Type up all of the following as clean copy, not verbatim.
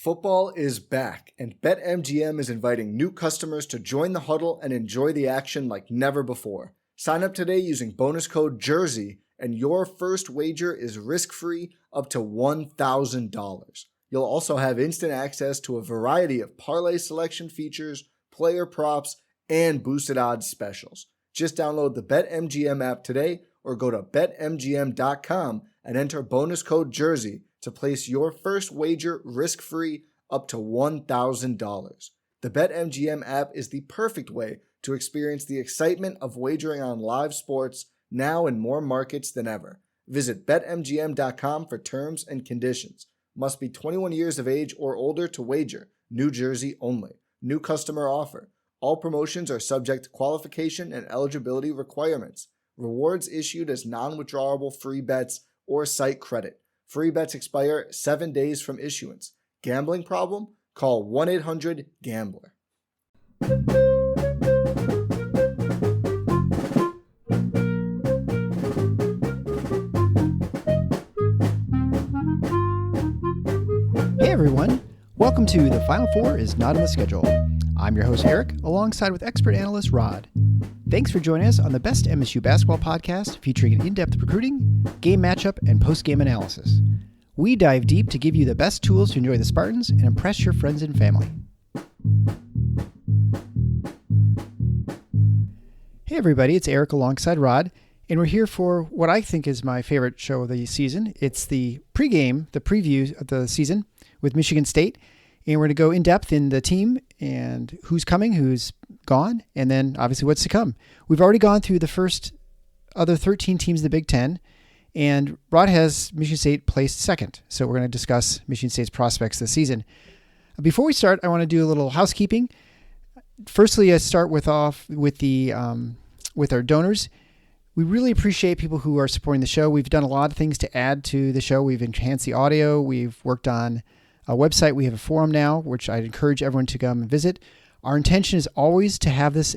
Football is back, and BetMGM is inviting new customers to join the huddle and enjoy the action like never before. Sign up today using bonus code JERSEY, and your first wager is risk-free up to $1,000. You'll also have instant access to a variety of parlay selection features, player props, and boosted odds specials. Just download the BetMGM app today or go to betmgm.com and enter bonus code JERSEY to place your first wager risk-free up to $1,000. The BetMGM app is the perfect way to experience the excitement of wagering on live sports now in more markets than ever. Visit betmgm.com for terms and conditions. Must be 21 years of age or older to wager. New Jersey only. New customer offer. All promotions are subject to qualification and eligibility requirements. Rewards issued as non-withdrawable free bets or site credit. Free bets expire 7 days from issuance. Gambling problem? Call 1-800-GAMBLER. Hey everyone, welcome to The Final Four is Not on the Schedule. I'm your host Eric, alongside with expert analyst Rod. Thanks for joining us on the best MSU basketball podcast featuring in-depth recruiting, game matchup, and post-game analysis. We dive deep to give you the best tools to enjoy the Spartans and impress your friends and family. Hey everybody, it's Eric alongside Rod, and we're here for what I think is my favorite show of the season. It's the pregame, the preview of the season with Michigan State, and we're going to go in-depth in the team and who's coming, who's gone, and then obviously what's to come. We've already gone through the first other 13 teams in the Big Ten, and Rod has Michigan State placed second. So we're going to discuss Michigan State's prospects this season. Before we start, I want to do a little housekeeping. Firstly, I start with our donors. We really appreciate people who are supporting the show. We've done a lot of things to add to the show. We've enhanced the audio. We've worked on a website. We have a forum now, which I'd encourage everyone to come and visit. Our intention is always to have this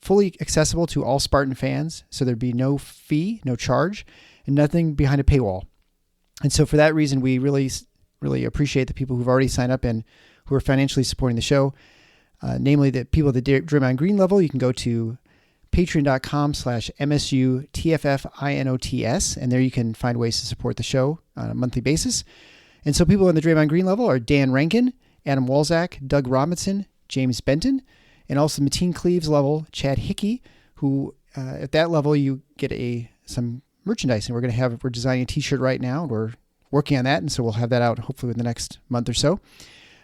fully accessible to all Spartan fans, so there'd be no fee, no charge, and nothing behind a paywall. And so for that reason, we really, really appreciate the people who've already signed up and who are financially supporting the show. Namely, the people at the Draymond Green level, you can go to patreon.com/MSU-TFFINOTS, and there you can find ways to support the show on a monthly basis. And so people on the Draymond Green level are Dan Rankin, Adam Walzak, Doug Robinson, James Benton, and also Mateen Cleaves level, Chad Hickey, who at that level you get some merchandise. And we're designing a t-shirt right now. We're working on that, and so we'll have that out hopefully in the next month or so.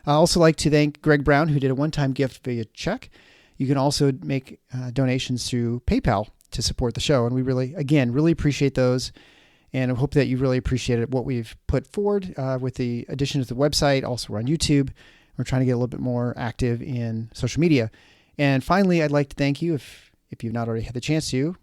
I also like to thank Greg Brown, who did a one-time gift via check. You can also make donations through PayPal to support the show. And we really appreciate those. And I hope that you really appreciated what we've put forward with the addition of the website. Also, we're on YouTube. We're trying to get a little bit more active in social media. And finally, I'd like to thank you, if you've not already had the chance to,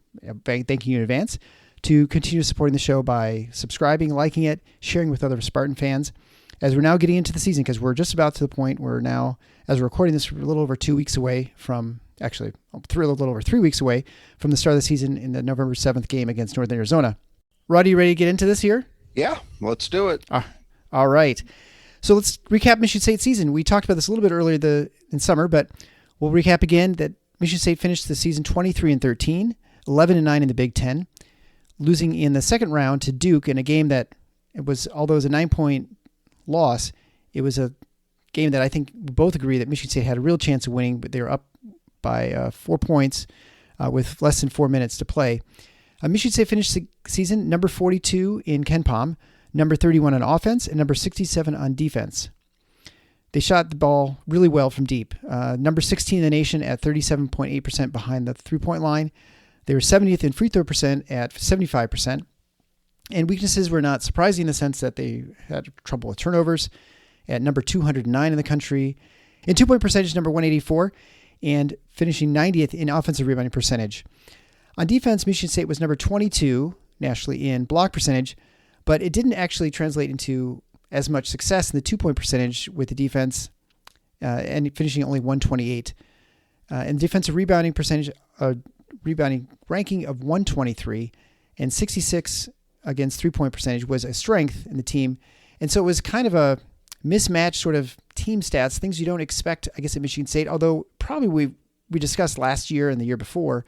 thanking you in advance, to continue supporting the show by subscribing, liking it, sharing with other Spartan fans. As we're now getting into the season, because we're just about to the point where now, as we're recording this, we're a little over 2 weeks away from, actually, a little over 3 weeks away from the start of the season in the November 7th game against Northern Arizona. Rod, you ready to get into this here? Yeah, let's do it. All right. So let's recap Michigan State's season. We talked about this a little bit earlier in summer, but we'll recap again that Michigan State finished the season 23-13, 11-9 in the Big Ten, losing in the second round to Duke in a game that although it was a 9-point loss, it was a game that I think we both agree that Michigan State had a real chance of winning, but they were up by 4 points with less than 4 minutes to play. Michigan State finished the season number 42 in KenPom, number 31 on offense, and number 67 on defense. They shot the ball really well from deep. Number 16 in the nation at 37.8% behind the three-point line. They were 70th in free throw percent at 75%. And weaknesses were not surprising in the sense that they had trouble with turnovers at number 209 in the country, in two-point percentage number 184, and finishing 90th in offensive rebounding percentage. On defense, Michigan State was number 22 nationally in block percentage, but it didn't actually translate into as much success in the two-point percentage with the defense, and finishing only 128. And defensive rebounding percentage, rebounding ranking of 123, and 66 against three-point percentage was a strength in the team. And so it was kind of a mismatched sort of team stats, things you don't expect, I guess, at Michigan State, although probably we discussed last year and the year before,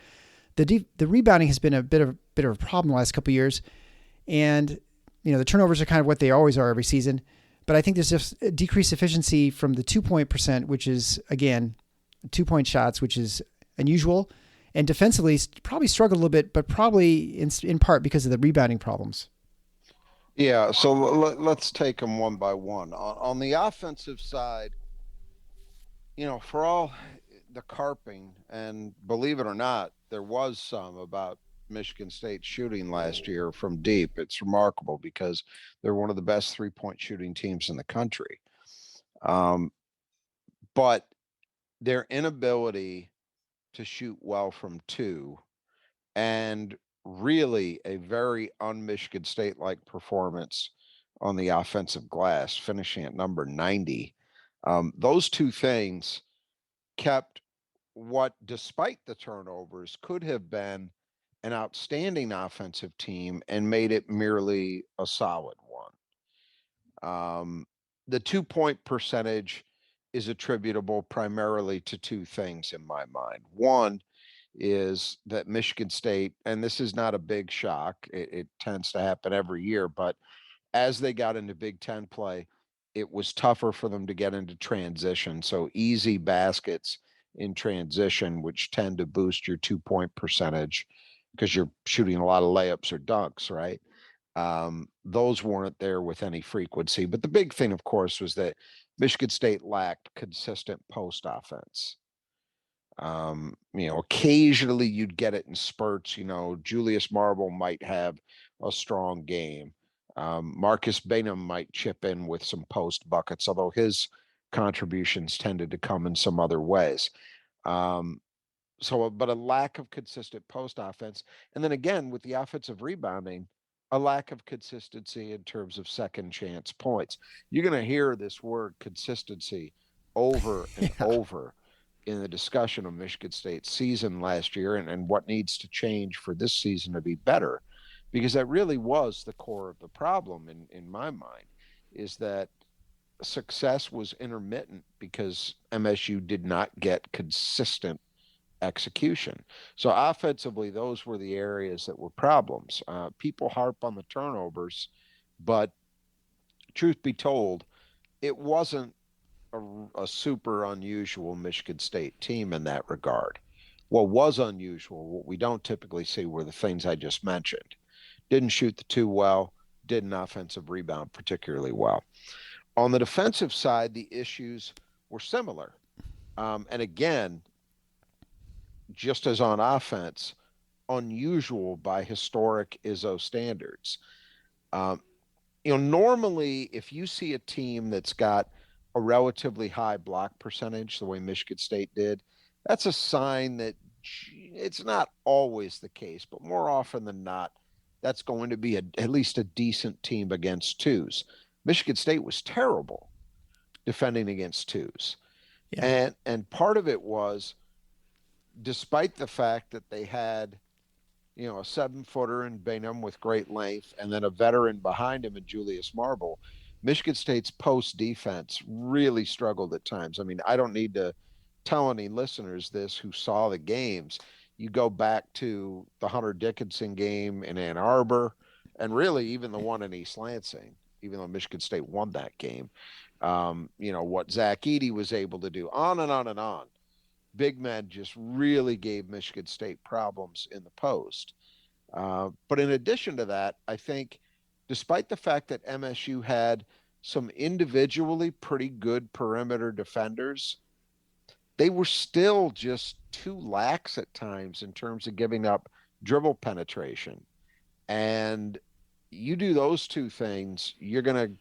the rebounding has been a bit of a problem the last couple of years. And, the turnovers are kind of what they always are every season. But I think there's just a decreased efficiency from the 2-point percent, which is, again, 2-point shots, which is unusual. And defensively, probably struggled a little bit, but probably in part because of the rebounding problems. Yeah, so let's take them one by one. On the offensive side, for all the carping, and believe it or not, there was some about Michigan State shooting last year from deep. It's remarkable because they're one of the best 3-point shooting teams in the country. But their inability to shoot well from two, and really a very un-Michigan State-like performance on the offensive glass, finishing at number 90. Those two things kept what, despite the turnovers, could have been an outstanding offensive team and made it merely a solid one. The 2-point percentage is attributable primarily to two things in my mind. One is that Michigan State, and this is not a big shock, it tends to happen every year, but as they got into Big Ten play, it was tougher for them to get into transition. So easy baskets in transition, which tend to boost your 2-point percentage because you're shooting a lot of layups or dunks, right? Those weren't there with any frequency. But the big thing, of course, was that Michigan State lacked consistent post offense. Occasionally you'd get it in spurts. Julius Marble might have a strong game. Marcus Bingham might chip in with some post buckets, although his contributions tended to come in some other ways. But a lack of consistent post offense. And then again, with the offensive rebounding, a lack of consistency in terms of second chance points. You're going to hear this word consistency over and over in the discussion of Michigan State's season last year and what needs to change for this season to be better, because that really was the core of the problem in my mind, is that success was intermittent because MSU did not get consistent execution. So offensively, those were the areas that were problems. People harp on the turnovers, but truth be told, it wasn't a super unusual Michigan State team in that regard. What was unusual, what we don't typically see, were the things I just mentioned. Didn't shoot the two well, didn't offensive rebound particularly well. On the defensive side, the issues were similar. And again, just as on offense, unusual by historic Izzo standards. Normally, if you see a team that's got a relatively high block percentage, the way Michigan State did, that's a sign that it's not always the case, but more often than not, that's going to be at least a decent team against twos. Michigan State was terrible defending against twos. Yeah. And part of it was, despite the fact that they had, a 7-footer in Bingham with great length and then a veteran behind him in Julius Marble, Michigan State's post defense really struggled at times. I mean, I don't need to tell any listeners this who saw the games. You go back to the Hunter Dickinson game in Ann Arbor, and really even the one in East Lansing, even though Michigan State won that game. What Zach Edey was able to do, on and on and on. Big men just really gave Michigan State problems in the post. But in addition to that, I think despite the fact that MSU had some individually pretty good perimeter defenders, they were still just too lax at times in terms of giving up dribble penetration. And you do those two things, you're going to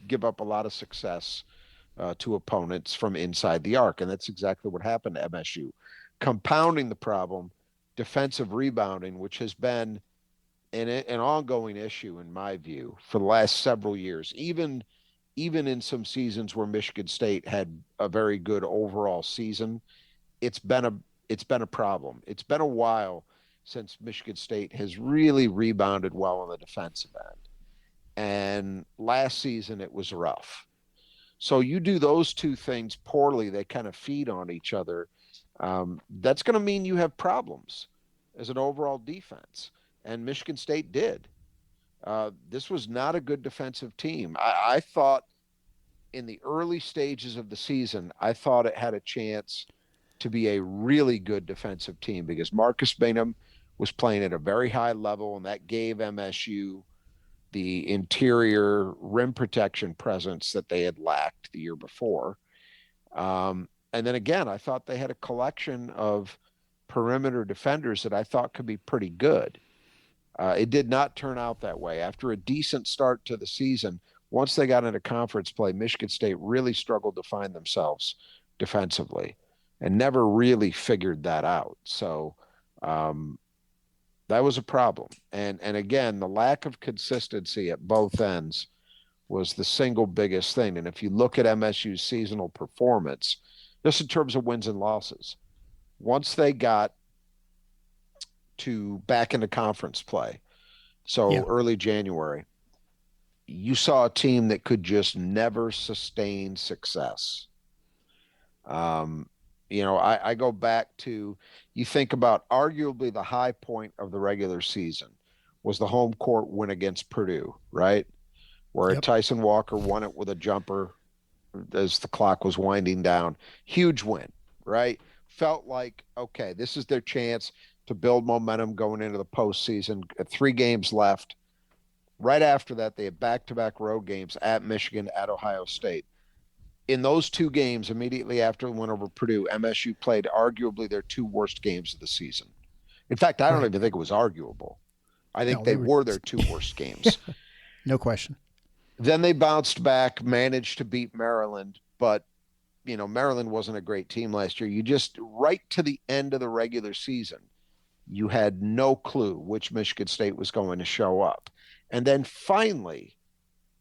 give up a lot of success to opponents from inside the arc. And that's exactly what happened to MSU. Compounding the problem, defensive rebounding, which has been an ongoing issue, in my view, for the last several years, even in some seasons where Michigan State had a very good overall season, it's been a problem. It's been a while since Michigan State has really rebounded well on the defensive end. And last season it was rough. So you do those two things poorly, they kind of feed on each other. That's going to mean you have problems as an overall defense. And Michigan State did. This was not a good defensive team. I thought in the early stages of the season, I thought it had a chance to be a really good defensive team because Marcus Bingham was playing at a very high level, and that gave MSU the interior rim protection presence that they had lacked the year before. And then again, I thought they had a collection of perimeter defenders that I thought could be pretty good. It did not turn out that way. After a decent start to the season, once they got into conference play, Michigan State really struggled to find themselves defensively and never really figured that out. So that was a problem. And again, the lack of consistency at both ends was the single biggest thing. And if you look at MSU's seasonal performance, just in terms of wins and losses, once they got to back into conference play, so early January, you saw a team that could never sustain success. I go back to, you think about arguably the high point of the regular season was the home court win against Purdue, right? Where Tyson Walker won it with a jumper as the clock was winding down. Huge win, right? Felt like, okay, this is their chance to build momentum going into the postseason. 3 games left. Right after that, they had back-to-back road games at Michigan, at Ohio State. In those 2 games, immediately after the win over Purdue, MSU played arguably their 2 worst games of the season. In fact, I don't even think it was arguable. I think they were their 2 worst games. No question. Then they bounced back, managed to beat Maryland, but Maryland wasn't a great team last year. You just, right to the end of the regular season, you had no clue which Michigan State was going to show up. And then finally,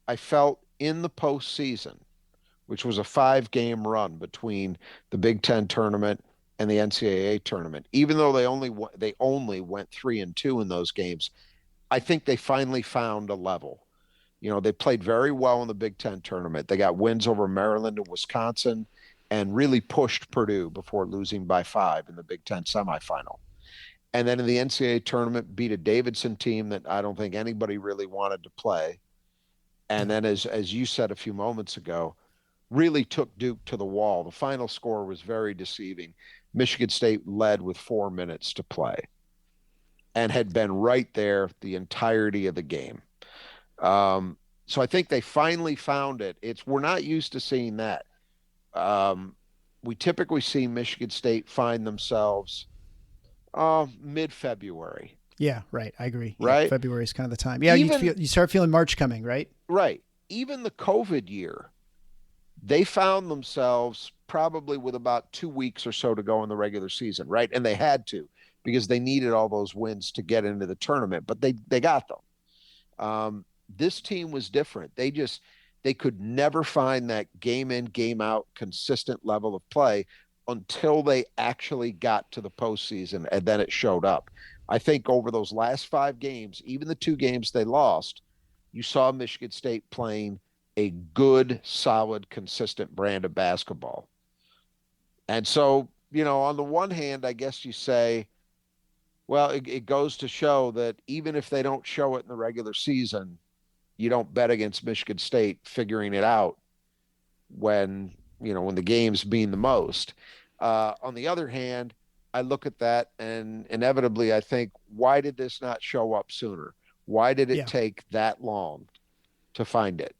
I felt in the postseason, which was a 5-game run between the Big Ten tournament and the NCAA tournament, even though they only went 3-2 in those games, I think they finally found a level. They played very well in the Big Ten tournament. They got wins over Maryland and Wisconsin and really pushed Purdue before losing by 5 in the Big Ten semifinal. And then in the NCAA tournament, beat a Davidson team that I don't think anybody really wanted to play. And then, as you said a few moments ago, really took Duke to the wall. The final score was very deceiving. Michigan State led with 4 minutes to play and had been right there the entirety of the game. So I think they finally found it. We're not used to seeing that. We typically see Michigan State find themselves mid-February. Yeah, right. I agree. Right? Yeah, February is kind of the time. Yeah, you start feeling March coming, right? Right. Even the COVID year, they found themselves probably with about 2 weeks or so to go in the regular season, right? And they had to because they needed all those wins to get into the tournament, but they got them. This team was different. They could never find that game in, game out, consistent level of play until they actually got to the postseason, and then it showed up. I think over those last 5 games, even the 2 games they lost, you saw Michigan State playing a good, solid, consistent brand of basketball. And so, on the one hand, I guess you say, well, it goes to show that even if they don't show it in the regular season, you don't bet against Michigan State figuring it out when the games mean the most. On the other hand, I look at that and inevitably I think, why did this not show up sooner? Why did it take that long to find it?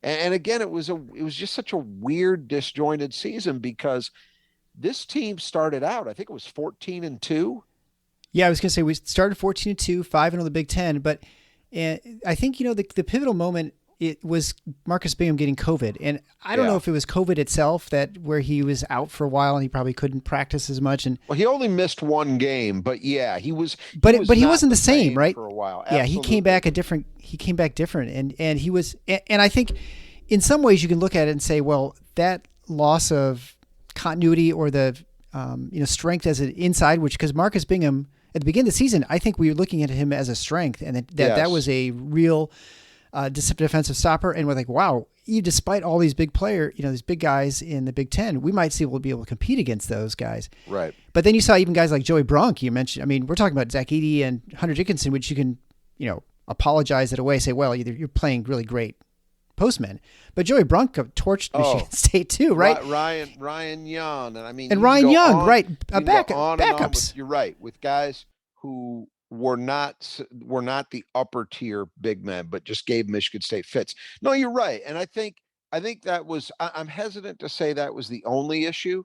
And again, it was just such a weird, disjointed season because this team started out, I think it was 14-2. Yeah, I was going to say we started 14-2, 5-0 in the Big Ten, but I think, the pivotal moment, it was Marcus Bingham getting COVID. And I don't know if it was COVID itself where he was out for a while and he probably couldn't practice as much. And he only missed 1 game, but he was. But he wasn't the same, right? For a while. Yeah, he came back different, and he was. And I think in some ways you can look at it and say, well, that loss of continuity or the strength as an inside, because Marcus Bingham at the beginning of the season, I think we were looking at him as a strength, and that was a real defensive stopper, and we're like, wow, despite all these big these big guys in the Big Ten, we might be able to compete against those guys. Right. But then you saw even guys like Joey Brunk, you mentioned. I mean, we're talking about Zach Edey and Hunter Dickinson, which you can, apologize it away, say, well, either you're playing really great postmen, but Joey Brunk torched Michigan State too, right? Ryan Young, and I mean, and Ryan Young, right? Backups. You're right, with guys who were not the upper tier big men, but just gave Michigan State fits. No, you're right, and I think that was. I'm hesitant to say that was the only issue,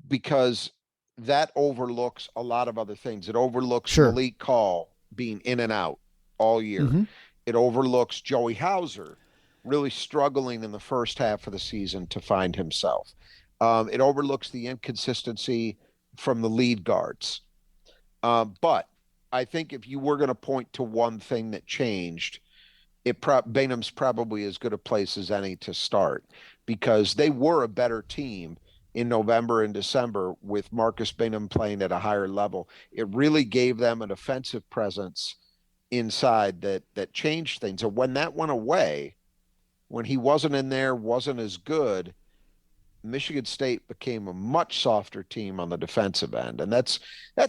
because that overlooks a lot of other things. It overlooks Malik Call being in and out all year. Mm-hmm. It overlooks Joey Hauser really struggling in the first half of the season to find himself. It overlooks the inconsistency from the lead guards. But I think if you were going to point to one thing that changed, Bingham's probably as good a place as any to start, because they were a better team in November and December with Marcus Bingham playing at a higher level. It really gave them an offensive presence inside that changed things. And when that went away, when he wasn't in there, wasn't as good, Michigan State became a much softer team on the defensive end. And that's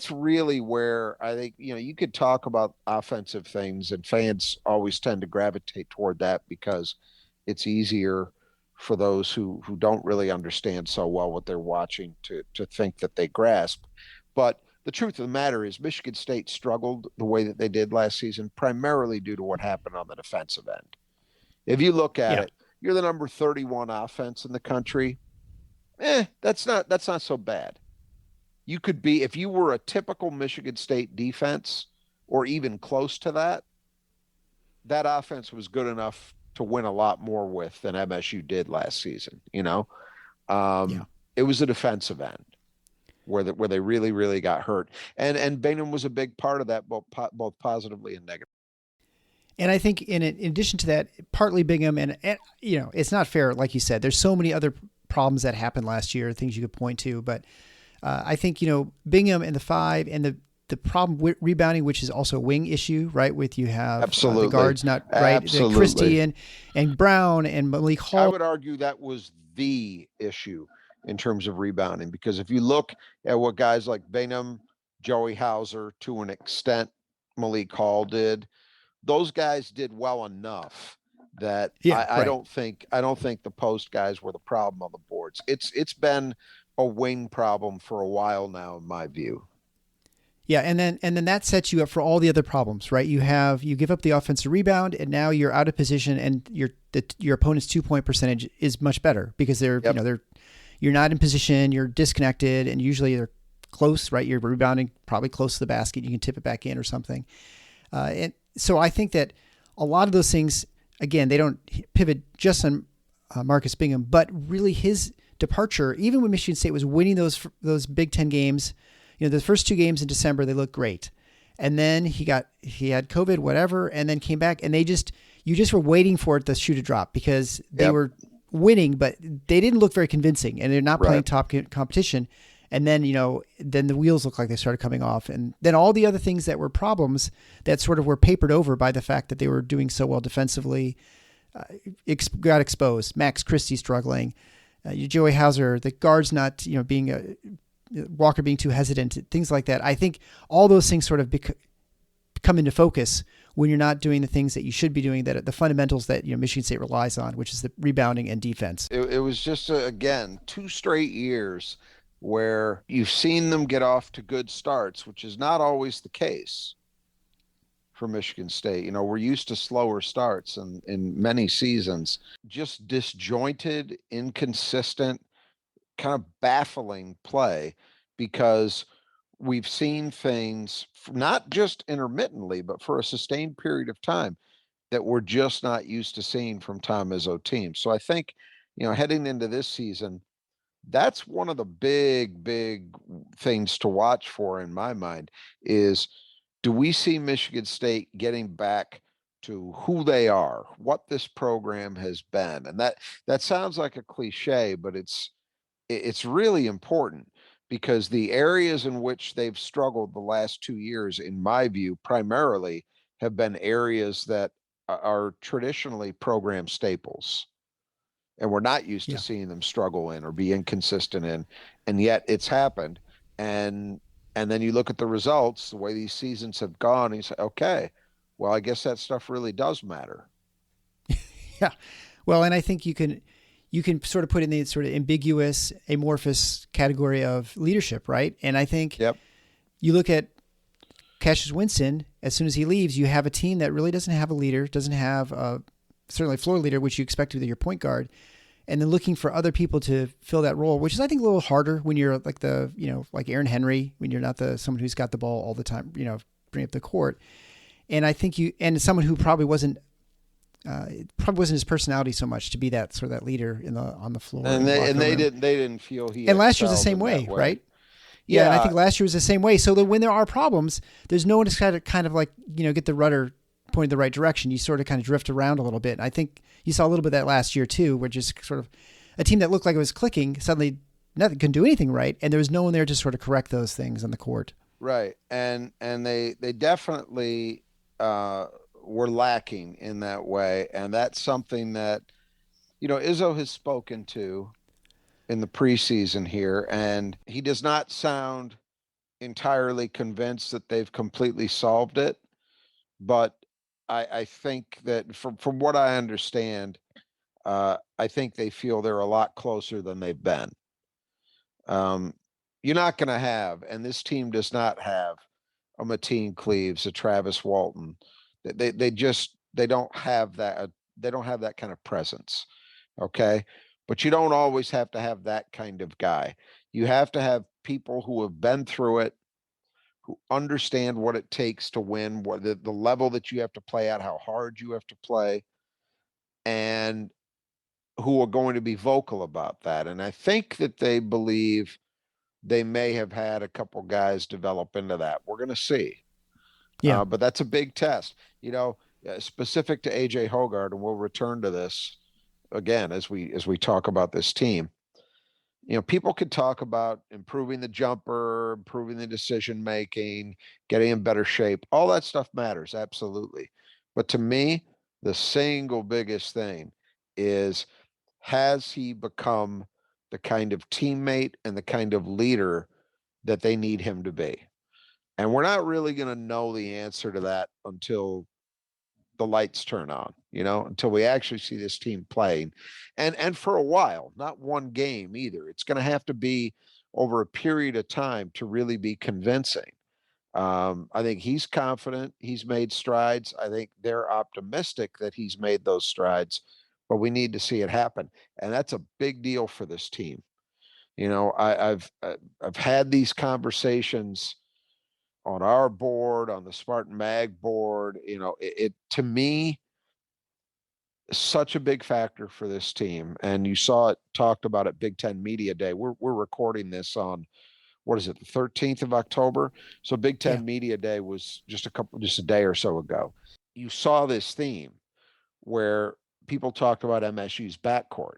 really where I think, you could talk about offensive things, and fans always tend to gravitate toward that because it's easier for those who don't really understand so well what they're watching to think that they grasp. But the truth of the matter is Michigan State struggled the way that they did last season, primarily due to what happened on the defensive end. If you look at it, you're the number 31 offense in the country. That's not so bad. You could be, if you were a typical Michigan State defense, or even close to that offense was good enough to win a lot more with than MSU did last season. It was a defensive end where they really, really got hurt. And Bingham was a big part of that, both positively and negatively. And I think in addition to that, partly Bingham, and it's not fair, like you said, there's so many other problems that happened last year, things you could point to, but I think, Bingham and the 5 and the problem with rebounding, which is also a wing issue, right? With you have the guards not right, Christie and Brown and Malik Hall. I would argue that was the issue in terms of rebounding, because if you look at what guys like Bingham, Joey Hauser, to an extent Malik Hall did, those guys did well enough that I don't think the post guys were the problem on the boards. It's been a wing problem for a while now, in my view. Yeah, and then that sets you up for all the other problems, right? You give up the offensive rebound, and now you're out of position, and your opponent's 2-point percentage is much better because you're not in position, you're disconnected, and usually they're close, right? You're rebounding probably close to the basket, you can tip it back in or something. And so I think that a lot of those things, again, they don't pivot just on Marcus Bingham, but really his departure, even when Michigan State was winning those Big Ten games, the first 2 games in December, they looked great. And then he had COVID, whatever, and then came back, and you just were waiting for the shoe to drop because they were winning, but they didn't look very convincing, and they're not playing top competition. And then, then the wheels looked like they started coming off. And then all the other things that were problems that sort of were papered over by the fact that they were doing so well defensively got exposed. Max Christie struggling, Joey Hauser, the guards not, Walker being too hesitant, things like that. I think all those things sort of come into focus when you're not doing the things that you should be doing, that the fundamentals that Michigan State relies on, which is the rebounding and defense. It was just, again, 2 straight years where you've seen them get off to good starts, which is not always the case for Michigan State. We're used to slower starts in many seasons. Just disjointed, inconsistent, kind of baffling play, because we've seen things not just intermittently, but for a sustained period of time that we're just not used to seeing from Tom Izzo teams. So I think, heading into this season, that's one of the big things to watch for in my mind is, do we see Michigan State getting back to who they are, what this program has been? And that sounds like a cliche, but it's really important, because the areas in which they've struggled the last 2 years, in my view, primarily have been areas that are traditionally program staples, and we're not used to seeing them struggle in or be inconsistent in, and yet it's happened. And then you look at the results, the way these seasons have gone, and you say, okay, well, I guess that stuff really does matter. Yeah. Well, and I think you can sort of put in the sort of ambiguous, amorphous category of leadership, right? And I think you look at Cassius Winston, as soon as he leaves, you have a team that really doesn't have a leader, doesn't have certainly a floor leader, which you expect with your point guard, and then looking for other people to fill that role, which is, I think, a little harder when you're like like Aaron Henry, when you're not someone who's got the ball all the time, bring up the court. And I think and someone who probably wasn't his personality so much to be that sort of that leader on the floor. And they didn't feel he. And last year's the same way, right? Yeah, and I think last year was the same way. So that when there are problems, there's no one to kind of like, get the rudder pointed the right direction. You sort of kind of drift around a little bit. And I think you saw a little bit of that last year too, where just sort of a team that looked like it was clicking suddenly couldn't do anything right, and there was no one there to sort of correct those things on the court. Right, and they definitely were lacking in that way, and that's something that Izzo has spoken to in the preseason here, and he does not sound entirely convinced that they've completely solved it. But I think that from what I understand, I think they feel they're a lot closer than they've been. You're not going to have, and this team does not have, a Mateen Cleaves, a Travis Walton. They don't have that. They don't have that kind of presence. Okay. But you don't always have to have that kind of guy. You have to have people who have been through it, who understand what it takes to win, what the level that you have to play at, how hard you have to play, and who are going to be vocal about that. And I think that they believe they may have had a couple guys develop into that. We're going to see. Yeah. But that's a big test, specific to AJ Hoggard, and we'll return to this again as we talk about this team. People could talk about improving the jumper, improving the decision making, getting in better shape. All that stuff matters, absolutely. But to me, the single biggest thing is, has he become the kind of teammate and the kind of leader that they need him to be? And we're not really going to know the answer to that until the lights turn on, until we actually see this team playing, and for a while, not one game either. It's going to have to be over a period of time to really be convincing. I think he's confident he's made strides. I think they're optimistic that he's made those strides, but we need to see it happen. And that's a big deal for this team. I've had these conversations on our board, on the Spartan Mag board. It to me, such a big factor for this team. And you saw it talked about at Big Ten Media Day. We're recording this on, what is it, the 13th of October? So Big Ten Media Day was just a day or so ago. You saw this theme where people talked about MSU's backcourt.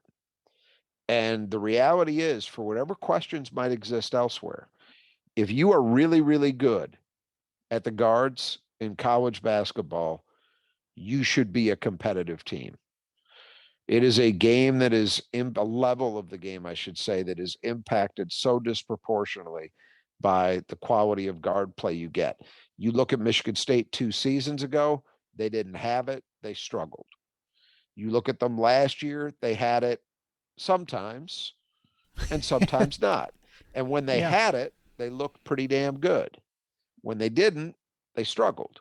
And the reality is, for whatever questions might exist elsewhere, if you are really, really good at the guards in college basketball, you should be a competitive team. It is a game that is a level of the game, I should say, that is impacted so disproportionately by the quality of guard play you get. You look at Michigan State 2 seasons ago, they didn't have it. They struggled. You look at them last year, they had it sometimes and sometimes not. And when they had it, they looked pretty damn good. When they didn't, they struggled.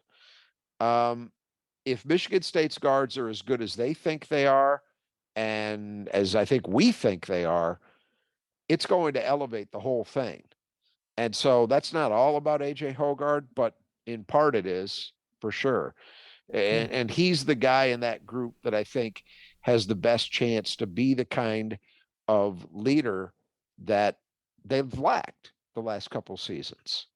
If Michigan State's guards are as good as they think they are, and as I think we think they are, it's going to elevate the whole thing. And so that's not all about AJ Hoggard, but in part it is, for sure. And he's the guy in that group that I think has the best chance to be the kind of leader that they've lacked the last couple seasons.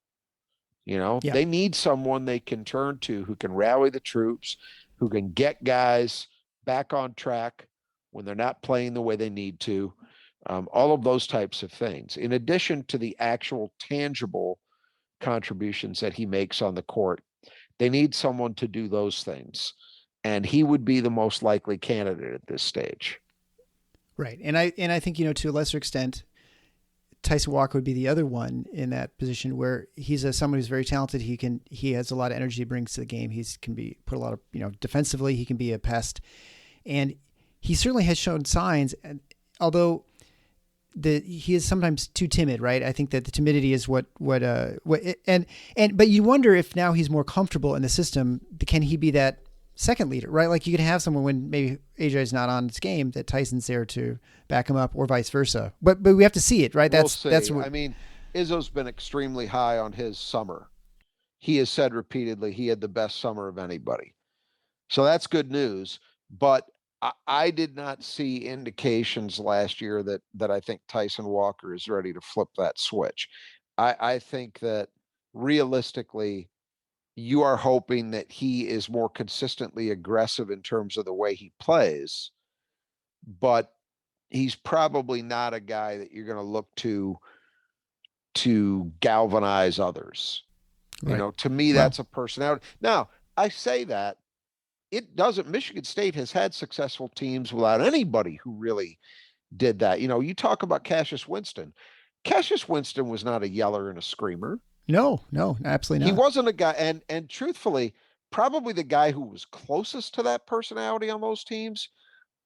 They need someone they can turn to who can rally the troops, who can get guys back on track when they're not playing the way they need to. All of those types of things, in addition to the actual tangible contributions that he makes on the court. They need someone to do those things. and he would be the most likely candidate at this stage. Right. And I think, to a lesser extent, Tyson Walker would be the other one in that position where he's someone who's very talented. He has a lot of energy he brings to the game. Can be put a lot of, defensively, he can be a pest. And he certainly has shown signs, although he is sometimes too timid, right? I think that the timidity is but you wonder if now he's more comfortable in the system, can he be that second leader, right? Like you could have someone when maybe AJ is not on his game that Tyson's there to back him up, or vice versa. But we have to see it, right? That's what Izzo's been extremely high on his summer. He has said repeatedly he had the best summer of anybody. So that's good news. But I did not see indications last year that I think Tyson Walker is ready to flip that switch. I think that realistically, you are hoping that he is more consistently aggressive in terms of the way he plays, but he's probably not a guy that you're going to look to galvanize others. Right. To me, that's a personality. Now, I say that it doesn't. Michigan State has had successful teams without anybody who really did that. You talk about Cassius Winston. Cassius Winston was not a yeller and a screamer. No, absolutely not. He wasn't a guy, and truthfully, probably the guy who was closest to that personality on those teams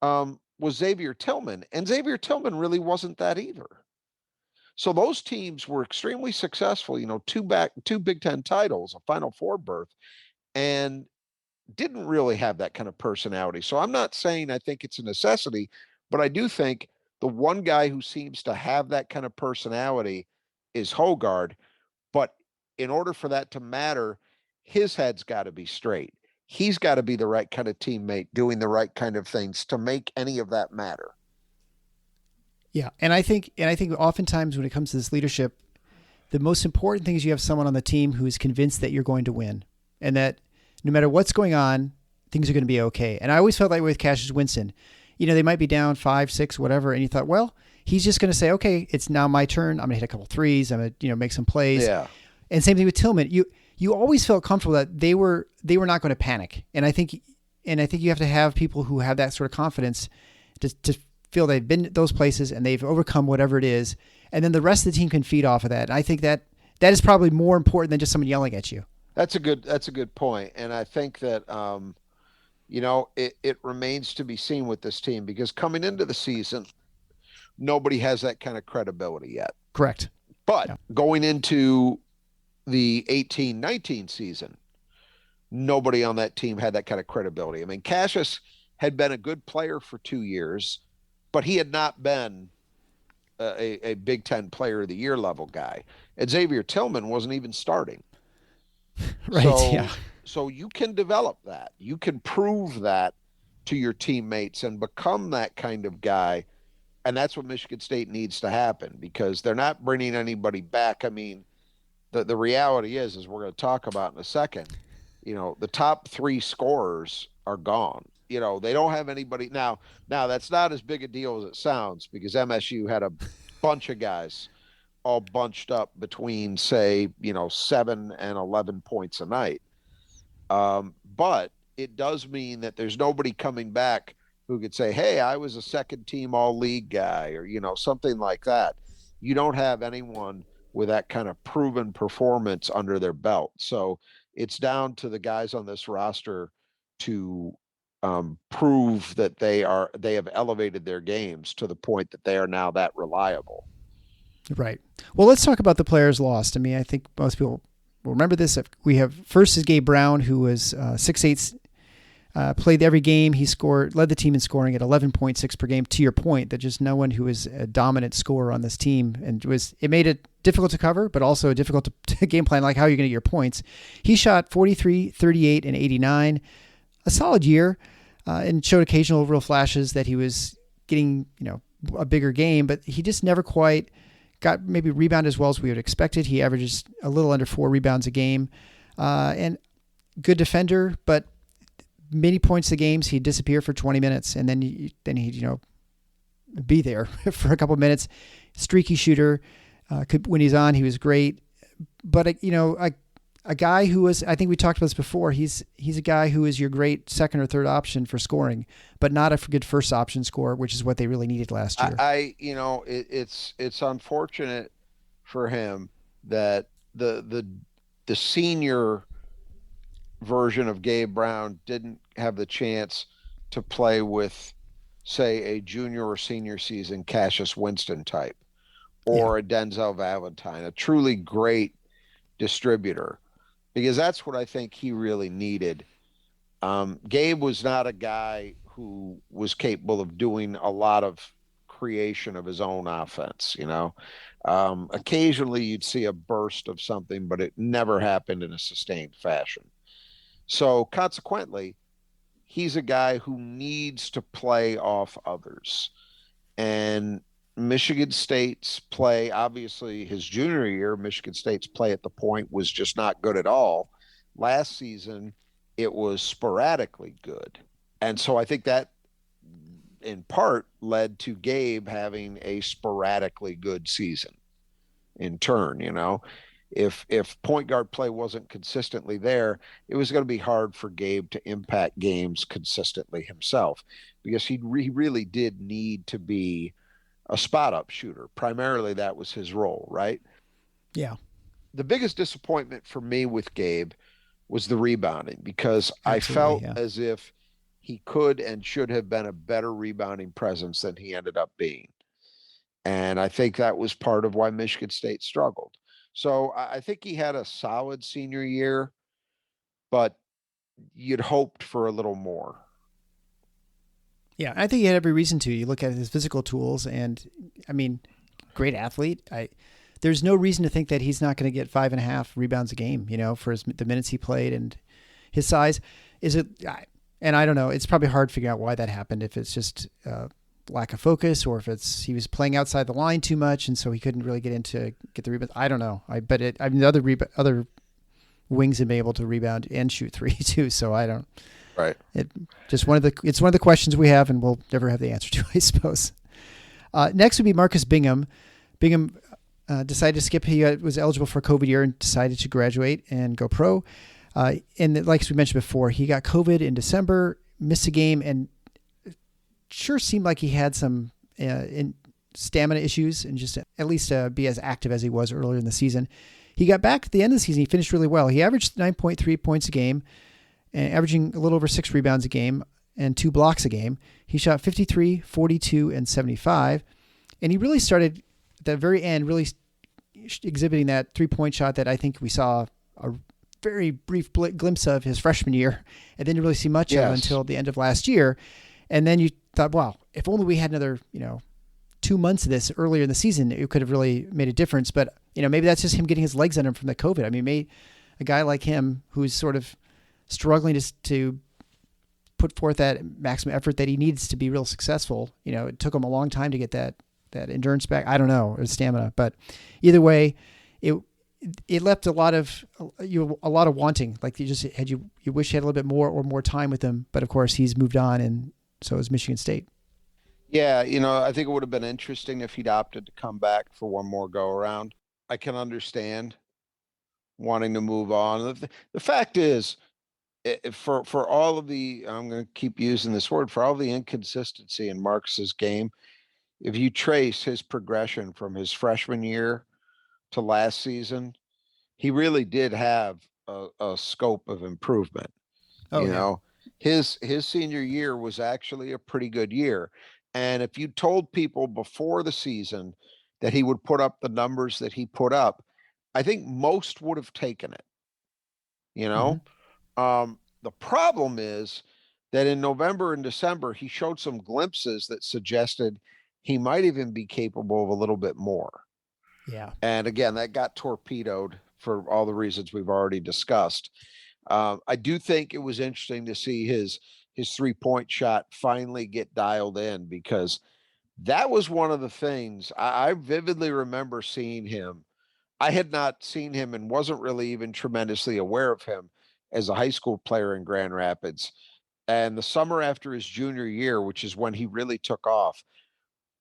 was Xavier Tillman, and Xavier Tillman really wasn't that either. So those teams were extremely successful, two Big Ten titles, a Final Four berth, and didn't really have that kind of personality. So I'm not saying I think it's a necessity, but I do think the one guy who seems to have that kind of personality is Hogard. But in order for that to matter, his head's got to be straight. He's got to be the right kind of teammate, doing the right kind of things to make any of that matter. Yeah, and I think oftentimes when it comes to this leadership, the most important thing is you have someone on the team who is convinced that you're going to win, and that no matter what's going on, things are going to be okay. And I always felt that way with Cassius Winston. They might be down 5, 6, whatever, and you thought, well, he's just going to say, okay, it's now my turn. I'm going to hit a couple threes. I'm going to, make some plays. Yeah. And same thing with Tillman. You always felt comfortable that they were not going to panic. And I think you have to have people who have that sort of confidence to feel they've been at those places and they've overcome whatever it is. And then the rest of the team can feed off of that. And I think that is probably more important than just someone yelling at you. That's a good point. And I think that, it remains to be seen with this team, because coming into the season, nobody has that kind of credibility yet. Correct. But going into the 18-19 season, nobody on that team had that kind of credibility. I mean, Cassius had been a good player for 2 years, but he had not been a Big Ten Player of the Year level guy. And Xavier Tillman wasn't even starting. Right. So you can develop that. You can prove that to your teammates and become that kind of guy. And that's what Michigan State needs to happen, because they're not bringing anybody back. I mean, the reality is we're going to talk about in a second, the top 3 scorers are gone. They don't have anybody now. That's not as big a deal as it sounds, because MSU had a bunch of guys all bunched up between, say, 7 and 11 points a night. But it does mean that there's nobody coming back who could say, hey, I was a second team all league guy, or, something like that. You don't have anyone with that kind of proven performance under their belt. So it's down to the guys on this roster to prove that they have elevated their games to the point that they are now that reliable. Right. Well, let's talk about the players lost. I mean, I think most people will remember this. We have first is Gabe Brown, who was 6'8", played every game. He led the team in scoring at 11.6 per game. To your point, that just no one who was a dominant scorer on this team, and it made it difficult to cover, but also difficult to game plan, like how you're going to get your points. He shot 43, 38, and 89. A solid year, and showed occasional real flashes that he was getting, a bigger game, but he just never quite got maybe rebound as well as we would expected. He averages a little under 4 rebounds a game, and good defender, but many points of games he'd disappear for 20 minutes, and then he'd be there for a couple of minutes. Streaky shooter, when he's on, he was great, but a guy who was, I think we talked about this before. He's a guy who is your great second or third option for scoring, but not a good first option scorer, which is what they really needed last year. It's unfortunate for him that the senior version of Gabe Brown didn't have the chance to play with, say, a junior or senior season Cassius Winston type, or a Denzel Valentine, a truly great distributor, because that's what I think he really needed. Gabe was not a guy who was capable of doing a lot of creation of his own offense. Occasionally you'd see a burst of something, but it never happened in a sustained fashion. So consequently, he's a guy who needs to play off others. And Michigan State's play, obviously his junior year, Michigan State's play at the point was just not good at all. Last season, it was sporadically good. And so I think that in part led to Gabe having a sporadically good season in turn. If point guard play wasn't consistently there, it was going to be hard for Gabe to impact games consistently himself, because he really did need to be a spot up shooter. Primarily that was his role, right? Yeah. The biggest disappointment for me with Gabe was the rebounding, because I felt as if he could and should have been a better rebounding presence than he ended up being. And I think that was part of why Michigan State struggled. So I think he had a solid senior year, but you'd hoped for a little more. Yeah, I think he had every reason to. You look at his physical tools, and I mean, great athlete. There's no reason to think that he's not going to get 5.5 rebounds a game, for the minutes he played and his size. And I don't know, it's probably hard to figure out why that happened, if it's just lack of focus, or if he was playing outside the line too much, and so he couldn't really get the rebound. I don't know. The other wings have been able to rebound and shoot three too, so I don't. Right. It's one of the questions we have, and we'll never have the answer to, I suppose. Next would be Marcus Bingham. Bingham decided to skip. He was eligible for a COVID year and decided to graduate and go pro. And like we mentioned before, he got COVID in December, missed a game, and sure seemed like he had some stamina issues, and just at least be as active as he was earlier in the season. He got back at the end of the season. He finished really well. He averaged 9.3 points a game, and averaging a little over 6 rebounds a game and 2 blocks a game. He shot 53, 42, and 75. And he really started at the very end, really exhibiting that 3-point shot that I think we saw a very brief glimpse of his freshman year, and didn't really see much of until the end of last year. And then you thought, wow, if only we had another, 2 months of this earlier in the season, it could have really made a difference. But, maybe that's just him getting his legs under him from the COVID. I mean, a guy like him who's sort of struggling to put forth that maximum effort that he needs to be real successful. It took him a long time to get that endurance back. I don't know, or stamina, but either way, it left a lot of wanting. Like you wish you had a little bit more time with him, but of course he's moved on, and so is Michigan State. Yeah, I think it would have been interesting if he'd opted to come back for one more go around. I can understand wanting to move on. The fact is, for all of the, I'm going to keep using this word, for all the inconsistency in Marcus's game, if you trace his progression from his freshman year to last season, he really did have a scope of improvement. His senior year was actually a pretty good year. And if you told people before the season that he would put up the numbers that he put up, I think most would have taken it. The problem is that in November and December, he showed some glimpses that suggested he might even be capable of a little bit more. Yeah. And again, that got torpedoed for all the reasons we've already discussed. I do think it was interesting to see his 3-point shot finally get dialed in, because that was one of the things I vividly remember seeing him. I had not seen him and wasn't really even tremendously aware of him as a high school player in Grand Rapids. And the summer after his junior year, which is when he really took off,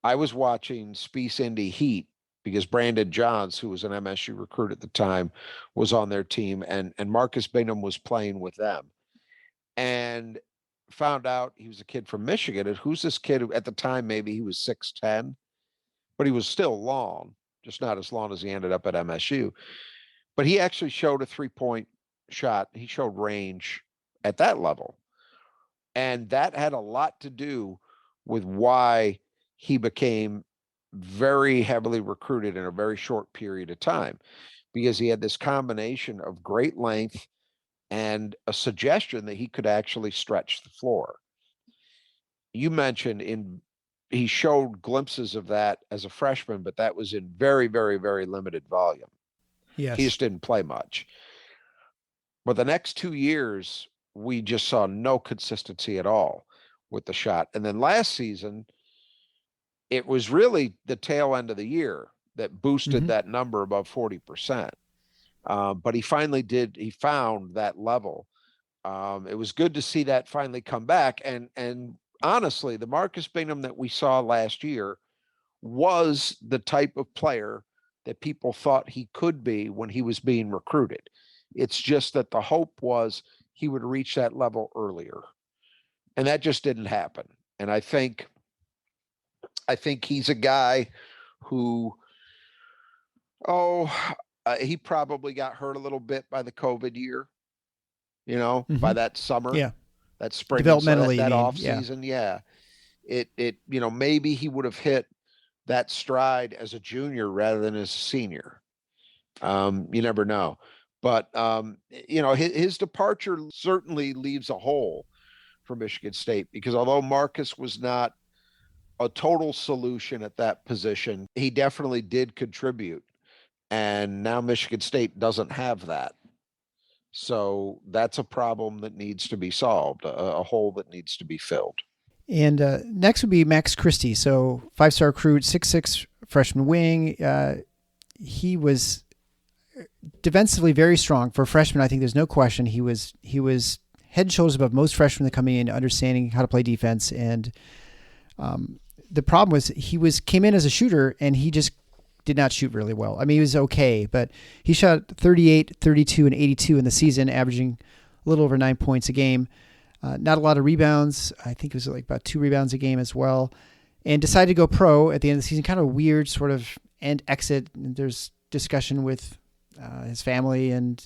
I was watching Spice Indy Heat because Brandon Johns, who was an MSU recruit at the time, was on their team, and Marcus Bingham was playing with them. And found out he was a kid from Michigan. And who's this kid who at the time maybe he was 6'10", but he was still long, just not as long as he ended up at MSU. But he actually showed a 3-point shot. He showed range at that level. And that had a lot to do with why he became very heavily recruited in a very short period of time, because he had this combination of great length and a suggestion that he could actually stretch the floor. You mentioned he showed glimpses of that as a freshman, but that was in very, very, very limited volume. Yes. He just didn't play much. But the next 2 years, we just saw no consistency at all with the shot. And then last season, it was really the tail end of the year that boosted that number above 40%. But he finally he found that level. It was good to see that finally come back. And honestly, the Marcus Bingham that we saw last year was the type of player that people thought he could be when he was being recruited. It's just that the hope was he would reach that level earlier. And that just didn't happen. And I think he's a guy who, he probably got hurt a little bit by the COVID year, by that summer, that spring, developmentally, that off season. Yeah. It, maybe he would have hit that stride as a junior rather than as a senior. You never know. But, his departure certainly leaves a hole for Michigan State, because although Marcus was not a total solution at that position, he definitely did contribute. And now Michigan State doesn't have that. So that's a problem that needs to be solved, a hole that needs to be filled. And next would be Max Christie. So 5-star recruit, 6'6" freshman wing. He was defensively very strong for a freshman. I think there's no question he was head and shoulders above most freshmen that coming in, understanding how to play defense. And the problem was he came in as a shooter, and he just did not shoot really well. I mean, he was okay, but he shot 38, 32, and 82 in the season, averaging a little over 9 points a game. Not a lot of rebounds. I think it was like about 2 rebounds a game as well. And decided to go pro at the end of the season. Kind of a weird sort of end exit. There's discussion with his family and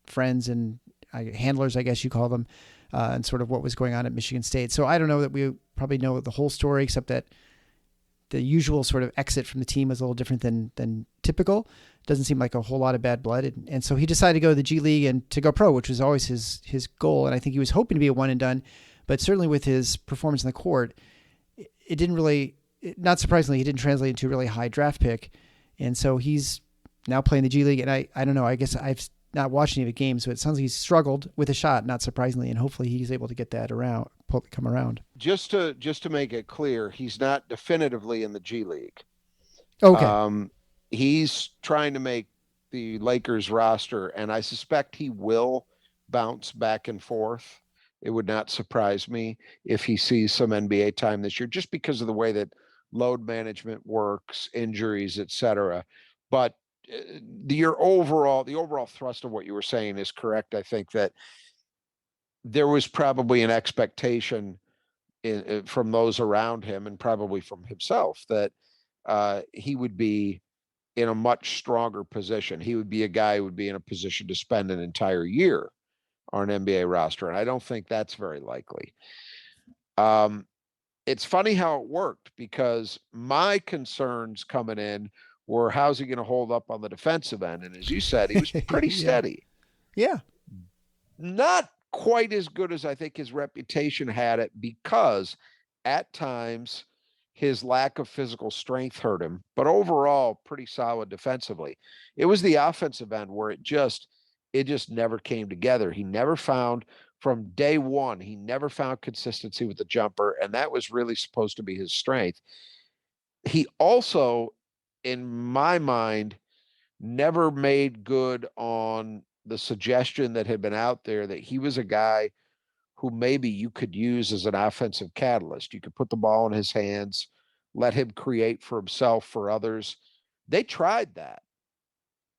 friends and handlers, I guess you call them, and sort of what was going on at Michigan State. So I don't know that we probably know the whole story, except that the usual sort of exit from the team was a little different than typical. Doesn't seem like a whole lot of bad blood. And so he decided to go to the G League and to go pro, which was always his goal. And I think he was hoping to be a one and done, but certainly with his performance in the court, it didn't really, not surprisingly, he didn't translate into a really high draft pick. And so he's now playing the G League. And I don't know, I guess I've not watched any of the games, so it sounds like he's struggled with a shot, not surprisingly, and hopefully he's able to get that come around. Just to make it clear, he's not definitively in the G League. Okay. He's trying to make the Lakers roster, and I suspect he will bounce back and forth. It would not surprise me if he sees some NBA time this year, just because of the way that load management works, injuries, etc. But the overall thrust of what you were saying is correct. I think that there was probably an expectation from those around him, and probably from himself, that he would be in a much stronger position. He would be a guy who would be in a position to spend an entire year on an NBA roster, and I don't think that's very likely. It's funny how it worked, because my concerns coming in were, how's he going to hold up on the defensive end? And as you said, he was pretty steady. Yeah. Not quite as good as I think his reputation had it, because at times his lack of physical strength hurt him, but overall pretty solid defensively. It was the offensive end where it just never came together. He never found, from day one, he never found consistency with the jumper, and that was really supposed to be his strength. He also, in my mind, never made good on the suggestion that had been out there that he was a guy who maybe you could use as an offensive catalyst. You could put the ball in his hands, let him create for himself, for others, They tried that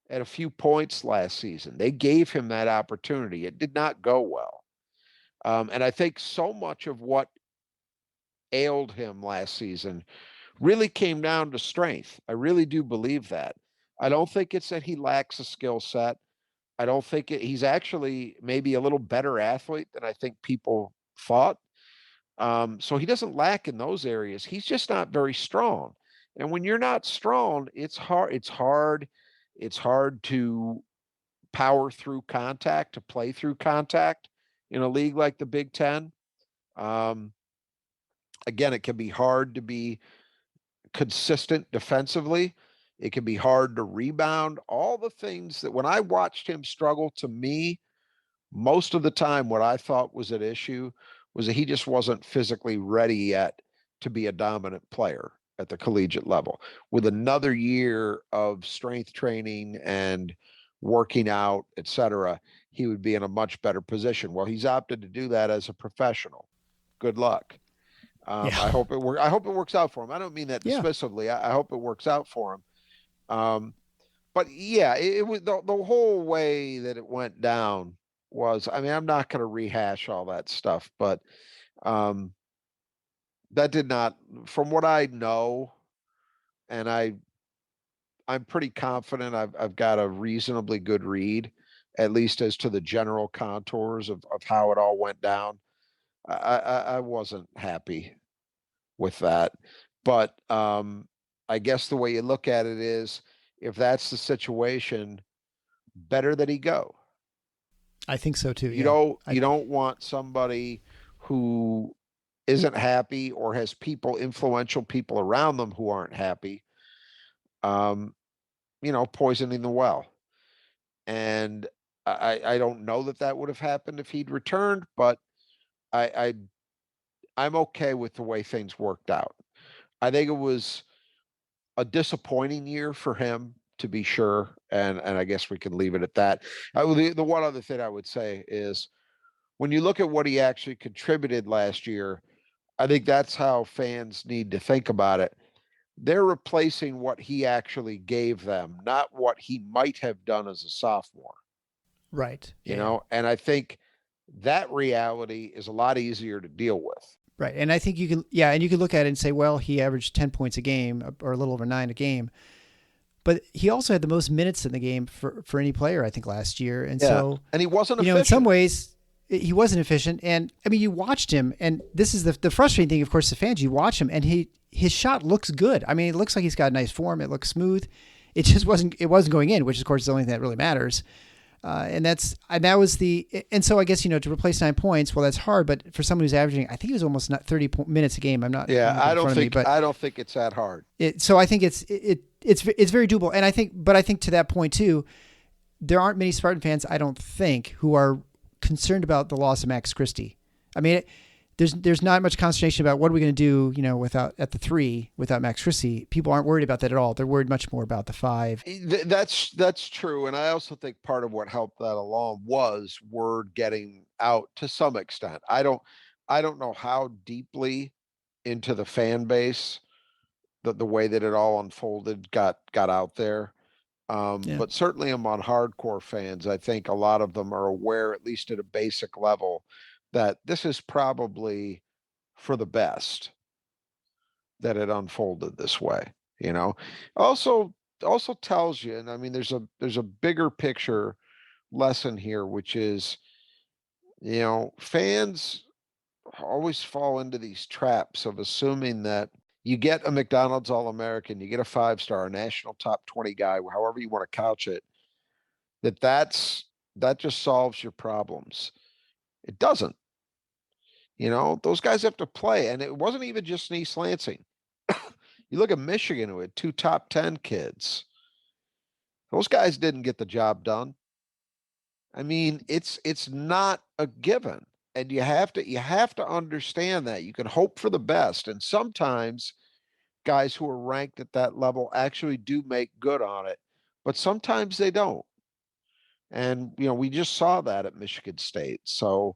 at a few points last season. They gave him that opportunity. It did not go well. And I think so much of what ailed him last season really came down to strength. I really do believe that. I don't think it's that he lacks a skill set. I don't think he's actually maybe a little better athlete than I think people thought. So he doesn't lack in those areas. He's just not very strong. And when you're not strong, it's hard. It's hard to power through contact, to play through contact in a league like the Big Ten. Again, it can be hard to be consistent defensively. It can be hard to rebound. All the things that when I watched him struggle, to me, most of the time, what I thought was at issue was that he just wasn't physically ready yet to be a dominant player at the collegiate level. With another year of strength training and working out, etc., he would be in a much better position. Well, he's opted to do that as a professional. Good luck. I hope it works out for him. I don't mean that dismissively. I hope it works out for him. But yeah, it was the whole way that it went down was, I mean, I'm not going to rehash all that stuff, but that did not, from what I know, and I'm pretty confident I've got a reasonably good read, at least as to the general contours of how it all went down. I wasn't happy with that. But I guess the way you look at it is, if that's the situation, better that he go. I think so too. You don't want somebody who isn't happy or has influential people around them who aren't happy, poisoning the well. And I don't know that would have happened if he'd returned, but I'm okay with the way things worked out. I think it was a disappointing year for him, to be sure, and I guess we can leave it at that. The one other thing I would say is, when you look at what he actually contributed last year, I think that's how fans need to think about it. They're replacing what he actually gave them, not what he might have done as a sophomore. Right. You know, and I think that reality is a lot easier to deal with. Right. And I think you can look at it and say, well, he averaged 10 points a game, or a little over 9 a game. But he also had the most minutes in the game for any player, I think, last year. And so, and he wasn't efficient. In some ways, he wasn't efficient. And I mean, you watched him, and this is the frustrating thing, of course, the fans, you watch him and his shot looks good. I mean, it looks like he's got nice form. It looks smooth. It just wasn't going in, which of course is the only thing that really matters. And so I guess, to replace 9 points, well, that's hard. But for someone who's averaging, I think he was almost not 30 minutes a game. I'm not. Yeah, I don't think it's that hard. So I think it's very doable. And I think to that point too, there aren't many Spartan fans, I don't think, who are concerned about the loss of Max Christie. I mean, there's not much consternation about what are we going to do, without at the 3 without Max Christie. People aren't worried about that at all. They're worried much more about the 5. That's true, and I also think part of what helped that along was word getting out to some extent. I don't know how deeply into the fan base the way that it all unfolded got out there. But certainly among hardcore fans, I think a lot of them are aware, at least at a basic level, that this is probably for the best that it unfolded this way. Also tells you, and I mean, there's a bigger picture lesson here, which is, fans always fall into these traps of assuming that you get a McDonald's All-American, you get a 5-star, a national top 20 guy, however you want to couch it, that just solves your problems. It doesn't. Those guys have to play. And it wasn't even just in East Lansing. You look at Michigan, who had 2 top 10 kids. Those guys didn't get the job done. I mean, it's not a given. And you have to understand that. You can hope for the best. And sometimes guys who are ranked at that level actually do make good on it, but sometimes they don't. And, we just saw that at Michigan State. So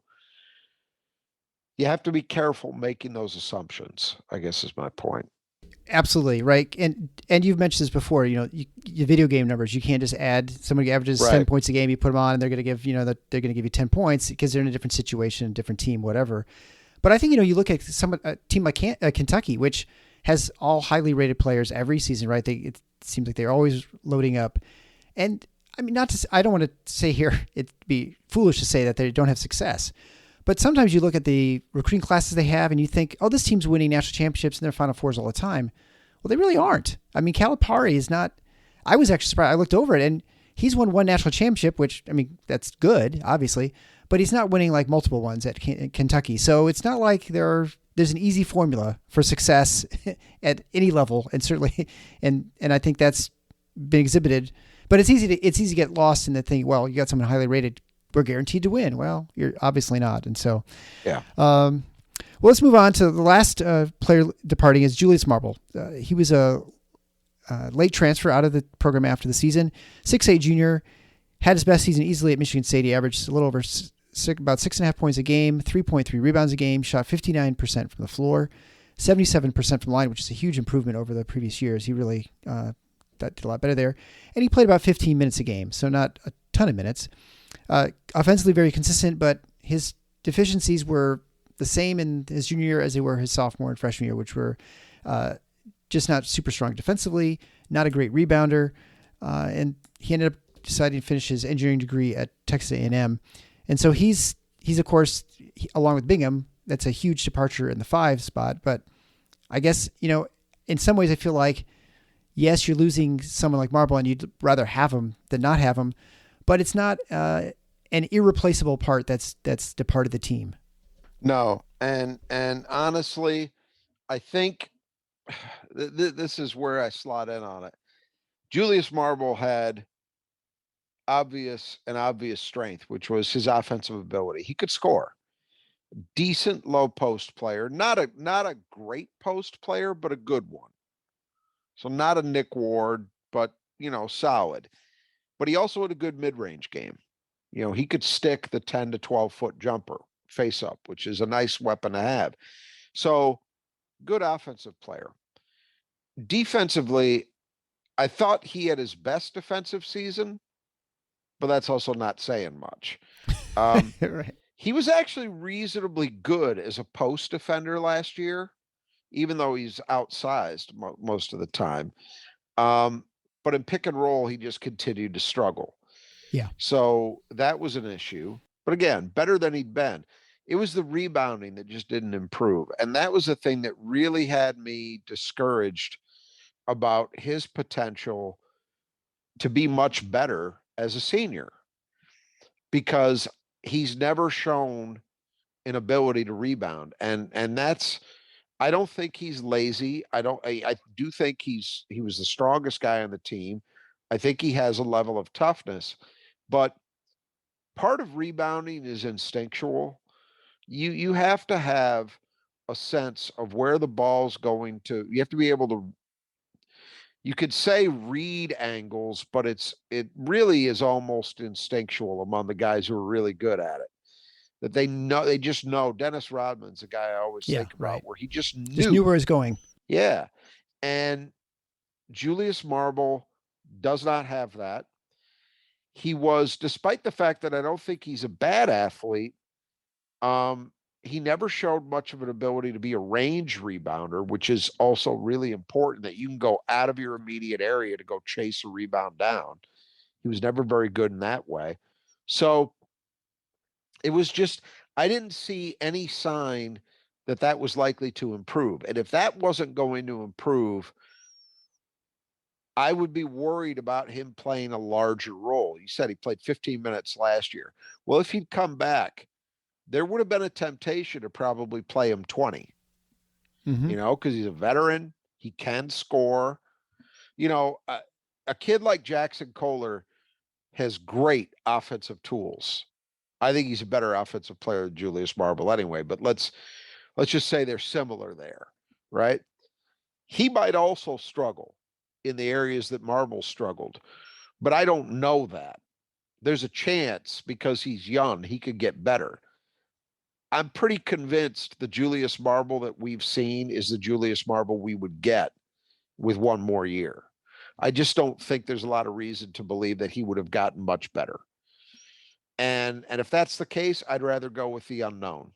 you have to be careful making those assumptions, I guess is my point. Absolutely, right. And you've mentioned this before. Your video game numbers. You can't just add somebody averages Right. 10 points a game. You put them on, and they're going to give they're going to give you 10 points because they're in a different situation, different team, whatever. But I think you look at a team like Kentucky, which has all highly rated players every season, right? It seems like they're always loading up, and I mean, I don't want to say here it'd be foolish to say that they don't have success. But sometimes you look at the recruiting classes they have and you think, oh, this team's winning national championships and their Final Fours all the time. Well, they really aren't. I mean, Calipari is not. I was actually surprised. I looked over it and he's won one national championship, which, I mean, that's good, obviously, but he's not winning like multiple ones at Kentucky. So it's not like there's an easy formula for success at any level. And certainly, and I think that's been exhibited, but it's easy to get lost in the thing. Well, you got someone highly rated, we're guaranteed to win. Well, you're obviously not. And so, yeah. Well, let's move on to the last player departing is Julius Marble. He was a late transfer out of the program after the season. 6'8" junior, had his best season easily at Michigan State. He averaged a little over about 6.5 points a game, 3.3 rebounds a game, shot 59% from the floor, 77% from the line, which is a huge improvement over the previous years. He really did a lot better there. And he played about 15 minutes a game, so not a ton of minutes. Offensively very consistent, but his deficiencies were the same in his junior year as they were his sophomore and freshman year, which were just not super strong defensively, not a great rebounder, and he ended up deciding to finish his engineering degree at Texas A&M. And so he's of course, along with Bingham, that's a huge departure in the 5 spot. But I guess, in some ways I feel like, yes, you're losing someone like Marble and you'd rather have him than not have him, but it's not an irreplaceable part that's departed the team. No. And honestly, I think this is where I slot in on it. Julius Marble had obvious strength, which was his offensive ability. He could score. Decent low post player, not a great post player, but a good one. So not a Nick Ward, but solid. But he also had a good mid-range game. He could stick the 10 to 12 foot jumper face up, which is a nice weapon to have. So good offensive player. Defensively, I thought he had his best defensive season, but that's also not saying much. Right. He was actually reasonably good as a post defender last year, even though he's outsized most of the time. But in pick and roll, he just continued to struggle. Yeah. So that was an issue. But again, better than he'd been. It was the rebounding that just didn't improve. And that was the thing that really had me discouraged about his potential to be much better as a senior, because he's never shown an ability to rebound. And that's, I don't think he's lazy. I do think he was the strongest guy on the team. I think he has a level of toughness, but part of rebounding is instinctual. You have to have a sense of where the ball's going to. You have to be able to, you could say read angles, but it really is almost instinctual among the guys who are really good at it. That they just know. Dennis Rodman's a guy I always think about, right. where he just knew where he's going. Yeah. And Julius Marble does not have that. He was, despite the fact that I don't think he's a bad athlete, he never showed much of an ability to be a range rebounder, which is also really important, that you can go out of your immediate area to go chase a rebound down. He was never very good in that way. So it was just, I didn't see any sign that was likely to improve. And if that wasn't going to improve, I would be worried about him playing a larger role. You said he played 15 minutes last year. Well, if he'd come back, there would have been a temptation to probably play him 20, because he's a veteran. He can score. A kid like Jaxon Kohler has great offensive tools. I think he's a better offensive player than Julius Marble anyway, but let's just say they're similar there, right? He might also struggle in the areas that Marble struggled, but I don't know that. There's a chance, because he's young, he could get better. I'm pretty convinced the Julius Marble that we've seen is the Julius Marble we would get with one more year. I just don't think there's a lot of reason to believe that he would have gotten much better. And if that's the case, I'd rather go with the unknown.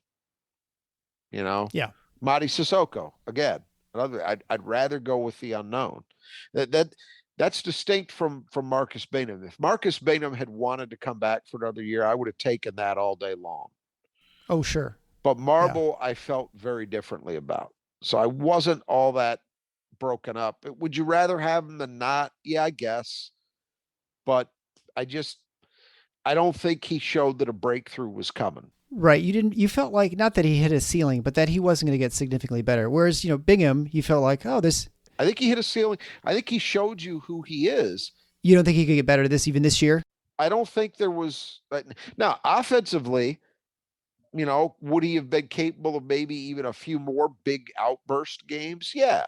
Yeah. Madi Sissoko, again, I'd rather go with the unknown. That's distinct from Marcus Bingham. If Marcus Bingham had wanted to come back for another year, I would have taken that all day long. Oh, sure. But Marble, I felt very differently about. So I wasn't all that broken up. Would you rather have him than not? Yeah, I guess. But I don't think he showed that a breakthrough was coming. Right. You felt like, not that he hit a ceiling, but that he wasn't going to get significantly better. Whereas, Bingham, you felt like, I think he hit a ceiling. I think he showed you who he is. You don't think he could get better even this year? I don't think there was. Now, offensively, would he have been capable of maybe even a few more big outburst games? Yeah.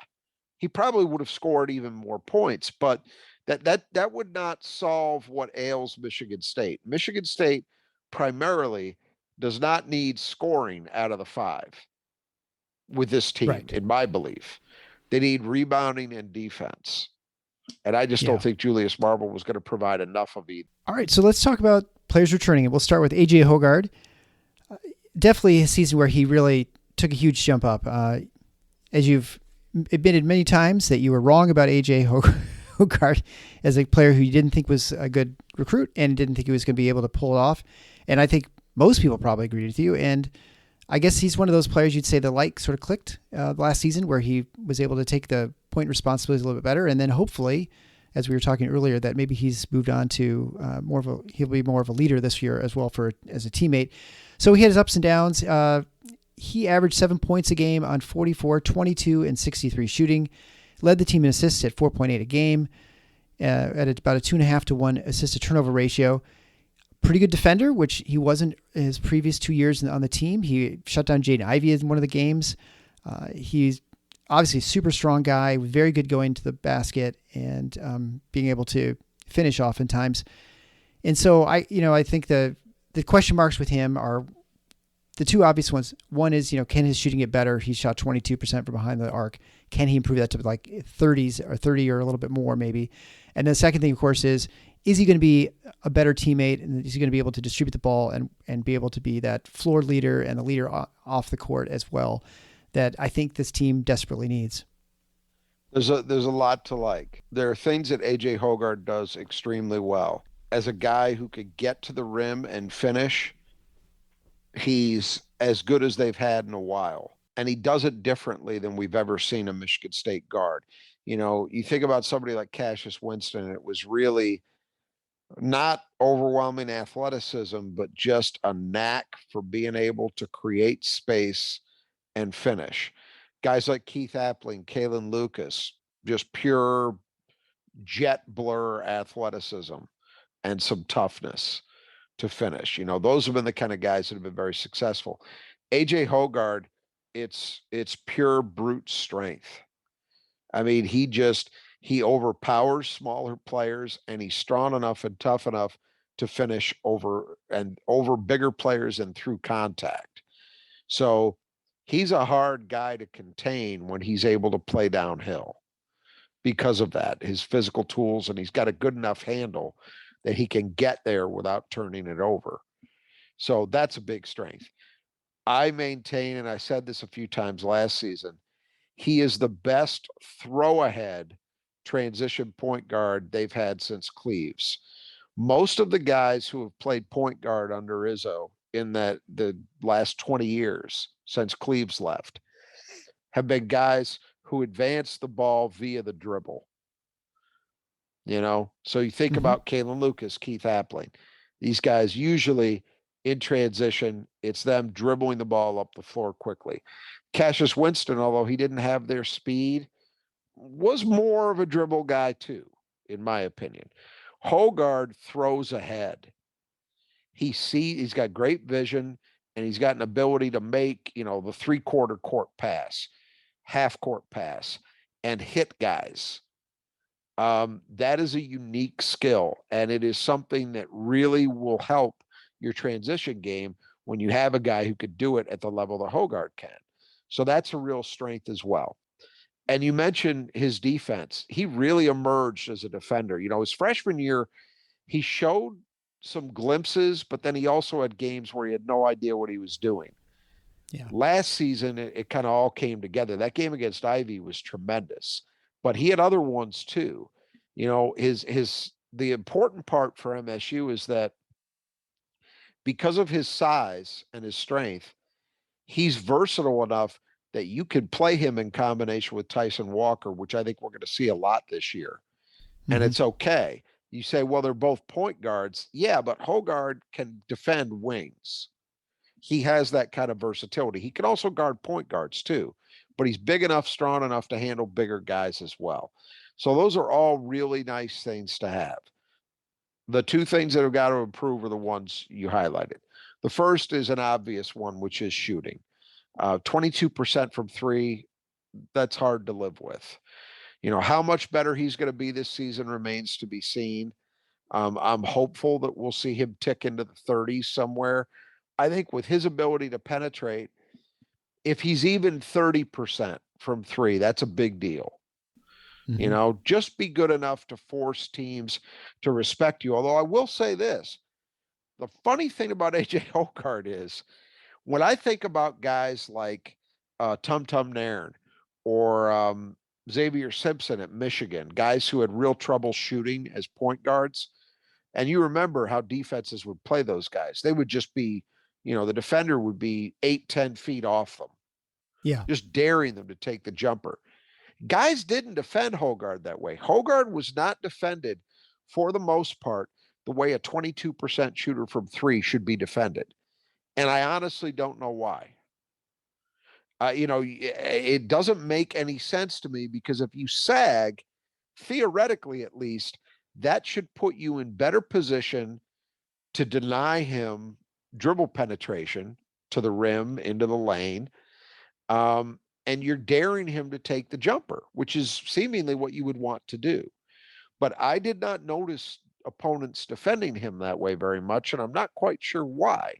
He probably would have scored even more points, but that would not solve what ails Michigan State. Michigan State primarily does not need scoring out of the five with this team, right, in my belief. They need rebounding and defense. And I just don't think Julius Marble was going to provide enough of either. All right, so let's talk about players returning. We'll start with A.J. Hoggard. Definitely a season where he really took a huge jump up. As you've admitted many times that you were wrong about A.J. Hoggard as a player who you didn't think was a good recruit and didn't think he was going to be able to pull it off. And I think most people probably agreed with you. And I guess he's one of those players you'd say the light sort of clicked last season, where he was able to take the point responsibilities a little bit better. And then hopefully, as we were talking earlier, that maybe he's moved on to he'll be more of a leader this year as well as a teammate. So he had his ups and downs. He averaged 7 points a game on 44, 22, and 63 shooting. Led the team in assists at 4.8 a game, at about a 2.5 to 1 assist to turnover ratio. Pretty good defender, which he wasn't his previous 2 years on the team. He shut down Jaden Ivey in one of the games. He's obviously a super strong guy, very good going to the basket and being able to finish oftentimes. And so I think the question marks with him are the two obvious ones. One is, can his shooting get better? He shot 22% from behind the arc. Can he improve that to like 30s or 30 or a little bit more maybe? And the second thing, of course, is he going to be a better teammate, and is he going to be able to distribute the ball and be able to be that floor leader and the leader off the court as well that I think this team desperately needs? There's a lot to like. There are things that A.J. Hoggard does extremely well. As a guy who could get to the rim and finish, he's as good as they've had in a while. And he does it differently than we've ever seen a Michigan State guard. You think about somebody like Cassius Winston, and it was really not overwhelming athleticism, but just a knack for being able to create space and finish. Guys like Keith Appling, Kalen Lucas, just pure jet blur athleticism and some toughness to finish. Those have been the kind of guys that have been very successful. A.J. Hoggard, it's pure brute strength. I mean, he overpowers smaller players, and he's strong enough and tough enough to finish over bigger players and through contact. So he's a hard guy to contain when he's able to play downhill because of that, his physical tools, and he's got a good enough handle that he can get there without turning it over. So that's a big strength. I maintain, and I said this a few times last season, he is the best throw-ahead transition point guard they've had since Cleves. Most of the guys who have played point guard under Izzo in the last 20 years since Cleves left have been guys who advance the ball via the dribble. So you think about Kalen Lucas, Keith Appling. These guys usually in transition, it's them dribbling the ball up the floor quickly. Cassius Winston, although he didn't have their speed, was more of a dribble guy too, in my opinion. Hoggard throws ahead. He's got great vision, and he's got an ability to make, the three-quarter court pass, half-court pass, and hit guys. That is a unique skill, and it is something that really will help your transition game when you have a guy who could do it at the level that Hoggard can. So that's a real strength as well. And you mentioned his defense. He really emerged as a defender. His freshman year, he showed some glimpses, but then he also had games where he had no idea what he was doing. Yeah. Last season, it kind of all came together. That game against Ivy was tremendous, but he had other ones too. The important part for MSU is that because of his size and his strength, he's versatile enough that you could play him in combination with Tyson Walker, which I think we're going to see a lot this year. And it's okay. You say, well, they're both point guards. Yeah, but Hogard can defend wings. He has that kind of versatility. He can also guard point guards too, but he's big enough, strong enough to handle bigger guys as well. So those are all really nice things to have. The two things that have got to improve are the ones you highlighted. The first is an obvious one, which is shooting. 22% from three, that's hard to live with. How much better he's going to be this season remains to be seen. I'm hopeful that we'll see him tick into the 30s somewhere. I think with his ability to penetrate, if he's even 30% from three, that's a big deal. Just be good enough to force teams to respect you. Although I will say this, the funny thing about AJ Hogard is when I think about guys like Tum Tum Nairn or Xavier Simpson at Michigan, guys who had real trouble shooting as point guards, and you remember how defenses would play those guys. They would just be, the defender would be 8-10 feet off them. Yeah. Just daring them to take the jumper. Guys didn't defend Hogard that way. Hogard was not defended for the most part the way a 22% shooter from three should be defended. And I honestly don't know why. It doesn't make any sense to me because if you sag, theoretically at least, that should put you in better position to deny him dribble penetration to the rim, into the lane. And you're daring him to take the jumper, which is seemingly what you would want to do. But I did not notice opponents defending him that way very much, and I'm not quite sure why.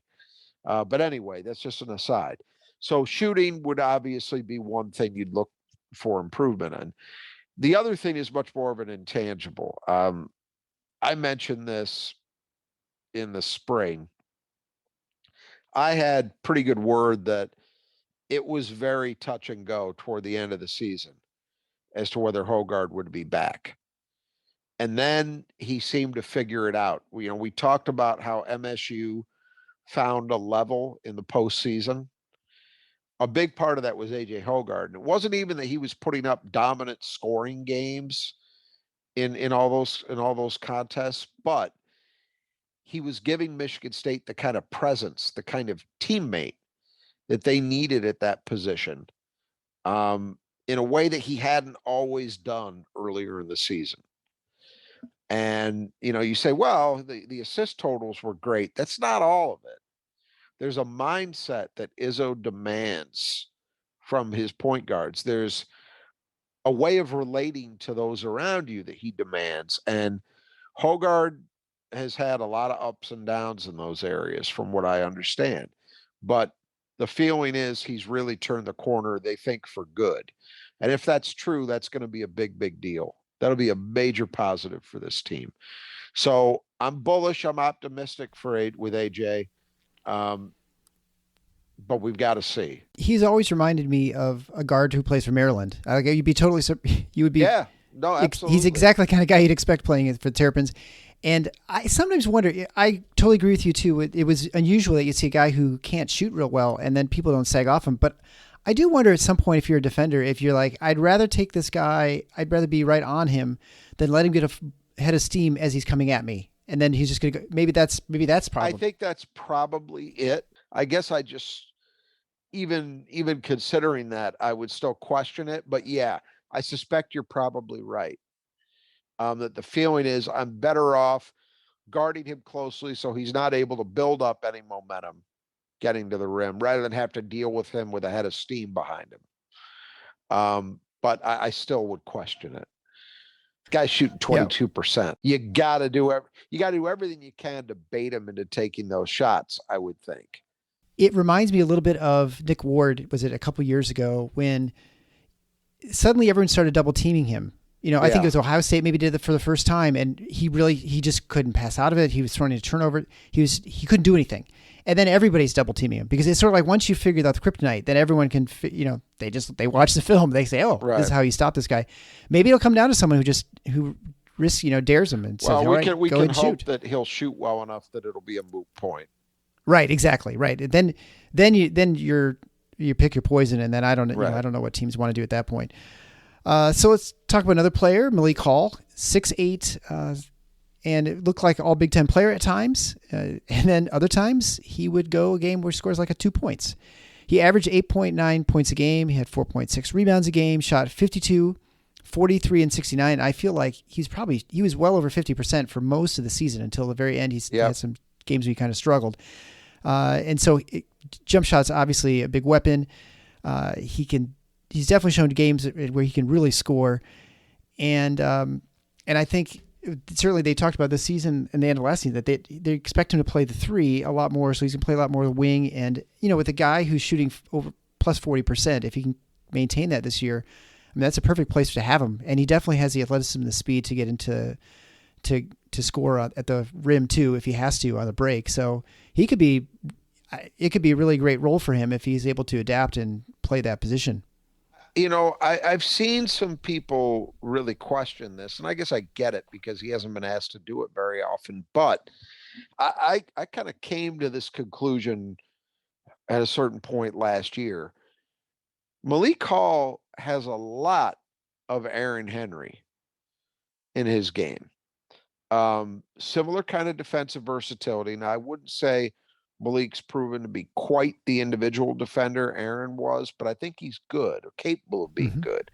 But anyway, that's just an aside. So shooting would obviously be one thing you'd look for improvement on. The other thing is much more of an intangible. I mentioned this in the spring. I had pretty good word that it was very touch and go toward the end of the season as to whether Hogard would be back. And then he seemed to figure it out. We talked about how MSU found a level in the postseason. A big part of that was AJ Hogard. And it wasn't even that he was putting up dominant scoring games in all those contests, but he was giving Michigan State the kind of presence, the kind of teammate that they needed at that position, in a way that he hadn't always done earlier in the season. And, you say, well, the assist totals were great. That's not all of it. There's a mindset that Izzo demands from his point guards. There's a way of relating to those around you that he demands. And Hogard has had a lot of ups and downs in those areas from what I understand. But the feeling is he's really turned the corner, they think, for good. And if that's true, that's going to be a big, big deal. That'll be a major positive for this team. So I'm bullish. I'm optimistic with AJ. But we've got to see. He's always reminded me of a guard who plays for Maryland. You would be. Yeah, no, absolutely. He's exactly the kind of guy you'd expect playing for the Terrapins. And I sometimes wonder, I totally agree with you too. It was unusual that you see a guy who can't shoot real well and then people don't sag off him. But I do wonder at some point, if you're a defender, if you're like, I'd rather take this guy, I'd rather be right on him than let him get a head of steam as he's coming at me. And then he's just going to go, maybe that's probably. I think that's probably it. I guess I just, even considering that, I would still question it. But yeah, I suspect you're probably right. That the feeling is I'm better off guarding him closely so he's not able to build up any momentum getting to the rim rather than have to deal with him with a head of steam behind him. But I still would question it. Guy's shooting 22%. You got to do everything you can to bait him into taking those shots, I would think. It reminds me a little bit of Nick Ward. Was it a couple years ago when suddenly everyone started double teaming him. I think it was Ohio State maybe did it for the first time, and he just couldn't pass out of it. He was throwing a turnover. He couldn't do anything. And then everybody's double teaming him because it's sort of like once you figured out the kryptonite, then everyone can, they watch the film. They say, oh, This is how you stop this guy. Maybe it'll come down to someone who risks, dares him and says, all right, we go can and hope shoot. that he'll shoot well enough that it'll be a moot point. Right. Exactly. Right. And then you pick your poison, and then I don't know what teams want to do at that point. So let's talk about another player, Malik Hall, 6'8", and it looked like all Big Ten player at times. And then other times he would go a game where he scores like 2 points. He averaged 8.9 points a game. He had 4.6 rebounds a game, shot 52, 43, and 69. I feel like he was well over 50% for most of the season until the very end. He had some games where he kind of struggled. And so jump shots, obviously a big weapon. He's definitely shown games where he can really score. And I think certainly they talked about this season and the end of last season that they expect him to play the 3 a lot more. So he's going to play a lot more of the wing. And, with a guy who's shooting over plus 40%, if he can maintain that this year, I mean, that's a perfect place to have him. And he definitely has the athleticism and the speed to get into, to score at the rim too, if he has to on the break. So it could be a really great role for him if he's able to adapt and play that position. I've seen some people really question this, and I guess I get it because he hasn't been asked to do it very often. But I kind of came to this conclusion at a certain point last year. Malik Hall has a lot of Aaron Henry in his game. Similar kind of defensive versatility. Now, I wouldn't say Malik's proven to be quite the individual defender Aaron was, but I think he's good or capable of being good.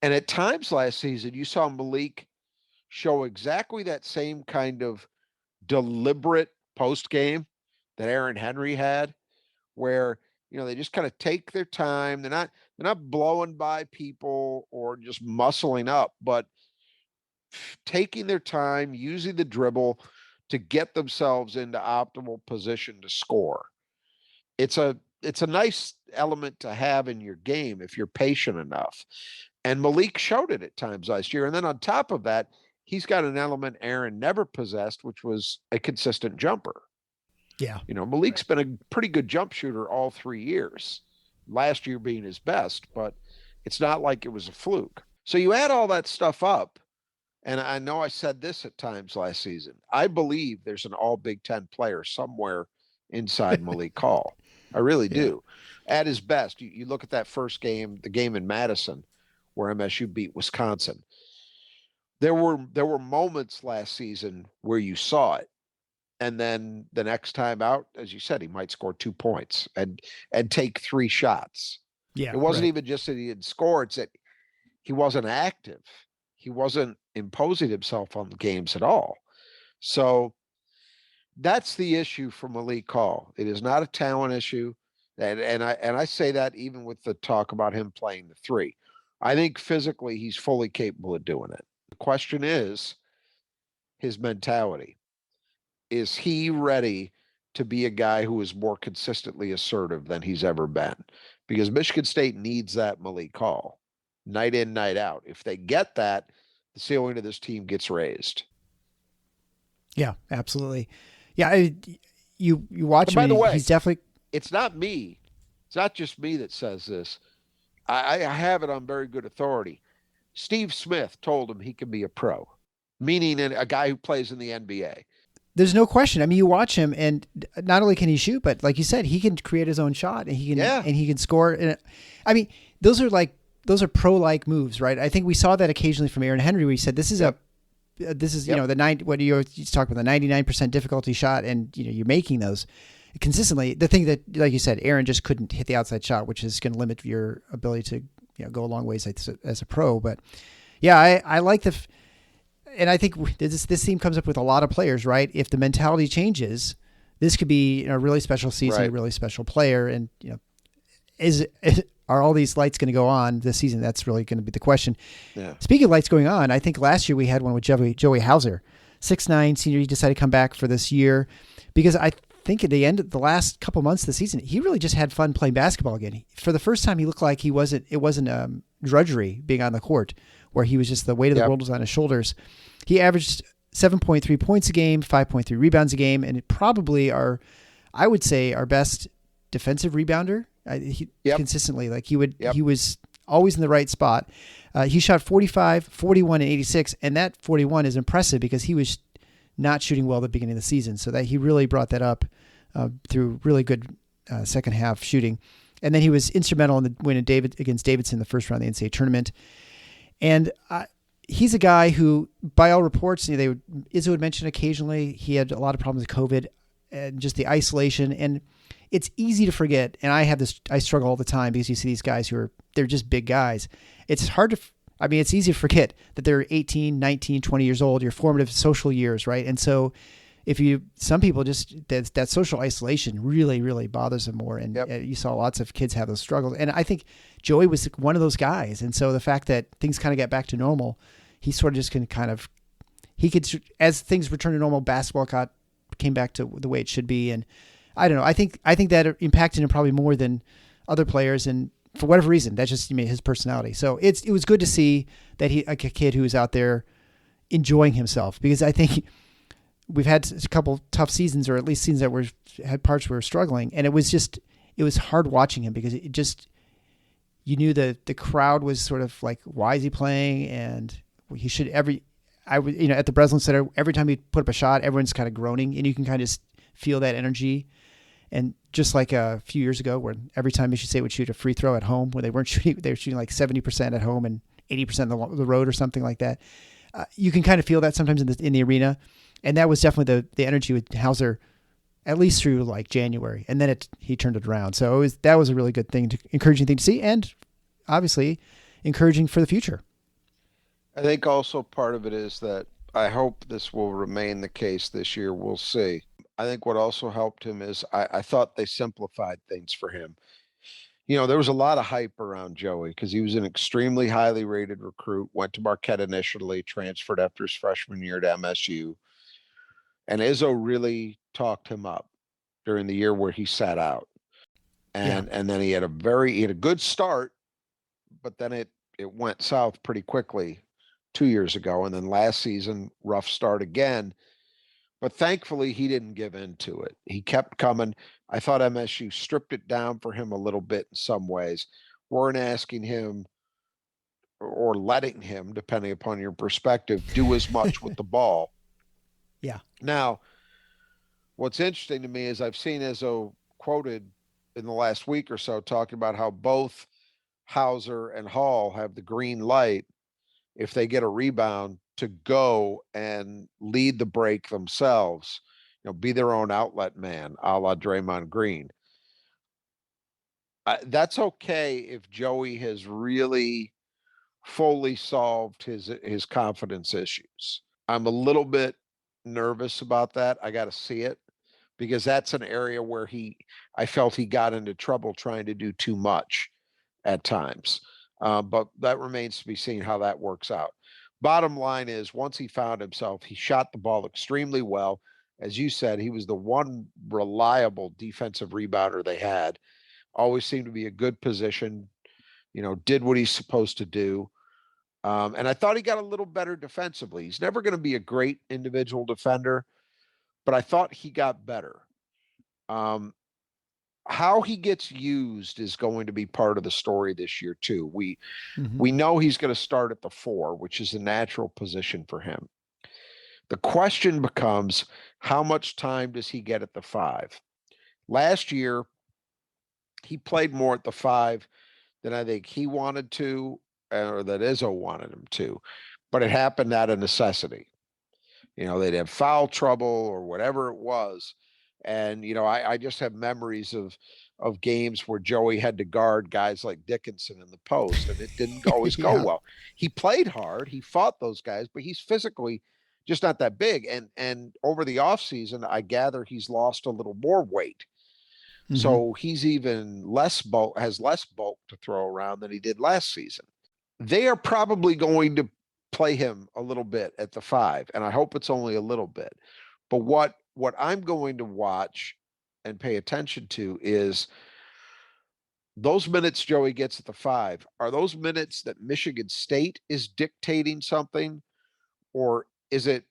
And at times last season, you saw Malik show exactly that same kind of deliberate post game that Aaron Henry had, where they just kind of take their time. They're not blowing by people or just muscling up, but taking their time, using the dribble to get themselves into optimal position to score. It's a nice element to have in your game if you're patient enough. And Malik showed it at times last year. And then on top of that, he's got an element Aaron never possessed, which was a consistent jumper. Yeah. Malik's been a pretty good jump shooter all 3 years, last year being his best, but it's not like it was a fluke. So you add all that stuff up, and I know I said this at times last season, I believe there's an all Big Ten player somewhere inside Malik Hall. I really do. At his best, you look at that first game, the game in Madison, where MSU beat Wisconsin. There were moments last season where you saw it. And then the next time out, as you said, he might score 2 points and take 3 shots. Yeah. It wasn't even just that he didn't score, it's that he wasn't active. He wasn't imposing himself on the games at all. So that's the issue for Malik Hall. It is not a talent issue. And I say that even with the talk about him playing the 3. I think physically he's fully capable of doing it. The question is his mentality. Is he ready to be a guy who is more consistently assertive than he's ever been? Because Michigan State needs that Malik Hall, night in, night out. If they get that, the ceiling of this team gets raised. Yeah, absolutely. Yeah, you watch him. By the way, he's definitely. It's not me. It's not just me that says this. I have it on very good authority. Steve Smith told him he can be a pro, meaning a guy who plays in the NBA. There's no question. I mean, you watch him, and not only can he shoot, but like you said, he can create his own shot, and he can score. And I mean, those are pro-like moves, right? I think we saw that occasionally from Aaron Henry, where he said, "This is the 90. What you talk about, the 99% difficulty shot, and you're making those consistently." The thing that, like you said, Aaron just couldn't hit the outside shot, which is going to limit your ability to go a long ways as a pro. But yeah, I like and I think this team comes up with a lot of players, right? If the mentality changes, this could be a really special season, right. A really special player. And, are all these lights going to go on this season? That's really going to be the question. Yeah. Speaking of lights going on, I think last year we had one with Joey Hauser, 6'9" senior. He decided to come back for this year because I think at the end of the last couple months of the season, he really just had fun playing basketball again. For the first time, he looked like it wasn't drudgery being on the court, where he was just the weight of the world was on his shoulders. He averaged 7.3 points a game, 5.3 rebounds a game, and it probably I would say, our best defensive rebounder. Consistently, like he was always in the right spot. He shot 45, 41, and 86, and that 41 is impressive because he was not shooting well at the beginning of the season, so that he really brought that up through really good second half shooting. And then he was instrumental in the win against Davidson in the first round of the NCAA tournament. And he's a guy who, by all reports, Izzo would mention occasionally he had a lot of problems with COVID and just the isolation. And it's easy to forget. And I struggle all the time because you see these guys they're just big guys. It's hard to, it's easy to forget that they're 18, 19, 20 years old, your formative social years, right? And so some people just, that social isolation really, really bothers them more. And you saw lots of kids have those struggles. And I think Joey was one of those guys. And so the fact that things kind of got back to normal, he sort of just as things returned to normal, basketball came back to the way it should be. And I don't know. I think that impacted him probably more than other players. And for whatever reason, that's just his personality. So it was good to see that a kid who was out there enjoying himself, because I think we've had a couple tough seasons, or at least seasons that had parts where we were struggling. And it was hard watching him because you knew that the crowd was sort of like, why is he playing? And he should at the Breslin Center, every time he put up a shot, everyone's kind of groaning, and you can kind of feel that energy. And just like a few years ago, where every time Michigan State would shoot a free throw at home, where they were shooting like 70% at home and 80% on the road or something like that. You can kind of feel that sometimes in the arena. And that was definitely the energy with Hauser, at least through like January. And then he turned it around. So that was a really good encouraging thing to see, and obviously encouraging for the future. I think also part of it is that I hope this will remain the case this year. We'll see. I think what also helped him is I thought they simplified things for him. There was a lot of hype around Joey because he was an extremely highly rated recruit, went to Marquette initially, transferred after his freshman year to MSU. And Izzo really talked him up during the year where he sat out. And then he had a good start, but then it went south pretty quickly 2 years ago. And then last season, rough start again. But thankfully, he didn't give in to it. He kept coming. I thought MSU stripped it down for him a little bit in some ways. Weren't asking him or letting him, depending upon your perspective, do as much with the ball. Yeah. Now, what's interesting to me is I've seen Izzo quoted in the last week or so talking about how both Hauser and Hall have the green light if they get a rebound to go and lead the break themselves, be their own outlet man, a la Draymond Green. That's okay if Joey has really fully solved his confidence issues. I'm a little bit nervous about that. I got to see it, because that's an area where I felt he got into trouble trying to do too much at times. But that remains to be seen how that works out. Bottom line is, once he found himself, he shot the ball extremely well. As you said, he was the one reliable defensive rebounder they had. Always seemed to be a good position, did what he's supposed to do. And I thought he got a little better defensively. He's never going to be a great individual defender, but I thought he got better. How he gets used is going to be part of the story this year too. We know he's going to start at the 4, which is a natural position for him. The question becomes, how much time does he get at the 5? Last year, he played more at the 5 than I think he wanted to, or that Izzo wanted him to, but it happened out of necessity. They'd have foul trouble or whatever it was. And, I just have memories of games where Joey had to guard guys like Dickinson in the post, and it didn't always go well. He played hard. He fought those guys, but he's physically just not that big. And over the offseason, I gather he's lost a little more weight. So he's even has less bulk to throw around than he did last season. They are probably going to play him a little bit at the 5, and I hope it's only a little bit. But what I'm going to watch and pay attention to is those minutes Joey gets at the 5. Are those minutes that Michigan State is dictating something, or is it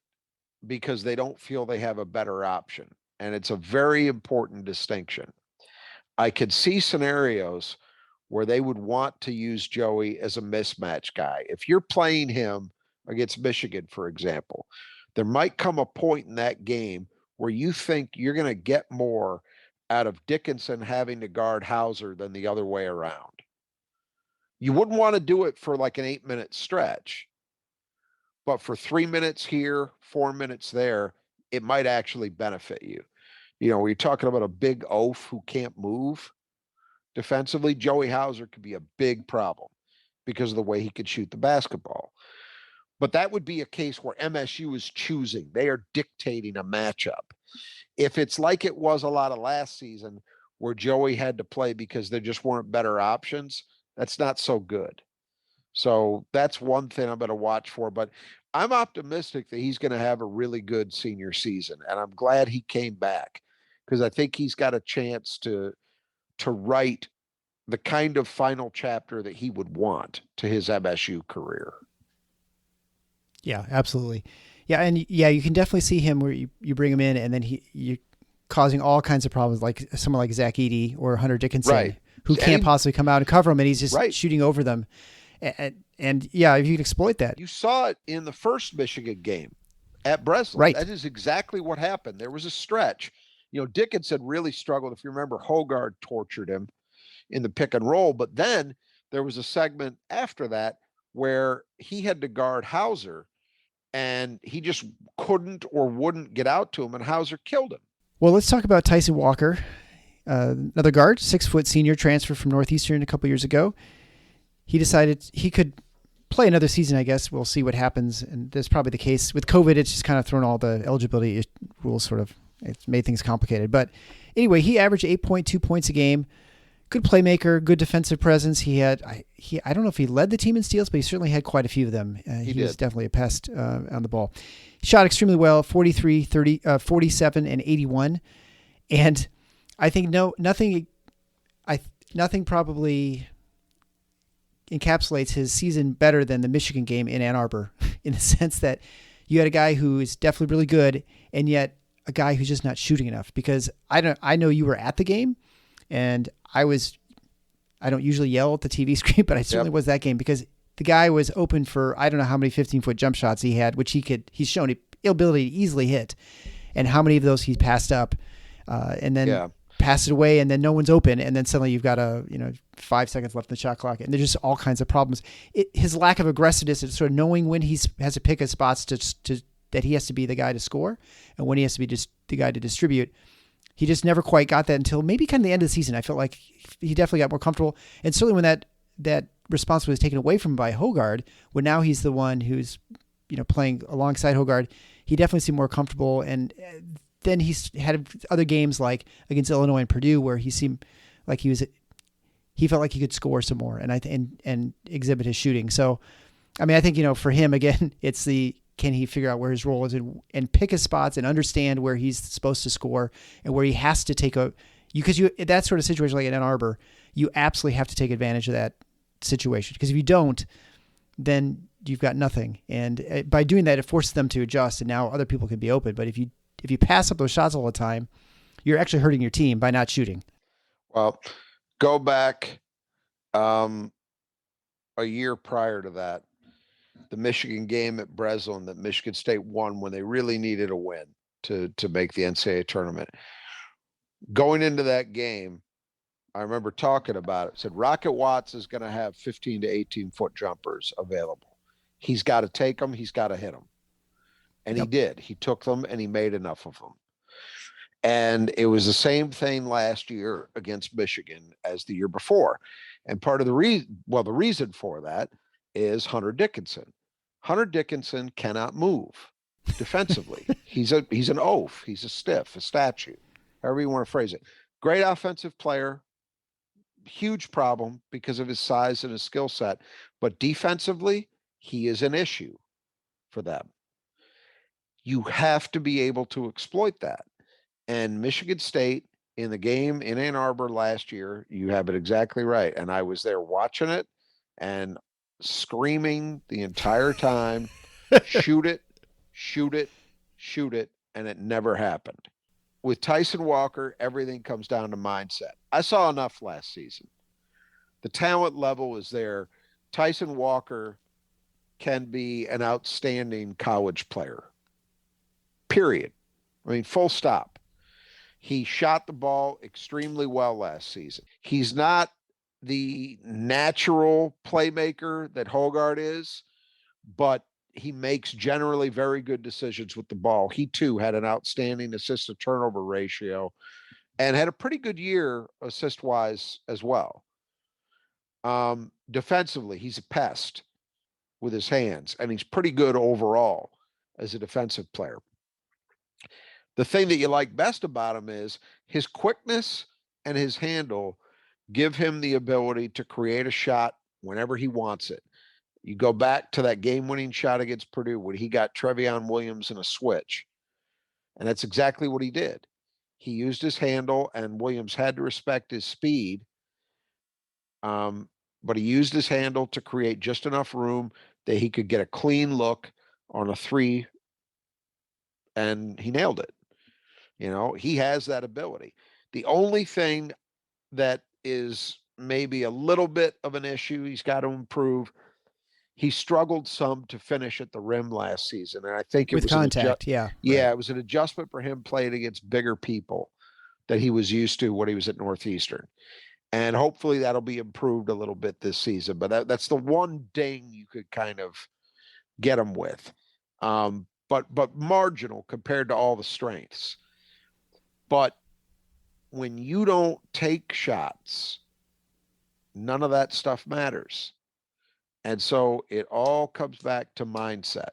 because they don't feel they have a better option? And it's a very important distinction. I could see scenarios where they would want to use Joey as a mismatch guy. If you're playing him against Michigan, for example, there might come a point in that game where you think you're going to get more out of Dickinson having to guard Hauser than the other way around. You wouldn't want to do it for like an 8-minute stretch, but for 3 minutes here, 4 minutes there, it might actually benefit you. You know, you're talking about a big oaf who can't move defensively. Joey Hauser could be a big problem because of the way he could shoot the basketball. But that would be a case where MSU is choosing. They are dictating a matchup. If it's like it was a lot of last season where Joey had to play because there just weren't better options, that's not so good. So that's one thing I'm going to watch for. But I'm optimistic that he's going to have a really good senior season. And I'm glad he came back because I think he's got a chance to write the kind of final chapter that he would want to his MSU career. Yeah, absolutely. Yeah, and yeah, you can definitely see him where you bring him in and then you're causing all kinds of problems, like someone like Zach Edey or Hunter Dickinson, right, who can't possibly come out and cover him, and he's just right, shooting over them. And yeah, if you could exploit that. You saw it in the first Michigan game at Breslin. Right. That is exactly what happened. There was a stretch. You know, Dickinson really struggled. If you remember, Hogard tortured him in the pick and roll. But then there was a segment after that where he had to guard Hauser, and he just couldn't or wouldn't get out to him, and Hauser killed him. Well, let's talk about Tyson Walker, another guard, 6-foot senior transfer from Northeastern a couple years ago. He decided he could play another season, I guess. We'll see what happens. And that's probably the case. With COVID, it's just kind of thrown all the eligibility rules it's made things complicated. But anyway, he averaged 8.2 points a game. Good playmaker, good defensive presence. I don't know if he led the team in steals, but he certainly had quite a few of them. He was definitely a pest on the ball. He shot extremely well, 43, 30, 47, and 81. And I think nothing probably encapsulates his season better than the Michigan game in Ann Arbor, in the sense that you had a guy who is definitely really good, and yet a guy who's just not shooting enough. Because I know you were at the game, and I don't usually yell at the TV screen, but I certainly was that game, because the guy was open for, I don't know how many 15-foot jump shots he had, which he's shown an ability to easily hit, and how many of those he passed up, and then pass it away, and then no one's open, and then suddenly you've got 5 seconds left in the shot clock, and there's just all kinds of problems. His lack of aggressiveness is sort of knowing when he has to pick his spots that he has to be the guy to score, and when he has to be just the guy to distribute. He just never quite got that until maybe kind of the end of the season. I felt like he definitely got more comfortable, and certainly when that responsibility was taken away from him by Hogard, when now he's the one who's playing alongside Hogard, he definitely seemed more comfortable. And then he's had other games like against Illinois and Purdue where he seemed like he felt like he could score some more and exhibit his shooting. So, I mean, I think, for him, again, it's can he figure out where his role is and pick his spots and understand where he's supposed to score and where he has to take that sort of situation like in Ann Arbor, you absolutely have to take advantage of that situation, because if you don't, then you've got nothing. And by doing that, it forces them to adjust, and now other people can be open. But if you pass up those shots all the time, you're actually hurting your team by not shooting. Well, go back a year prior to that, the Michigan game at Breslin that Michigan State won when they really needed a win to make the NCAA tournament. Going into that game, I remember talking about it. Said Rocket Watts is going to have 15 to 18-foot jumpers available. He's got to take them. He's got to hit them. And he did. He took them, and he made enough of them. And it was the same thing last year against Michigan as the year before. And part of the reason for that is Hunter Dickinson. Hunter Dickinson cannot move defensively. He's an oaf. He's a stiff, a statue, however you want to phrase it. Great offensive player, huge problem because of his size and his skill set. But defensively, he is an issue for them. You have to be able to exploit that. And Michigan State in the game in Ann Arbor last year. You have it exactly right. And I was there watching it and screaming the entire time, shoot it, shoot it, shoot it. And it never happened. With Tyson Walker, everything comes down to mindset. I saw enough last season. The talent level is there. Tyson Walker can be an outstanding college player. Period. I mean, full stop. He shot the ball extremely well last season. He's not the natural playmaker that Hogard is, but he makes generally very good decisions with the ball. He too had an outstanding assist to turnover ratio and had a pretty good year assist wise as well. Defensively, he's a pest with his hands, and he's pretty good overall as a defensive player. The thing that you like best about him is his quickness and his handle give him the ability to create a shot whenever he wants it. You go back to that game-winning shot against Purdue when he got Trevion Williams in a switch, and that's exactly what he did. He used his handle, and Williams had to respect his speed, but he used his handle to create just enough room that he could get a clean look on a three, and he nailed it. You know, he has that ability. The only thing that is maybe a little bit of an issue he's got to improve, he struggled some to finish at the rim last season. And I think it with was contact. Yeah. Yeah, it was an adjustment for him playing against bigger people that he was used to when he was at Northeastern. And hopefully that'll be improved a little bit this season. But that's the one ding you could kind of get him with. But marginal compared to all the strengths. But when you don't take shots, none of that stuff matters. And so it all comes back to mindset.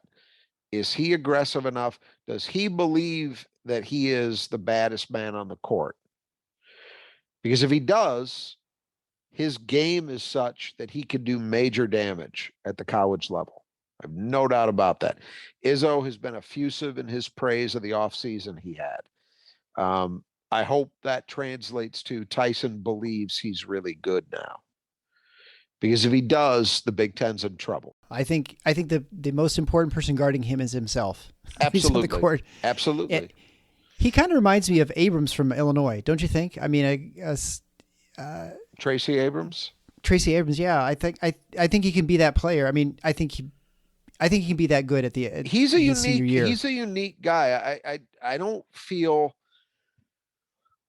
Is he aggressive enough? Does he believe that he is the baddest man on the court? Because if he does, his game is such that he can do major damage at the college level. I have no doubt about that. Izzo has been effusive in his praise of the offseason he had. I hope that translates to Tyson believes he's really good now. Because if he does, the Big Ten's in trouble. I think the most important person guarding him is himself. Absolutely. He's on the court. Absolutely. He kind of reminds me of Abrams from Illinois, don't you think? I mean, Tracy Abrams? Tracy Abrams, yeah. I think he can be that player. I mean, I think he can be that good at he's a his senior year. He's a unique guy. I don't feel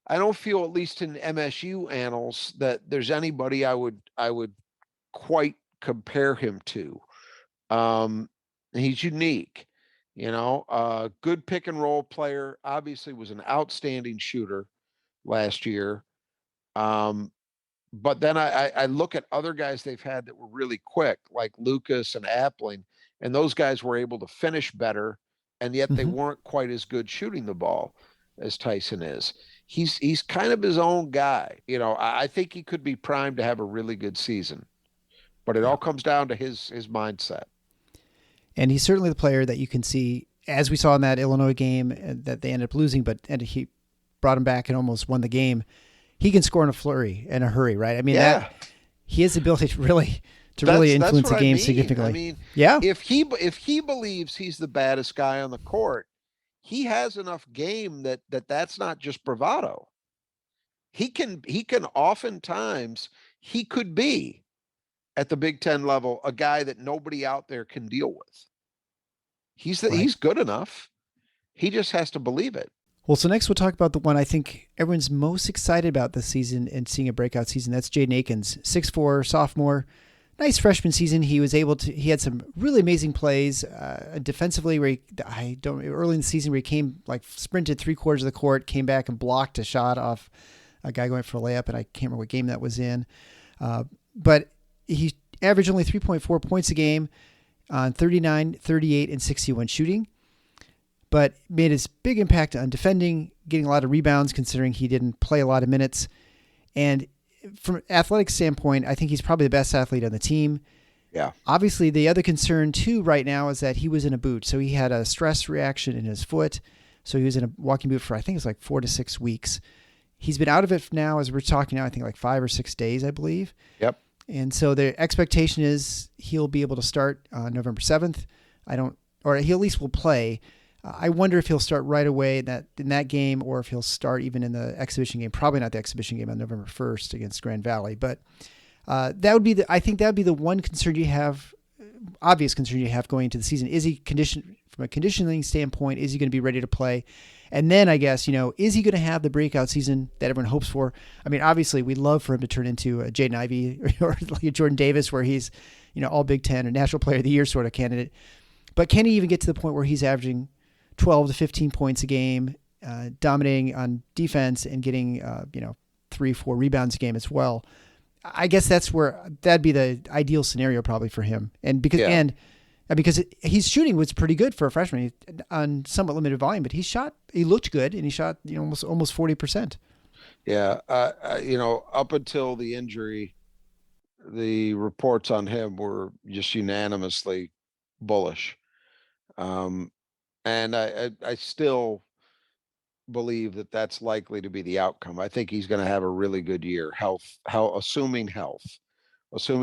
at least in MSU annals that there's anybody I would quite compare him to. He's unique, you know, good pick and roll player, obviously was an outstanding shooter last year. But then I look at other guys they've had that were really quick, like Lucas and Appling, and those guys were able to finish better, and yet they weren't quite as good shooting the ball as Tyson is. He's kind of his own guy. You know, I think he could be primed to have a really good season. But it all comes down to his mindset. And he's certainly the player that you can see, as we saw in that Illinois game that they ended up losing, and he brought him back and almost won the game. He can score in a flurry, in a hurry, right? I mean, he has the ability to really influence a game significantly. I mean, if he believes he's the baddest guy on the court, he has enough game that's not just bravado. He can oftentimes, he could be at the Big Ten level a guy that nobody out there can deal with. He's good enough. He just has to believe it. Well, so next we'll talk about the one I think everyone's most excited about this season and seeing a breakout season. That's Jaden Akins, 6'4", sophomore. Nice freshman season. He had some really amazing plays defensively where early in the season where he came, like, sprinted 3/4 of the court, came back and blocked a shot off a guy going for a layup, and I can't remember what game that was in. But he averaged only 3.4 points a game on 39, 38, and 61 shooting, but made his big impact on defending, getting a lot of rebounds considering he didn't play a lot of minutes. And from an athletic standpoint, I think he's probably the best athlete on the team. Yeah. Obviously, the other concern too right now is that he was in a boot. So he had a stress reaction in his foot. So he was in a walking boot for, I think it was like 4 to 6 weeks. He's been out of it now, as we're talking now, I think like 5 or 6 days, I believe. Yep. And so the expectation is he'll be able to start November 7th. Or he at least will play. I wonder if he'll start right away in that game, or if he'll start even in the exhibition game. Probably not the exhibition game on November 1st against Grand Valley. But that would be I think that would be the one concern you have, obvious concern you have going into the season. Is he from a conditioning standpoint? Is he going to be ready to play? And then I guess, is he going to have the breakout season that everyone hopes for? I mean, obviously we'd love for him to turn into a Jaden Ivey or like a Jordan Davis, where he's, all Big Ten or National Player of the Year sort of candidate. But can he even get to the point where he's averaging 12 to 15 points a game, dominating on defense and getting, 3-4 rebounds a game as well? I guess that'd be the ideal scenario probably for him. And because his shooting was pretty good for a freshman on somewhat limited volume, but he looked good, and he shot, almost 40%. Yeah. Up until the injury, the reports on him were just unanimously bullish. And I still believe that that's likely to be the outcome. I think he's going to have a really good year. Assuming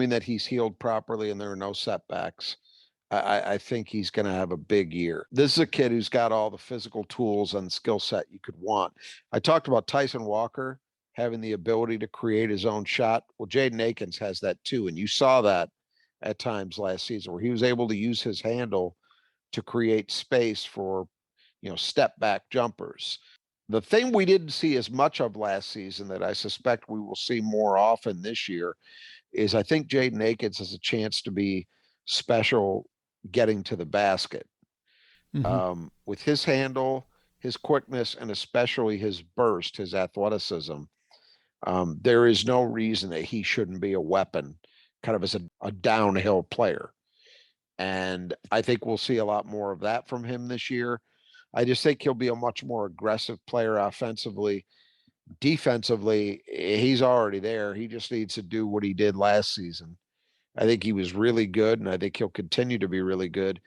that he's healed properly and there are no setbacks. I think he's going to have a big year. This is a kid who's got all the physical tools and skill set you could want. I talked about Tyson Walker having the ability to create his own shot. Well, Jaden Akins has that too. And you saw that at times last season, where he was able to use his handle to create space for, step back jumpers. The thing we didn't see as much of last season that I suspect we will see more often this year is I think Jaden Akins has a chance to be special getting to the basket. Mm-hmm. With his handle, his quickness, and especially his burst, his athleticism, there is no reason that he shouldn't be a weapon, kind of as a downhill player. And I think we'll see a lot more of that from him this year. I just think he'll be a much more aggressive player offensively. Defensively, he's already there. He just needs to do what he did last season. I think he was really good, and I think he'll continue to be really good.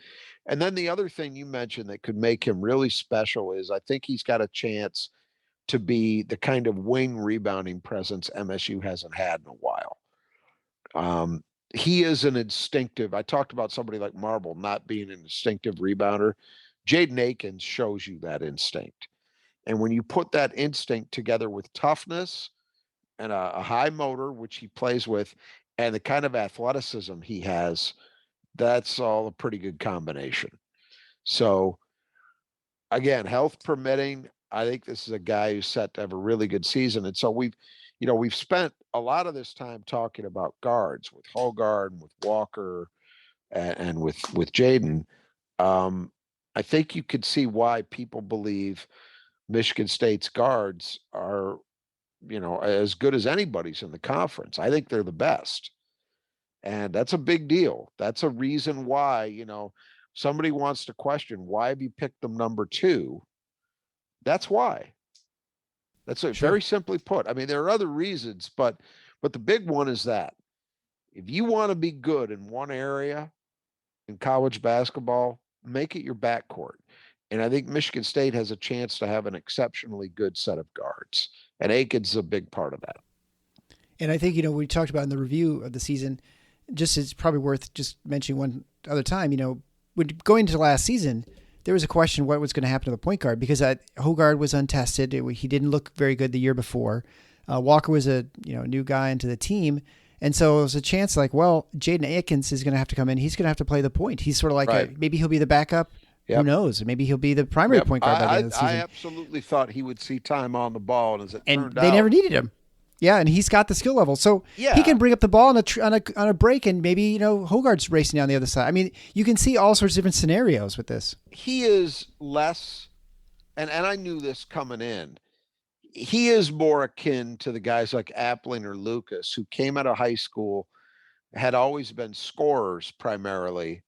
And then the other thing you mentioned that could make him really special is I think he's got a chance to be the kind of wing rebounding presence MSU hasn't had in a while. He is an instinctive. I talked about somebody like Marble not being an instinctive rebounder. Jaden Akins shows you that instinct. And when you put that instinct together with toughness and a high motor, which he plays with, and the kind of athleticism he has, that's all a pretty good combination. So, again, health permitting, I think this is a guy who's set to have a really good season. And so we've spent a lot of this time talking about guards with Hogard, with Walker, and with Jaden. I think you could see why people believe Michigan State's guards are, as good as anybody's in the conference. I think they're the best. And that's a big deal. That's a reason why, somebody wants to question, why have you picked them number 2? That's why. That's very simply put. I mean, there are other reasons, but the big one is that if you want to be good in one area in college basketball, make it your backcourt. And I think Michigan State has a chance to have an exceptionally good set of guards. And Akins is a big part of that. And I think, we talked about in the review of the season, just it's probably worth just mentioning one other time, when going into last season, there was a question what was going to happen to the point guard, because Hogard was untested. He didn't look very good the year before. Walker was a new guy into the team. And so it was a chance like, well, Jaden Akins is going to have to come in. He's going to have to play the point. He's sort of like, maybe he'll be the backup. Yep. Who knows? Maybe he'll be the primary point guard by the end of the season. I absolutely thought he would see time on the ball. And as it turned out, they never needed him. Yeah, and he's got the skill level. So he can bring up the ball on a break, and maybe, Hogard's racing down the other side. I mean, you can see all sorts of different scenarios with this. He is less, and I knew this coming in, he is more akin to the guys like Appling or Lucas, who came out of high school, had always been scorers primarily,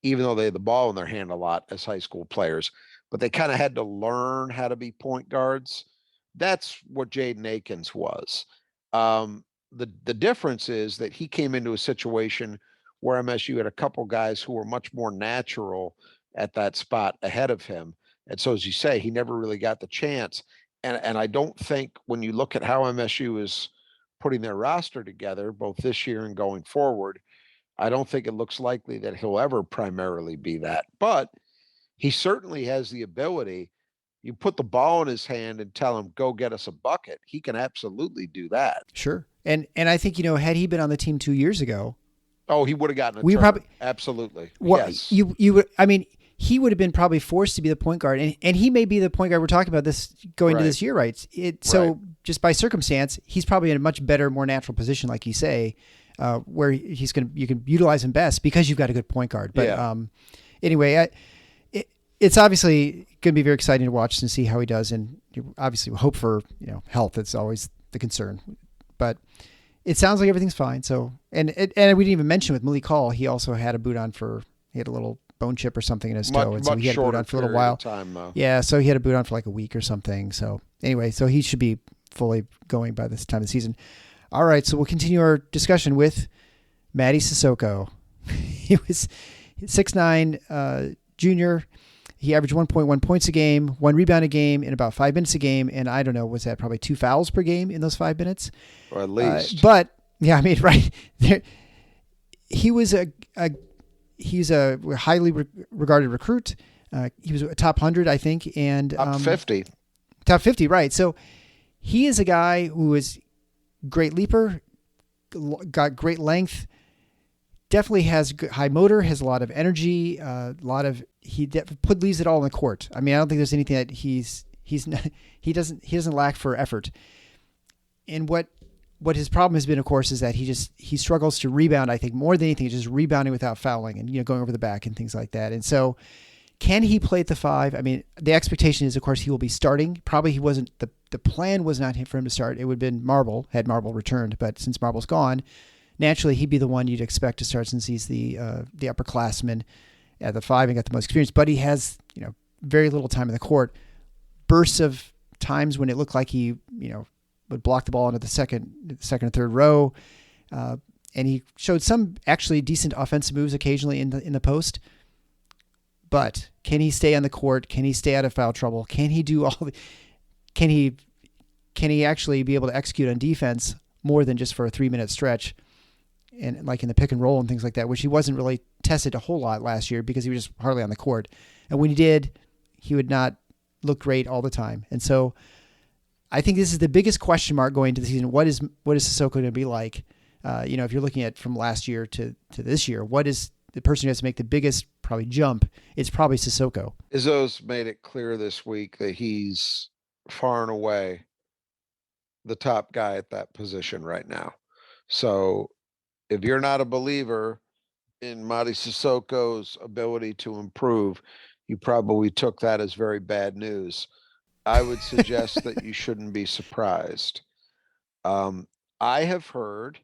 even though they had the ball in their hand a lot as high school players, but they kind of had to learn how to be point guards. That's what Jaden Akins was. The difference is that he came into a situation where MSU had a couple guys who were much more natural at that spot ahead of him. And so, as you say, he never really got the chance. and I don't think when you look at how MSU is putting their roster together, both this year and going forward, I don't think it looks likely that he'll ever primarily be that. But he certainly has the ability. You put the ball in his hand and tell him, go get us a bucket. He can absolutely do that. Sure. And I think, had he been on the team 2 years ago, oh, he would have gotten a we turn. Probably absolutely. Well, yes. You would. I mean, he would have been probably forced to be the point guard, and he may be the point guard we're talking about this going to this year, right? So just by circumstance, he's probably in a much better, more natural position, like you say, where you can utilize him best because you've got a good point guard. But anyway, it's obviously going to be very exciting to watch and see how he does, and you obviously hope for health. It's always the concern, but it sounds like everything's fine. So and we didn't even mention with Malik Hall, he also had a boot on he had a little bone chip or something in his toe, and so he had a boot on for a little while. Yeah, so he had a boot on for like a week or something. So anyway, so he should be fully going by this time of the season. All right, so we'll continue our discussion with Mady Sissoko. He was 6'9", junior. He averaged 1.1 points a game, 1 rebound a game, in about 5 minutes a game, and I don't know, was that probably 2 fouls per game in those 5 minutes? Or at least. But yeah, I mean, right there, he was he's a highly regarded recruit. He was a top 100, I think, and top 50. Top 50, right? So he is a guy who is great leaper, got great length, definitely has high motor, has a lot of energy, he leaves it all on the court. I mean, I don't think there's anything that he doesn't lack for effort. And what his problem has been, of course, is that he struggles to rebound. I think more than anything, just rebounding without fouling and going over the back and things like that. And so, can he play at the 5? I mean, the expectation is, of course, he will be starting. Probably he wasn't the plan was not for him to start. It would have been Marble had Marble returned, but since Marble's gone, naturally he'd be the one you'd expect to start since he's the upperclassman at the 5 and got the most experience. But he has very little time in the court. Bursts of times when it looked like he would block the ball into the second or third row, and he showed some actually decent offensive moves occasionally in the post. But can he stay on the court? Can he stay out of foul trouble? Can he do can he actually be able to execute on defense more than just for a 3-minute stretch, and like in the pick and roll and things like that, which he wasn't really tested a whole lot last year because he was just hardly on the court. And when he did, he would not look great all the time. And so I think this is the biggest question mark going into the season. What is Sissoko going to be like? If you're looking at from last year to this year, what is the person who has to make the biggest probably jump? It's probably Sissoko. Izzo's made it clear this week that he's far and away the top guy at that position right now. So if you're not a believer in Mady Sissoko's ability to improve, you probably took that as very bad news. I would suggest that you shouldn't be surprised. I have heard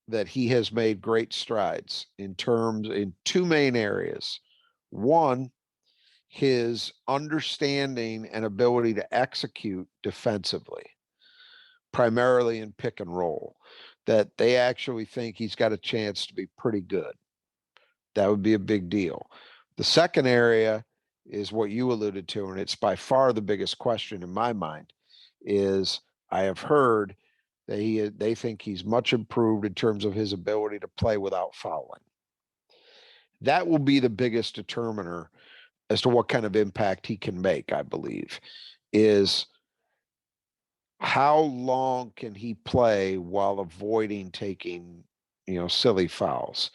that he has made great strides in 2 main areas. One, his understanding and ability to execute defensively, primarily in pick and roll, that they actually think he's got a chance to be pretty good. That would be a big deal. The second area is what you alluded to, and it's by far the biggest question in my mind, is I have heard that they think he's much improved in terms of his ability to play without fouling. That will be the biggest determiner as to what kind of impact he can make, I believe, is how long can he play while avoiding taking, silly fouls.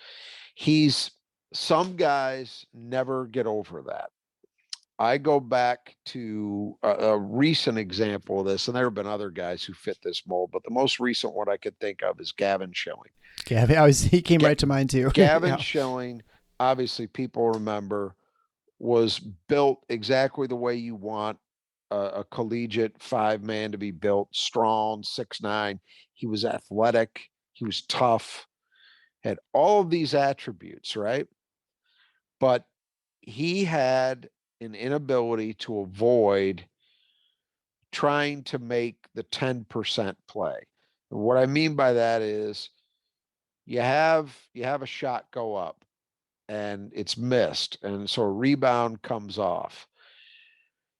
Some guys never get over that. I go back to a recent example of this, and there have been other guys who fit this mold, but the most recent one I could think of is Gavin Schilling. He came right to mind too. Gavin Schilling, obviously people remember, was built exactly the way you want a collegiate 5-man to be built, strong, 6'9". He was athletic. He was tough, had all of these attributes, right? But he had an inability to avoid trying to make the 10% play. And what I mean by that is you have a shot go up and it's missed, and so a rebound comes off.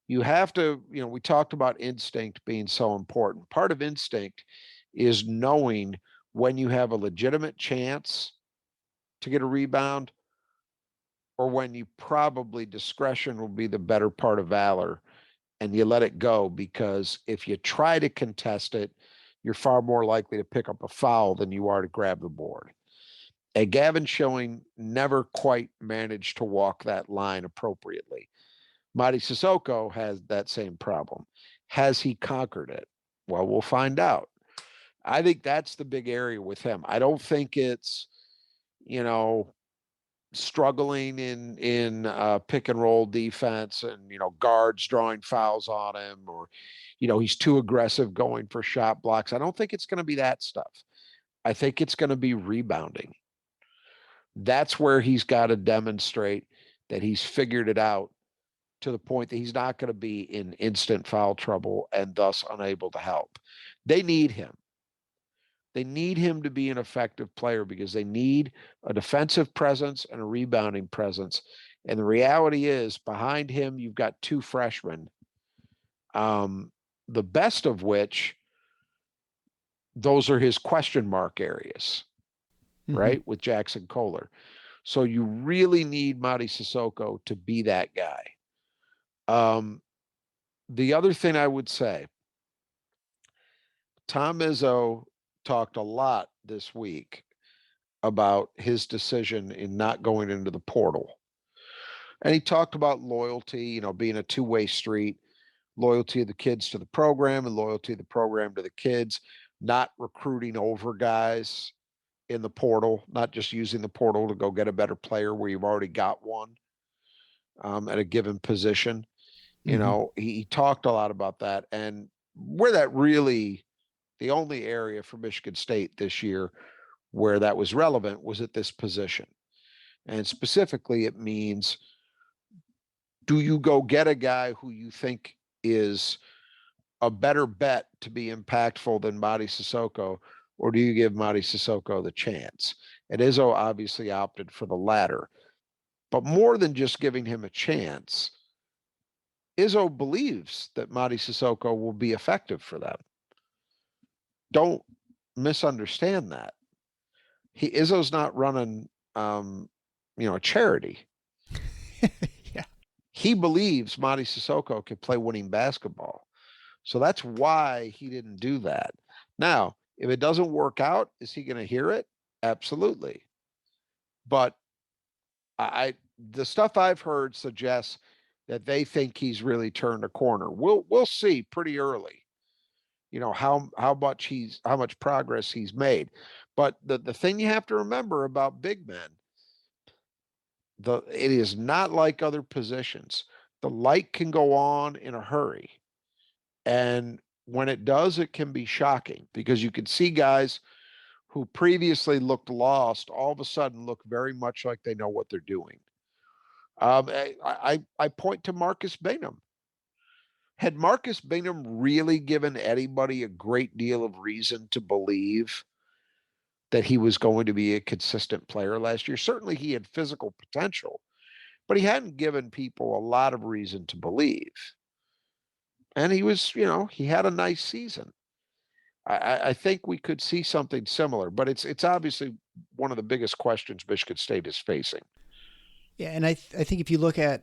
You have to, we talked about instinct being so important. Part of instinct is knowing when you have a legitimate chance to get a rebound or when you probably discretion will be the better part of valor and you let it go, because if you try to contest it, you're far more likely to pick up a foul than you are to grab the board. And Gavin Schilling never quite managed to walk that line appropriately. Mady Sissoko has that same problem. Has he conquered it? Well, we'll find out. I think that's the big area with him. I don't think it's, struggling in pick and roll defense and, guards drawing fouls on him, or, he's too aggressive going for shot blocks. I don't think it's going to be that stuff. I think it's going to be rebounding. That's where he's got to demonstrate that he's figured it out to the point that he's not going to be in instant foul trouble and thus unable to help. They need him. They need him to be an effective player because they need a defensive presence and a rebounding presence. And the reality is, behind him, you've got two freshmen, the best of which, those are his question mark areas, right, with Jaxon Kohler. So you really need Mady Sissoko to be that guy. The other thing I would say, Tom Izzo talked a lot this week about his decision in not going into the portal. And he talked about loyalty, being a two-way street, loyalty of the kids to the program and loyalty of the program to the kids, not recruiting over guys in the portal, not just using the portal to go get a better player where you've already got one at a given position. He talked a lot about that. And where that really, the only area for Michigan State this year where that was relevant was at this position. And specifically, it means, do you go get a guy who you think is a better bet to be impactful than Mady Sissoko, or do you give Mady Sissoko the chance? And Izzo obviously opted for the latter. But more than just giving him a chance, Izzo believes that Mady Sissoko will be effective for them. Don't misunderstand that. Izzo's not running, a charity. Yeah. He believes Mady Sissoko can play winning basketball. So that's why he didn't do that. Now, if it doesn't work out, is he going to hear it? Absolutely. But the stuff I've heard suggests that they think he's really turned a corner. We'll see pretty early, how much progress he's made. But the thing you have to remember about big men, it is not like other positions. The light can go on in a hurry. And when it does, it can be shocking because you can see guys who previously looked lost all of a sudden look very much like they know what they're doing. I point to Marcus Bingham. Had Marcus Bingham really given anybody a great deal of reason to believe that he was going to be a consistent player last year? Certainly he had physical potential, but he hadn't given people a lot of reason to believe. And he was, he had a nice season. I think we could see something similar, but it's obviously one of the biggest questions Michigan State is facing. Yeah, and I think if you look to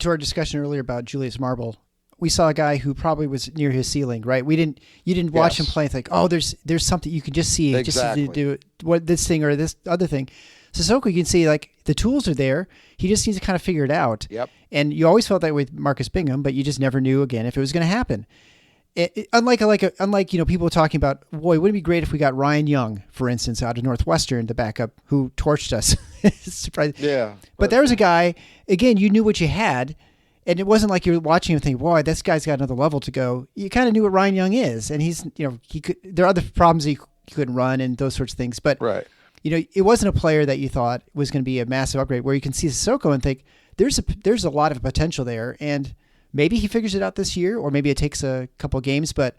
our discussion earlier about Julius Marble, we saw a guy who probably was near his ceiling, right? You didn't watch him play and think, oh, there's something you can just see, exactly. Just to do this thing or this other thing. Sissoko, you can see like the tools are there. He just needs to kind of figure it out. Yep. And you always felt that with Marcus Bingham, but you just never knew again if it was going to happen. Unlike people talking about, boy, wouldn't it be great if we got Ryan Young, for instance, out of Northwestern, the backup who torched us. Surprised. Yeah. But there was a guy, again, you knew what you had, and it wasn't like you're watching him and thinking, boy, this guy's got another level to go. You kind of knew what Ryan Young is, and he's, there are other problems he couldn't run and those sorts of things. But, right. It wasn't a player that you thought was going to be a massive upgrade where you can see Sissoko and think there's a lot of potential there. And maybe he figures it out this year, or maybe it takes a couple of games, but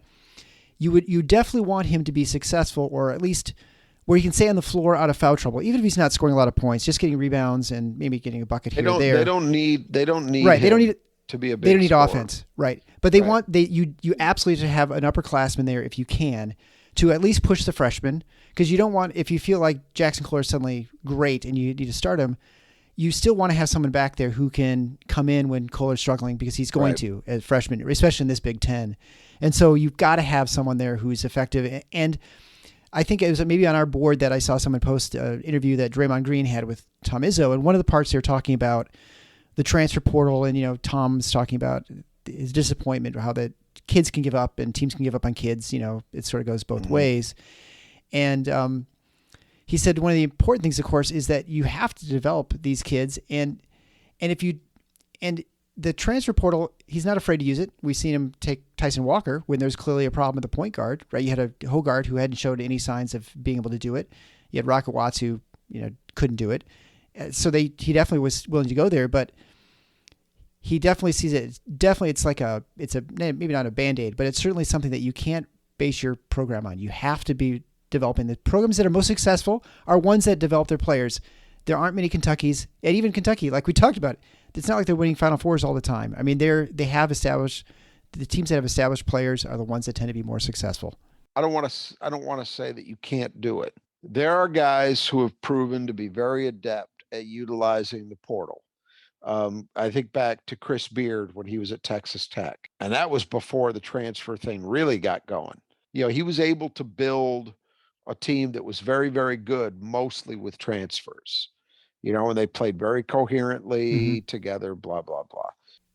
you definitely want him to be successful, or at least where he can stay on the floor out of foul trouble, even if he's not scoring a lot of points, just getting rebounds and maybe getting a bucket here or there. They don't need right. him. They don't need to be a big They don't need scorer. offense, right? But you absolutely have an upperclassman there if you can to at least push the freshmen, because you don't want, if you feel like Jaxon Kohler is suddenly great and you need to start him, you still want to have someone back there who can come in when Kohler's struggling, because he's going to as freshman, especially in this Big Ten. And so you've got to have someone there who's effective. And I think it was maybe on our board that I saw someone post an interview that Draymond Green had with Tom Izzo. And one of the parts they were talking about the transfer portal, and, Tom's talking about his disappointment, how the kids can give up and teams can give up on kids. It sort of goes both ways. And he said one of the important things, of course, is that you have to develop these kids. And the transfer portal, he's not afraid to use it. We've seen him take Tyson Walker when there's clearly a problem at the point guard, right? You had a Hogard who hadn't showed any signs of being able to do it. You had Rocket Watts who, couldn't do it. So he definitely was willing to go there, but he definitely sees it. Definitely, it's maybe not a Band-Aid, but it's certainly something that you can't base your program on. You have to be developing. The programs that are most successful are ones that develop their players. There aren't many Kentuckys, and even Kentucky, like we talked about, it's not like they're winning Final Fours all the time. I mean, the teams that have established players are the ones that tend to be more successful. I don't want to say that you can't do it. There are guys who have proven to be very adept at utilizing the portal. I think back to Chris Beard when he was at Texas Tech, and that was before the transfer thing really got going. He was able to build a team that was very, very good, mostly with transfers, and they played very coherently together, blah, blah, blah.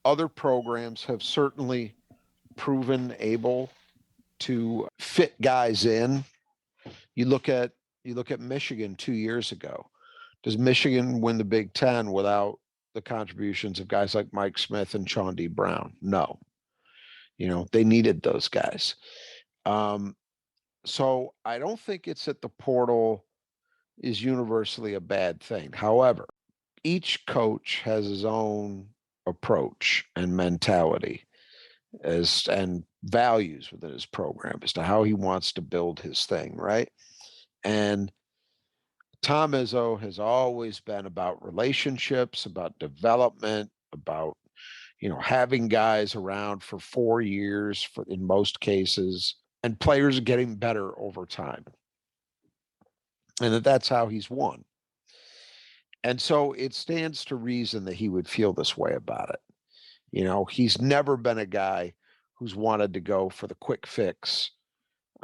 Other programs have certainly proven able to fit guys in. You look at Michigan 2 years ago. Does Michigan win the Big Ten without the contributions of guys like Mike Smith and Sean D. Brown? No. They needed those guys. So I don't think it's that the portal is universally a bad thing. However, each coach has his own approach and mentality and values within his program as to how he wants to build his thing, right? And Tom Izzo has always been about relationships, about development, about having guys around for 4 years in most cases, and players getting better over time. And that's how he's won. And so it stands to reason that he would feel this way about it. He's never been a guy who's wanted to go for the quick fix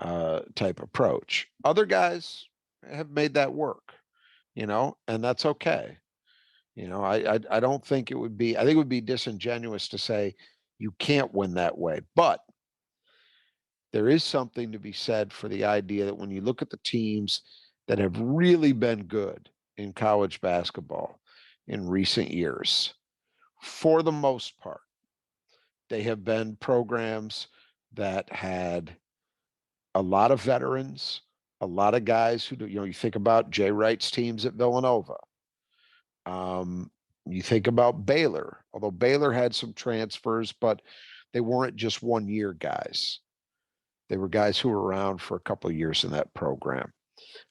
type approach. Other guys have made that work, and that's okay. I don't think I think it would be disingenuous to say you can't win that way, but there is something to be said for the idea that when you look at the teams that have really been good in college basketball in recent years, for the most part, they have been programs that had a lot of veterans, a lot of guys who, you think about Jay Wright's teams at Villanova. You think about Baylor, although Baylor had some transfers, but they weren't just 1 year guys. They were guys who were around for a couple of years in that program.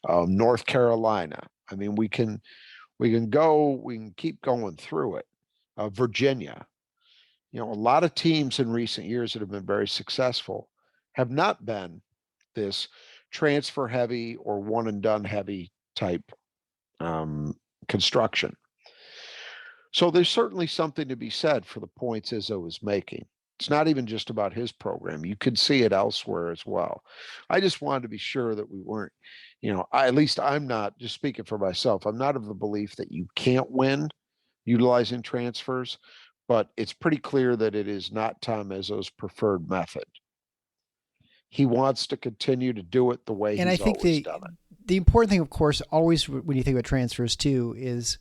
North Carolina. I mean, we can keep going through it. Virginia. A lot of teams in recent years that have been very successful have not been this transfer heavy or one and done heavy type construction. So there's certainly something to be said for the points Izzo is making. It's not even just about his program. You could see it elsewhere as well. I just wanted to be sure that we weren't, at least I'm not, just speaking for myself, I'm not of the belief that you can't win utilizing transfers, but it's pretty clear that it is not Tom Izzo's preferred method. He wants to continue to do it the way he's always done it. The important thing, of course, always when you think about transfers too, is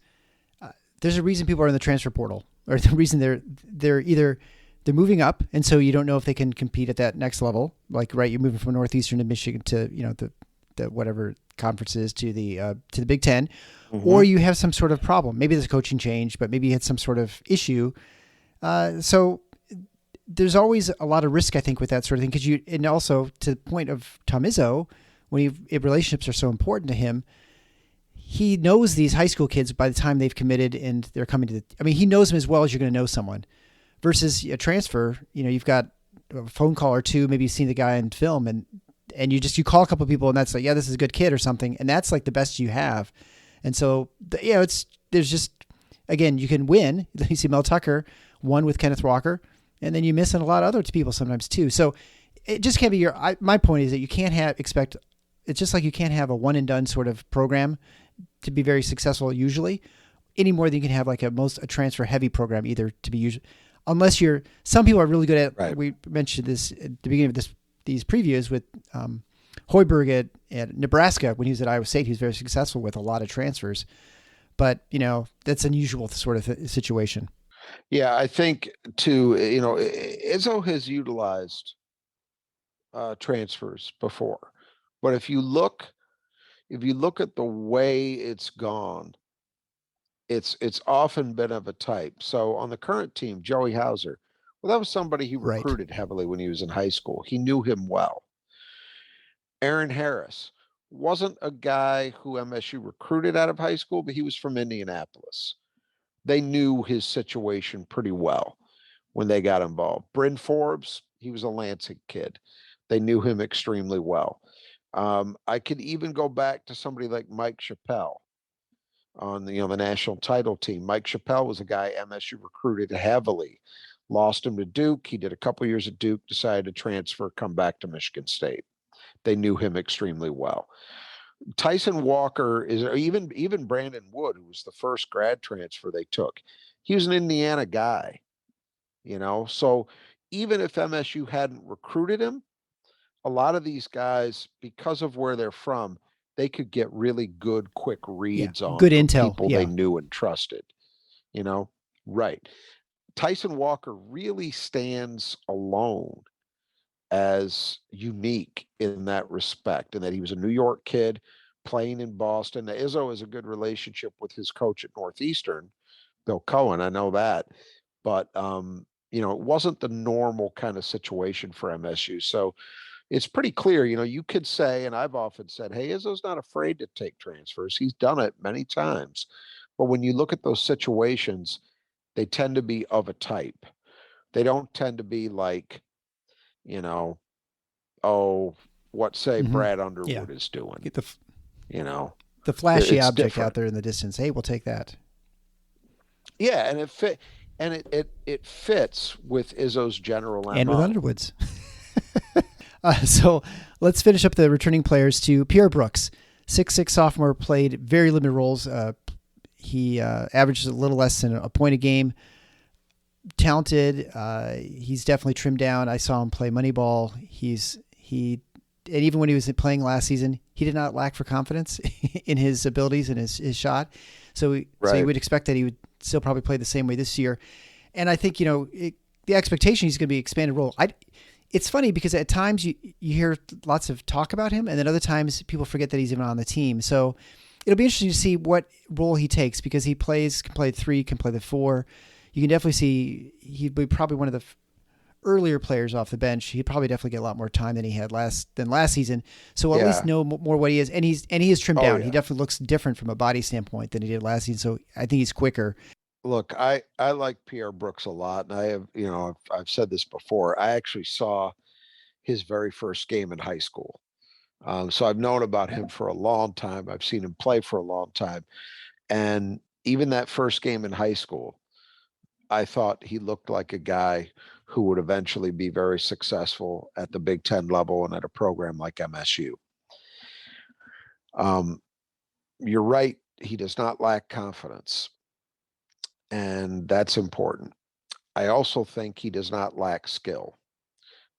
there's a reason people are in the transfer portal, or the reason they're moving up, and so you don't know if they can compete at that next level. Like, right, you're moving from Northeastern to Michigan to the whatever conference is to the Big Ten, or you have some sort of problem. Maybe there's a coaching change, but maybe you had some sort of issue. So there's always a lot of risk, I think, with that sort of thing. And also to the point of Tom Izzo, if relationships are so important to him, he knows these high school kids by the time they've committed and they're coming to he knows them as well as you're going to know someone. versus a transfer. You've got a phone call or two, maybe you've seen the guy in film, and you call a couple of people, and that's like, yeah, this is a good kid or something, and that's like the best you have. And so there's just, again, you can win. You see Mel Tucker won with Kenneth Walker, and then you miss on a lot of other people sometimes too. So it just can't be my point is that you can't expect. It's just like you can't have a one and done sort of program to be very successful usually, any more than you can have like a transfer heavy program either to be usually, unless some people are really good at, right. We mentioned this at the beginning of these previews with Hoiberg at Nebraska. When he was at Iowa State, he was very successful with a lot of transfers, but that's unusual sort of situation. Yeah. I think too, Izzo has utilized transfers before, but if you look at the way it's gone, it's often been of a type. So on the current team, Joey Hauser, well, that was somebody he recruited heavily when he was in high school. He knew him well. Aaron Harris wasn't a guy who MSU recruited out of high school, but he was from Indianapolis. They knew his situation pretty well when they got involved. Bryn Forbes, he was a Lansing kid. They knew him extremely well. I could even go back to somebody like Mike Chappell on the national title team. Mike Chappell was a guy MSU recruited heavily, lost him to Duke. He did a couple years at Duke, decided to transfer, come back to Michigan State. They knew him extremely well. Tyson Walker is even Brandon Wood, who was the first grad transfer they took. He was an Indiana guy, so even if MSU hadn't recruited him, a lot of these guys, because of where they're from, they could get really good, quick reads on good intel, people they knew and trusted, right. Tyson Walker really stands alone as unique in that respect, and that he was a New York kid playing in Boston. Now, Izzo has a good relationship with his coach at Northeastern, Bill Cohen. I know that, but it wasn't the normal kind of situation for MSU. So it's pretty clear, you could say, and I've often said, hey, Izzo's not afraid to take transfers. He's done it many times. But when you look at those situations, they tend to be of a type. They don't tend to be like, what say Brad Underwood is doing. Get the flashy object different out there in the distance. Hey, we'll take that. Yeah, and it fits with Izzo's general MO. And with Underwood's. So let's finish up the returning players to Pierre Brooks. 6'6" sophomore, played very limited roles. He averages a little less than a point a game. Talented. He's definitely trimmed down. I saw him play Moneyball. And even when he was playing last season, he did not lack for confidence in his abilities and his shot. So you would expect that he would still probably play the same way this year. And I think, the expectation he's going to be expanded role. It's funny because at times you hear lots of talk about him, and then other times people forget that he's even on the team. So it'll be interesting to see what role he takes, because he can play 3, can play the 4. You can definitely see he'd be probably one of the earlier players off the bench. He'd probably definitely get a lot more time than he had last season. So we'll at least know more what he is. And he is trimmed down. Yeah. He definitely looks different from a body standpoint than he did last season. So I think he's quicker. Look, I like Pierre Brooks a lot, and I have, I've said this before. I actually saw his very first game in high school. So I've known about him for a long time. I've seen him play for a long time. And even that first game in high school, I thought he looked like a guy who would eventually be very successful at the Big Ten level and at a program like MSU. You're right. He does not lack confidence, and that's important. I also think he does not lack skill.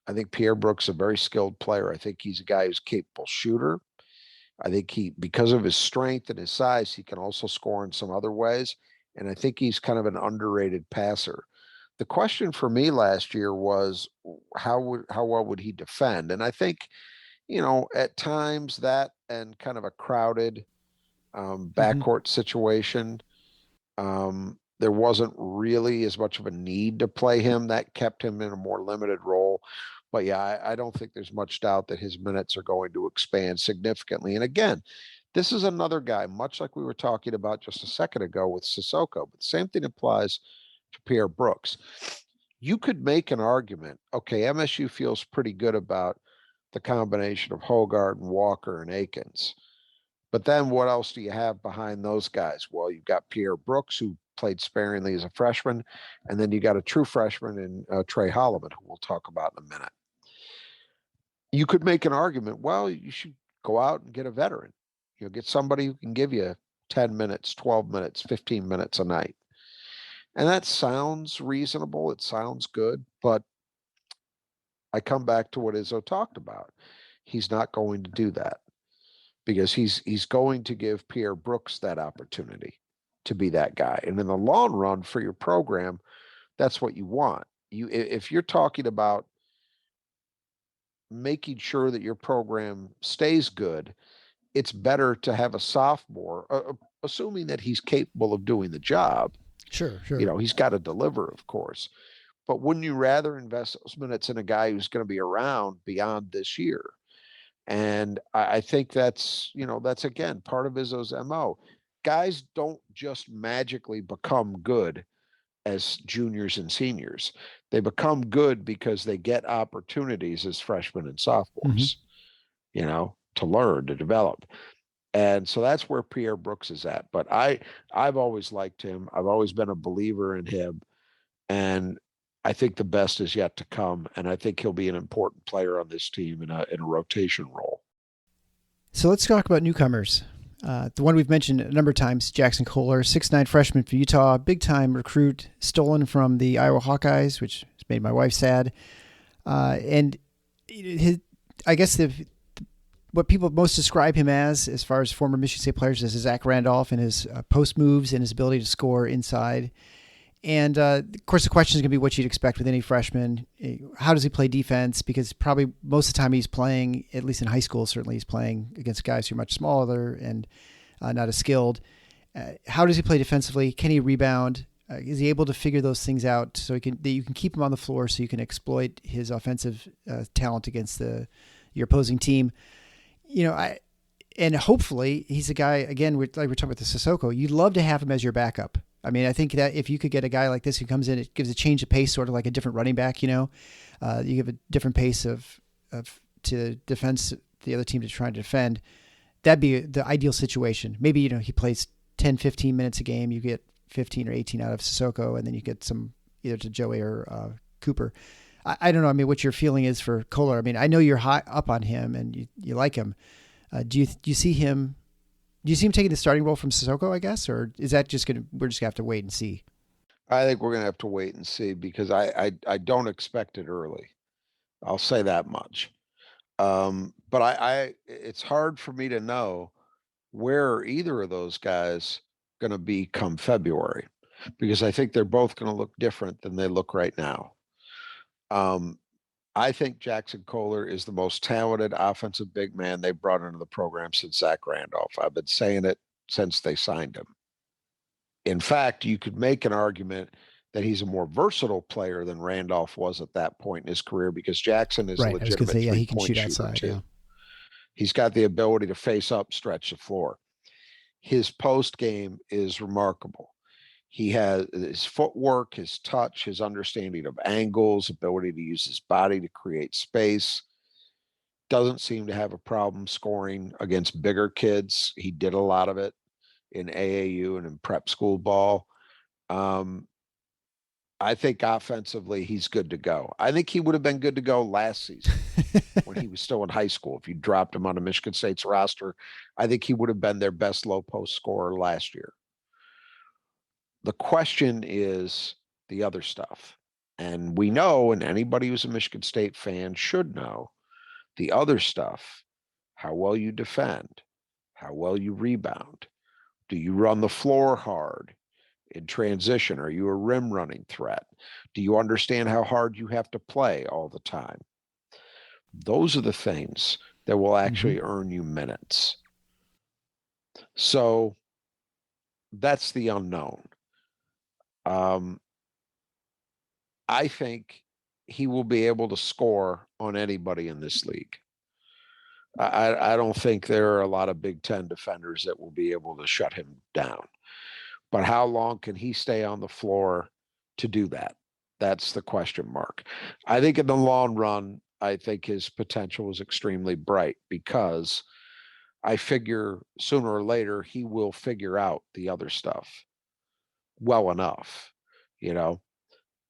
I think Pierre Brooks is a very skilled player. I think he's a guy who's a capable shooter. I think because of his strength and his size, he can also score in some other ways. And I think he's kind of an underrated passer. The question for me last year was how well would he defend? And I think, at times that and kind of a crowded backcourt situation, there wasn't really as much of a need to play him. That kept him in a more limited role. But yeah, I don't think there's much doubt that his minutes are going to expand significantly. And again, this is another guy, much like we were talking about just a second ago with Sissoko, but the same thing applies to Pierre Brooks. you could make an argument. Okay, MSU feels pretty good about the combination of Hogard and Walker and Akins. But then what else do you have behind those guys? Well, you've got Pierre Brooks, who played sparingly as a freshman, and then you got a true freshman in Tre Holloman, who we'll talk about in a minute. You could make an argument, well, you should go out and get a veteran. Get somebody who can give you 10 minutes, 12 minutes, 15 minutes a night. And that sounds reasonable. It sounds good, but I come back to what Izzo talked about. He's not going to do that because he's going to give Pierre Brooks that opportunity to be that guy. And in the long run for your program, that's what you want. If you're talking about making sure that your program stays good, it's better to have a sophomore, assuming that he's capable of doing the job. Sure. He's got to deliver, of course. But wouldn't you rather invest those minutes in a guy who's going to be around beyond this year? And I think that's again part of Izzo's MO. Guys don't just magically become good as juniors and seniors. They become good because they get opportunities as freshmen and sophomores, to learn, to develop. And so that's where Pierre Brooks is at. But I've always liked him. I've always been a believer in him. And I think the best is yet to come. And I think he'll be an important player on this team in a rotation role. So let's talk about newcomers. The one we've mentioned a number of times, Jaxon Kohler, 6'9" freshman for Utah, big-time recruit, stolen from the Iowa Hawkeyes, which has made my wife sad. And I guess what people most describe him as far as former Michigan State players, is Zach Randolph and his post moves and his ability to score inside. And, of course, the question is going to be what you'd expect with any freshman. How does he play defense? Because probably most of the time he's playing, at least in high school, certainly he's playing against guys who are much smaller and not as skilled. How does he play defensively? Can he rebound? Is he able to figure those things out so that you can keep him on the floor so you can exploit his offensive talent against your opposing team? And hopefully he's a guy, again, like we're talking about the Sissoko, you'd love to have him as your backup. I mean, I think that if you could get a guy like this who comes in, it gives a change of pace, sort of like a different running back, you give a different pace to defense, the other team to try to defend. That'd be the ideal situation. Maybe, he plays 10, 15 minutes a game. You get 15 or 18 out of Sissoko, and then you get some either to Joey or Cooper. I don't know. I mean, what your feeling is for Kohler. I mean, I know you're high up on him and you like him. Do you see him taking the starting role from Sissoko, I guess, or is that we're just gonna have to wait and see? I think we're going to have to wait and see because I don't expect it early. I'll say that much. But it's hard for me to know where either of those guys going to be come February, because I think they're both going to look different than they look right now. I think Jaxon Kohler is the most talented offensive big man they've brought into the program since Zach Randolph. I've been saying it since they signed him. In fact, you could make an argument that he's a more versatile player than Randolph was at that point in his career, because Jaxon is a legitimate three-point shooter too. Yeah. He's got the ability to face up, stretch the floor. His post game is remarkable. He has his footwork, his touch, his understanding of angles, ability to use his body to create space. Doesn't seem to have a problem scoring against bigger kids. He did a lot of it in AAU and in prep school ball. I think offensively, he's good to go. I think he would have been good to go last season when he was still in high school. If you dropped him on a Michigan State's roster, I think he would have been their best low post scorer last year. The question is the other stuff. And we know, and anybody who's a Michigan State fan should know, the other stuff: how well you defend, how well you rebound. Do you run the floor hard in transition? Are you a rim running threat? Do you understand how hard you have to play all the time? Those are the things that will actually earn you minutes. So that's the unknown. I think he will be able to score on anybody in this league. I don't think there are a lot of Big Ten defenders that will be able to shut him down. But how long can he stay on the floor to do that? That's the question mark. I think in the long run, I think his potential is extremely bright because I figure sooner or later he will figure out the other stuff well enough, you know.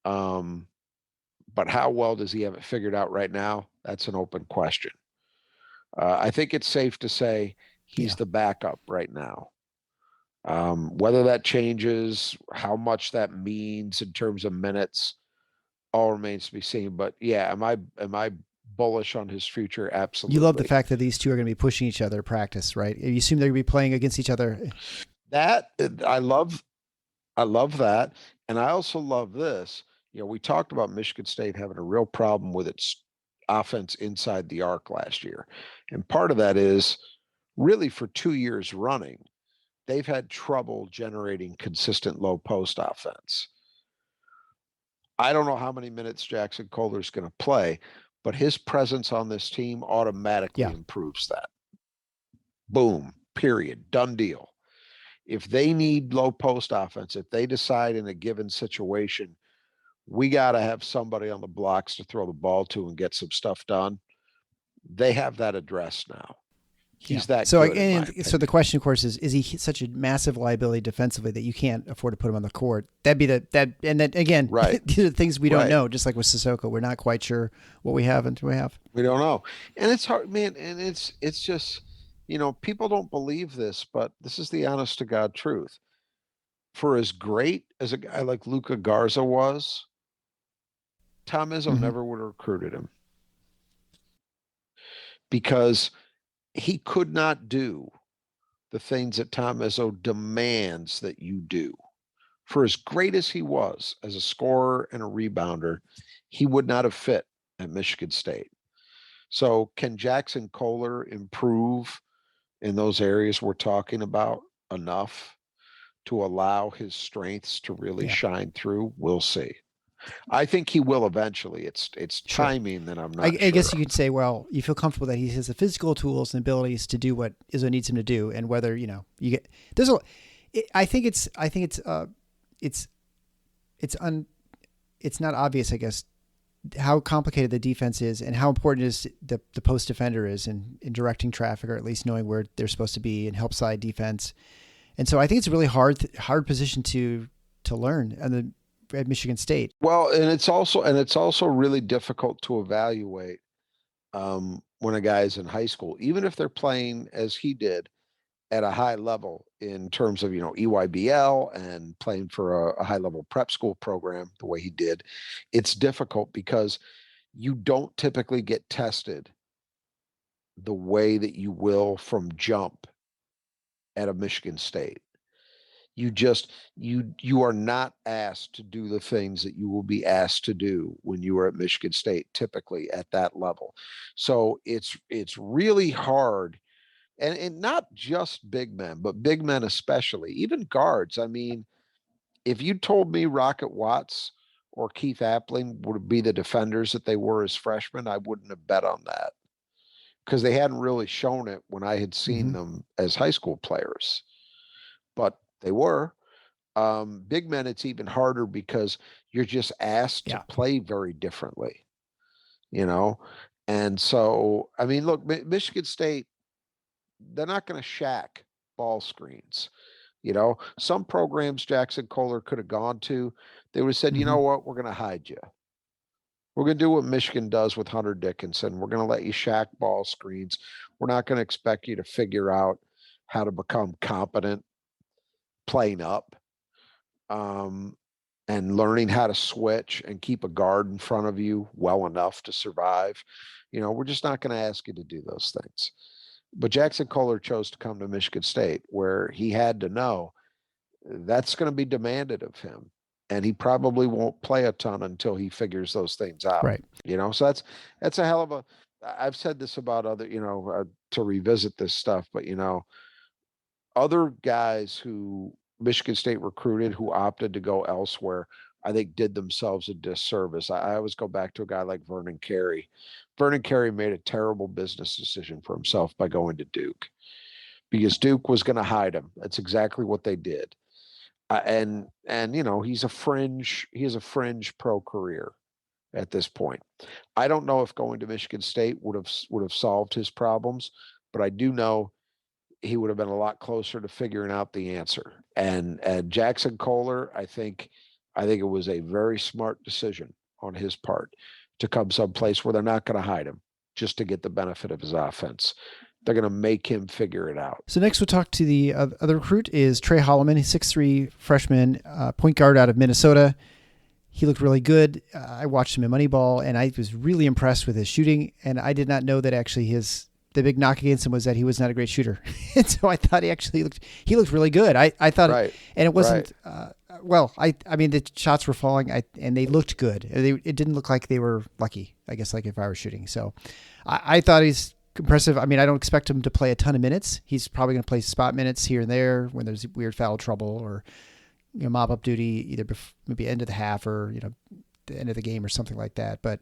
But how well does he have it figured out right now? That's an open question. I think it's safe to say he's the backup right now. Whether that changes, how much that means in terms of minutes, all remains to be seen. But yeah, am I bullish on his future? Absolutely. You love the fact that these two are going to be pushing each other to practice, right? You assume they're going to be playing against each other. That I love that, and I also love this. You know, we talked about Michigan State having a real problem with its offense inside the arc last year, and part of that is really for 2 years running, they've had trouble generating consistent low post offense. I don't know how many minutes Jaxon Kohler is going to play, but his presence on this team automatically improves that. Boom, period, done deal. If they need low post offense, if they decide in a given situation, we got to have somebody on the blocks to throw the ball to and get some stuff done, they have that addressed now. He's that so good. So the question, of course, is he such a massive liability defensively that you can't afford to put him on the court? That'd be and then again, right. These are things we don't know. Just like with Sissoko, we're not quite sure what we have until we have. We don't know, and it's hard, man. And it's just, you know, people don't believe this, but this is the honest to God truth. For as great as a guy like Luka Garza was, Tom Izzo never would have recruited him because he could not do the things that Tom Izzo demands that you do. For as great as he was as a scorer and a rebounder, he would not have fit at Michigan State. So can Jaxon Kohler improve in those areas we're talking about enough to allow his strengths to really shine through? We'll see. I think he will eventually. It's timing that I'm not sure. I guess you could say, well, you feel comfortable that he has the physical tools and abilities to do what Izzo needs him to do, and whether you get it's not obvious, I guess, how complicated the defense is and how important is the post defender is in directing traffic, or at least knowing where they're supposed to be, and help side defense. And so I think it's a really hard position to learn at Michigan State. Well, and it's also really difficult to evaluate when a guy is in high school, even if they're playing as he did at a high level in terms of, EYBL and playing for a high level prep school program the way he did. It's difficult because you don't typically get tested the way that you will from jump at a Michigan State. You are not asked to do the things that you will be asked to do when you are at Michigan State, typically at that level. So it's really hard, and not just big men, but big men especially, even guards. I mean, if you told me Rocket Watts or Keith Appling would be the defenders that they were as freshmen, I wouldn't have bet on that because they hadn't really shown it when I had seen them as high school players. But they were. Big men, it's even harder because you're just asked to play very differently, And so, I mean, look, Michigan State, they're not going to shack ball screens. Some programs Jaxon Kohler could have gone to, they would have said, you know what, we're going to hide you. We're going to do what Michigan does with Hunter Dickinson. We're going to let you shack ball screens. We're not going to expect you to figure out how to become competent playing up and learning how to switch and keep a guard in front of you well enough to survive. We're just not going to ask you to do those things. But Jaxon Kohler chose to come to Michigan State where he had to know that's going to be demanded of him. And he probably won't play a ton until he figures those things out. Right. So that's a hell of a, I've said this about other, to revisit this stuff, but other guys who Michigan State recruited who opted to go elsewhere, I think did themselves a disservice. I always go back to a guy like Vernon Carey. Vernon Carey made a terrible business decision for himself by going to Duke because Duke was going to hide him. That's exactly what they did. And he has a fringe pro career at this point. I don't know if going to Michigan State would have solved his problems, but I do know he would have been a lot closer to figuring out the answer. And Jaxon Kohler, I think it was a very smart decision on his part to come someplace where they're not going to hide him just to get the benefit of his offense. They're going to make him figure it out. So next we'll talk to the other recruit is Tre Holloman. He's 6'3", freshman, point guard out of Minnesota. He looked really good. I watched him in Moneyball, and I was really impressed with his shooting. And I did not know that actually the big knock against him was that he was not a great shooter. And so I thought he looked really good. I thought, right. And it wasn't, right. I mean, the shots were falling and they looked good. It didn't look like they were lucky, I guess, like if I were shooting. So I thought he's impressive. I mean, I don't expect him to play a ton of minutes. He's probably going to play spot minutes here and there when there's weird foul trouble or, mop up duty, either maybe end of the half or, the end of the game or something like that. But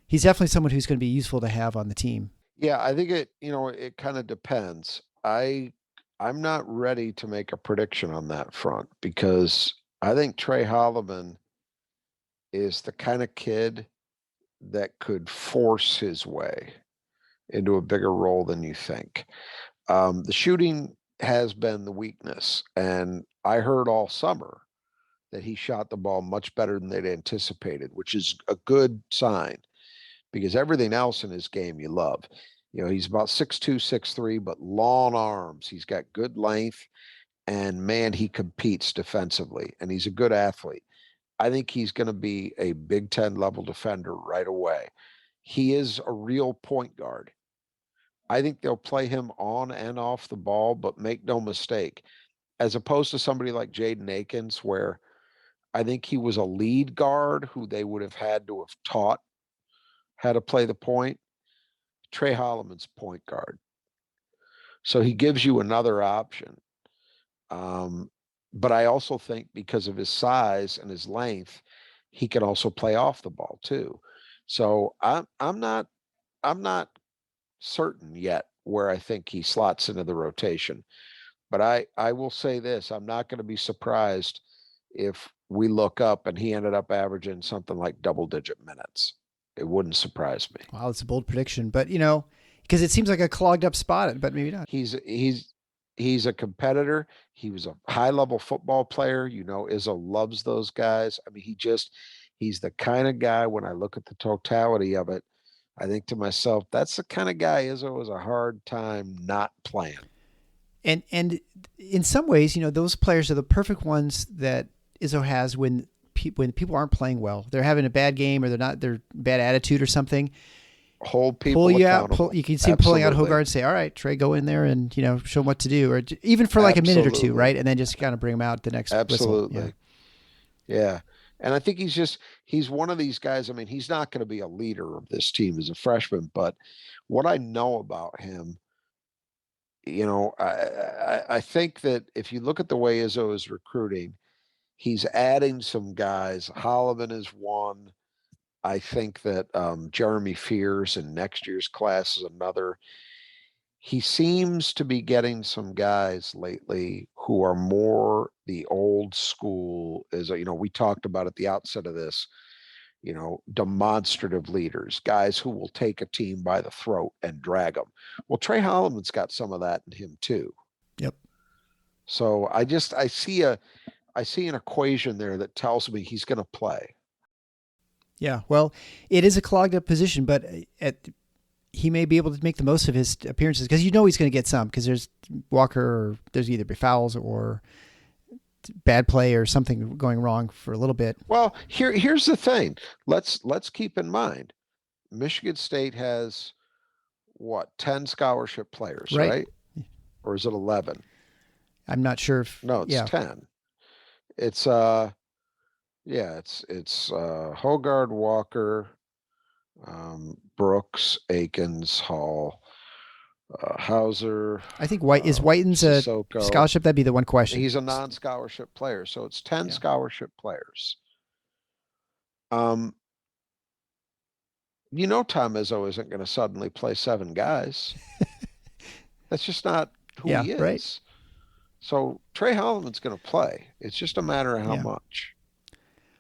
he's definitely someone who's going to be useful to have on the team. Yeah, I think it kind of depends. I'm not ready to make a prediction on that front because I think Tre Holloman is the kind of kid that could force his way into a bigger role than you think. The shooting has been the weakness, and I heard all summer that he shot the ball much better than they'd anticipated, which is a good sign because everything else in his game you love. He's about 6'2", 6'3", but long arms. He's got good length, and man, he competes defensively, and he's a good athlete. I think he's going to be a Big Ten level defender right away. He is a real point guard. I think they'll play him on and off the ball, but make no mistake, as opposed to somebody like Jaden Akins, where I think he was a lead guard who they would have had to have taught how to play the point. Tre Holloman's point guard. So he gives you another option. But I also think because of his size and his length, he can also play off the ball too. So I'm not certain yet where I think he slots into the rotation. But I will say this, I'm not going to be surprised if we look up and he ended up averaging something like double-digit minutes. It wouldn't surprise me. Wow, that's a bold prediction. But, because it seems like a clogged up spot, but maybe not. He's a competitor. He was a high-level football player. Izzo loves those guys. I mean, he's the kind of guy, when I look at the totality of it, I think to myself, that's the kind of guy Izzo has a hard time not playing. And in some ways, those players are the perfect ones that Izzo has when people aren't playing well. They're having a bad game or they're bad attitude or something. Hold people accountable. You can see him pulling out Hogarth and say, all right, Tre, go in there and, show him what to do. Or even for like a minute or two, right? And then just kind of bring him out the next Absolutely. whistle. Yeah. And I think he's one of these guys. I mean, he's not going to be a leader of this team as a freshman, but what I know about him, I think that if you look at the way Izzo is recruiting, he's adding some guys. Holloman is one. I think that Jeremy Fears in next year's class is another. He seems to be getting some guys lately who are more the old school, we talked about at the outset of this, demonstrative leaders, guys who will take a team by the throat and drag them. Well, Tre Holloman's got some of that in him too. Yep. So I see an equation there that tells me he's going to play. Yeah, well, it is a clogged up position, but he may be able to make the most of his appearances because he's going to get some because there's Walker or there's either fouls or bad play or something going wrong for a little bit. Well, here's the thing. Let's keep in mind, Michigan State has 10 scholarship players, right? Or is it 11? I'm not sure if no, it's 10. It's it's Hogarth, Walker, Brooks, Akins, Hall, Hauser. I think Whitens a scholarship? That'd be the one question. He's a non-scholarship player, so it's 10 scholarship players. Tom Izzo isn't going to suddenly play 7 guys. That's just not who he is. Right. So Tre Holloman's going to play. It's just a matter of how Yeah. much.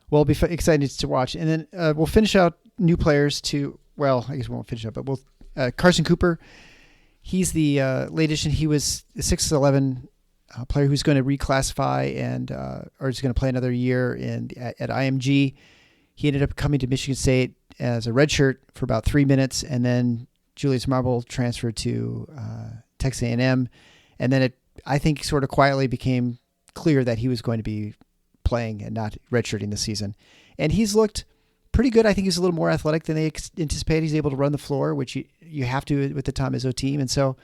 Well, it'll be exciting to watch. And then we'll finish out new players I guess we won't finish up, but Carson Cooper, he's the late addition. He was a 6'11" player who's going to reclassify and or is going to play another year at IMG. He ended up coming to Michigan State as a redshirt for about 3 minutes, and then Julius Marble transferred to Texas A&M, and then I think sort of quietly became clear that he was going to be playing and not redshirting this season. And he's looked pretty good. I think he's a little more athletic than they anticipated. He's able to run the floor, which you have to with the Tom Izzo team. And so,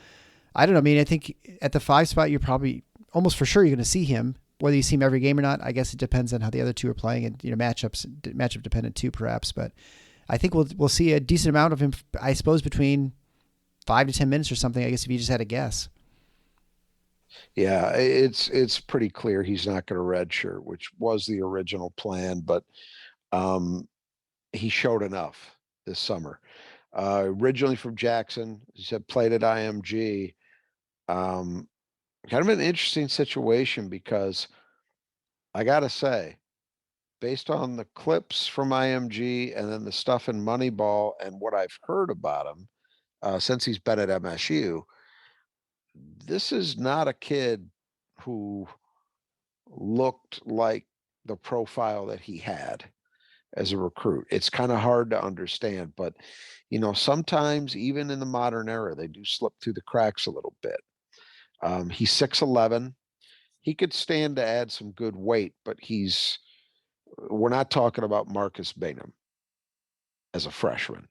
I don't know. I mean, I think at the 5 spot, you're probably almost for sure you're going to see him. Whether you see him every game or not, I guess it depends on how the other two are playing, and matchup dependent too, perhaps. But I think we'll see a decent amount of him. I suppose between 5 to 10 minutes or something. I guess if you just had a guess. Yeah, it's pretty clear he's not going to redshirt, which was the original plan, but he showed enough this summer. Originally from Jackson, he said played at IMG. Kind of an interesting situation because I got to say, based on the clips from IMG and then the stuff in Moneyball and what I've heard about him since he's been at MSU, this is not a kid who looked like the profile that he had as a recruit. It's kind of hard to understand, but sometimes even in the modern era, they do slip through the cracks a little bit. He's 6'11". He could stand to add some good weight, but we're not talking about Marcus Bingham as a freshman.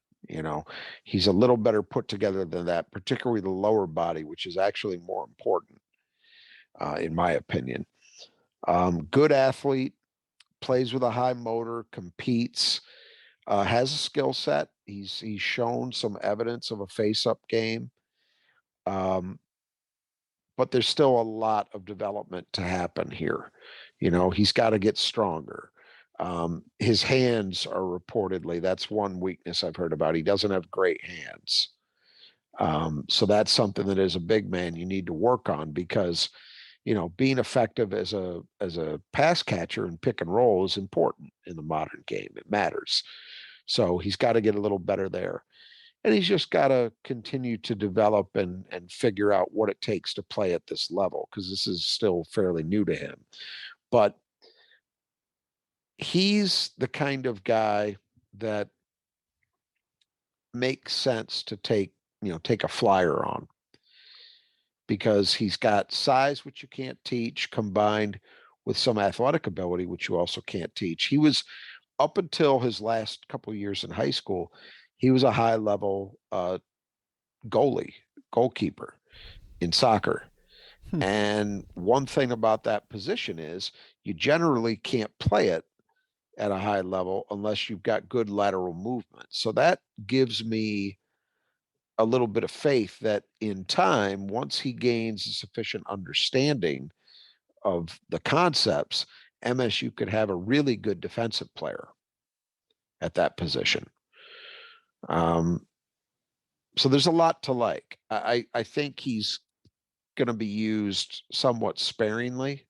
He's a little better put together than that, particularly the lower body, which is actually more important, in my opinion. Good athlete, plays with a high motor, competes, has a skill set. He's shown some evidence of a face-up game. But there's still a lot of development to happen here. He's got to get stronger. His hands are reportedly, that's one weakness I've heard about. He doesn't have great hands. So that's something that as a big man you need to work on because, being effective as a pass catcher and pick and roll is important in the modern game. It matters. So he's got to get a little better there. And he's just got to continue to develop and figure out what it takes to play at this level because this is still fairly new to him. But he's the kind of guy that makes sense to take a flyer on because he's got size, which you can't teach, combined with some athletic ability, which you also can't teach. He was, up until his last couple of years in high school, he was a high-level goalkeeper in soccer. And one thing about that position is you generally can't play it at a high level unless you've got good lateral movement. So that gives me a little bit of faith that in time, once he gains a sufficient understanding of the concepts, MSU could have a really good defensive player at that position. So there's a lot to like. I think he's going to be used somewhat sparingly.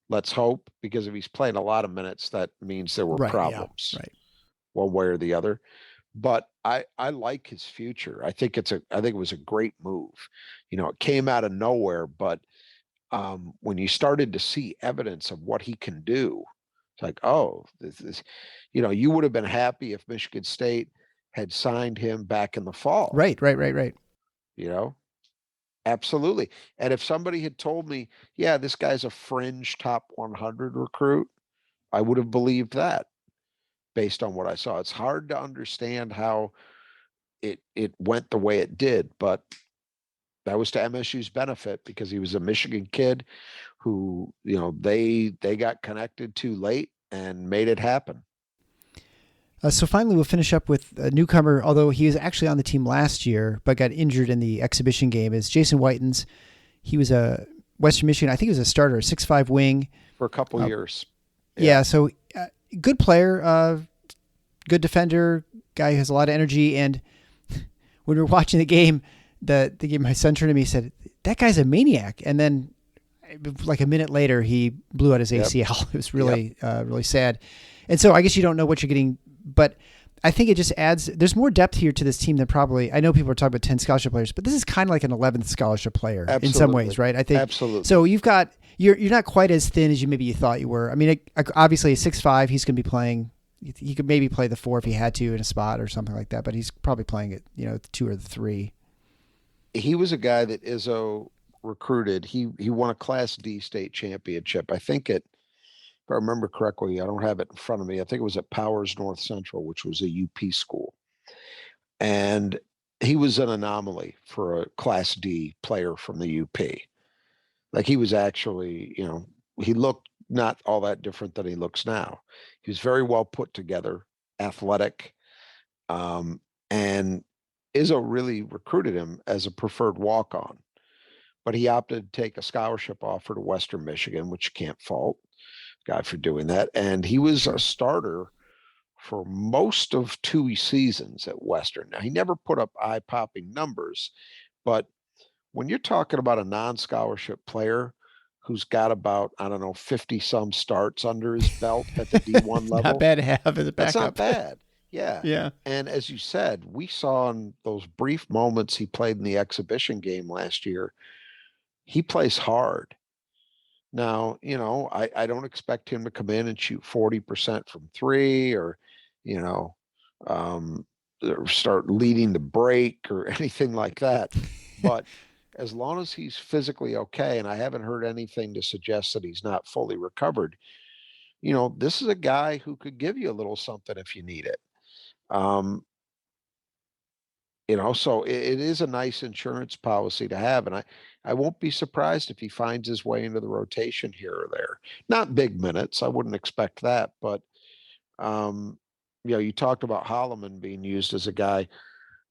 Let's hope, because if he's playing a lot of minutes, that means there were problems, one way or the other. But I like his future. I think it was a great move. It came out of nowhere, but when you started to see evidence of what he can do, it's like, oh, this you would have been happy if Michigan State had signed him back in the fall. Right. Absolutely. And if somebody had told me, yeah, this guy's a fringe top 100 recruit, I would have believed that based on what I saw. It's hard to understand how it went the way it did, but that was to MSU's benefit because he was a Michigan kid who, they got connected too late and made it happen. So finally, we'll finish up with a newcomer, although he was actually on the team last year, but got injured in the exhibition game, is Jason Whitens. He was a Western Michigan, I think he was a starter, 6'5" wing. For a couple years. Yeah, so good player, good defender, guy who has a lot of energy. And when we were watching the game, my son turned to me and said, that guy's a maniac. And then like a minute later, he blew out his ACL. It was really, really sad. And so I guess you don't know what you're getting, but I think it just adds, there's more depth here to this team than probably, I know people are talking about 10 scholarship players, but this is kind of like an 11th scholarship player in some ways, right? I think. Absolutely. So you're not quite as thin as you thought you were. I mean, obviously at 6'5", he's going to be playing, he could maybe play the 4 if he had to in a spot or something like that, but he's probably playing it, the 2 or the 3. He was a guy that Izzo recruited. He won a Class D state championship. I think if I remember correctly, I don't have it in front of me. I think it was at Powers North Central, which was a UP school. And he was an anomaly for a Class D player from the UP. Like he was actually, he looked not all that different than he looks now. He was very well put together, athletic. And Izzo really recruited him as a preferred walk-on. But he opted to take a scholarship offer to Western Michigan, which you can't fault guy for doing that. And he was a starter for most of 2 seasons at Western. Now, he never put up eye-popping numbers, but when you're talking about a non-scholarship player who's got about, 50-some starts under his belt at the D1 level. Not bad to have as a backup. That's not bad. Yeah. Yeah. And as you said, we saw in those brief moments he played in the exhibition game last year, he plays hard. Now, I don't expect him to come in and shoot 40% from 3 or, start leading the break or anything like that. But as long as he's physically okay, and I haven't heard anything to suggest that he's not fully recovered, this is a guy who could give you a little something if you need it. So it is a nice insurance policy to have. And I won't be surprised if he finds his way into the rotation here or there. Not big minutes. I wouldn't expect that. But, you talked about Holloman being used as a guy,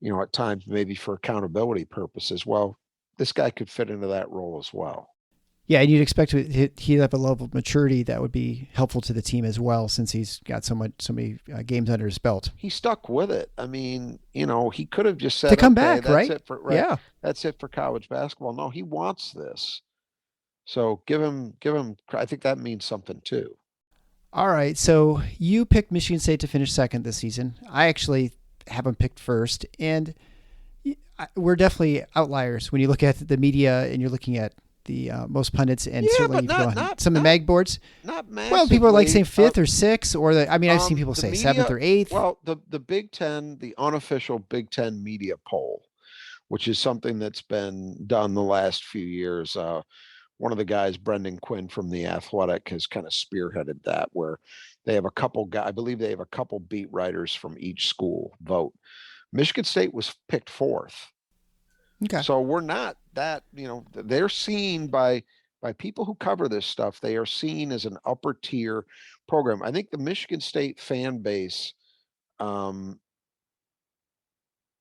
at times maybe for accountability purposes. Well, this guy could fit into that role as well. Yeah, and you'd expect he'd have a level of maturity that would be helpful to the team as well, since he's got so many games under his belt. He stuck with it. I mean, he could have just said to come back, that's right? It for, right? Yeah, that's it for college basketball. No, he wants this. So give him. I think that means something too. All right. So you picked Michigan State to finish second this season. I actually have them picked first, and we're definitely outliers when you look at the media and you're looking at the most pundits, and certainly some of the mag boards. Not massively. Well, people are like saying 5th or 6th, or I've seen people say media, 7th or 8th. Well, the Big Ten, the unofficial Big Ten media poll, which is something that's been done the last few years. One of the guys, Brendan Quinn from The Athletic, has kind of spearheaded that, where they have a couple guys, I believe they have a couple beat writers from each school vote. Michigan State was picked 4th. Okay. So we're not that, they're seen by people who cover this stuff. They are seen as an upper tier program. I think the Michigan State fan base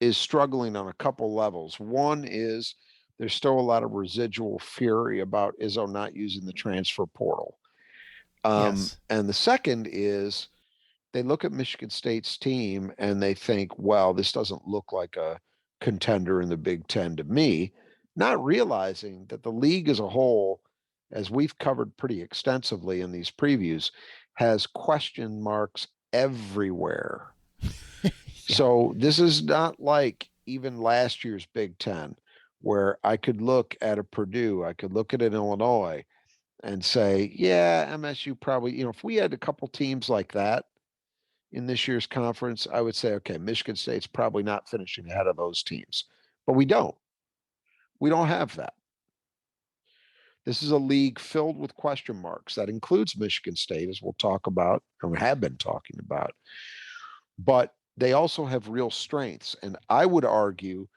is struggling on a couple levels. One is there's still a lot of residual fury about Izzo not using the transfer portal. Yes. And the second is they look at Michigan State's team and they think, well, this doesn't look like a contender in the Big Ten to me, not realizing that the league as a whole, as we've covered pretty extensively in these previews, has question marks everywhere. Yeah. So this is not like even last year's Big Ten, where I could look at a Purdue, I could look at an Illinois and say, yeah, MSU probably, if we had a couple teams like that in this year's conference, I would say, okay, Michigan State's probably not finishing ahead of those teams. But we don't. We don't have that. This is a league filled with question marks. That includes Michigan State, as we'll talk about, or have been talking about. But they also have real strengths. And I would argue,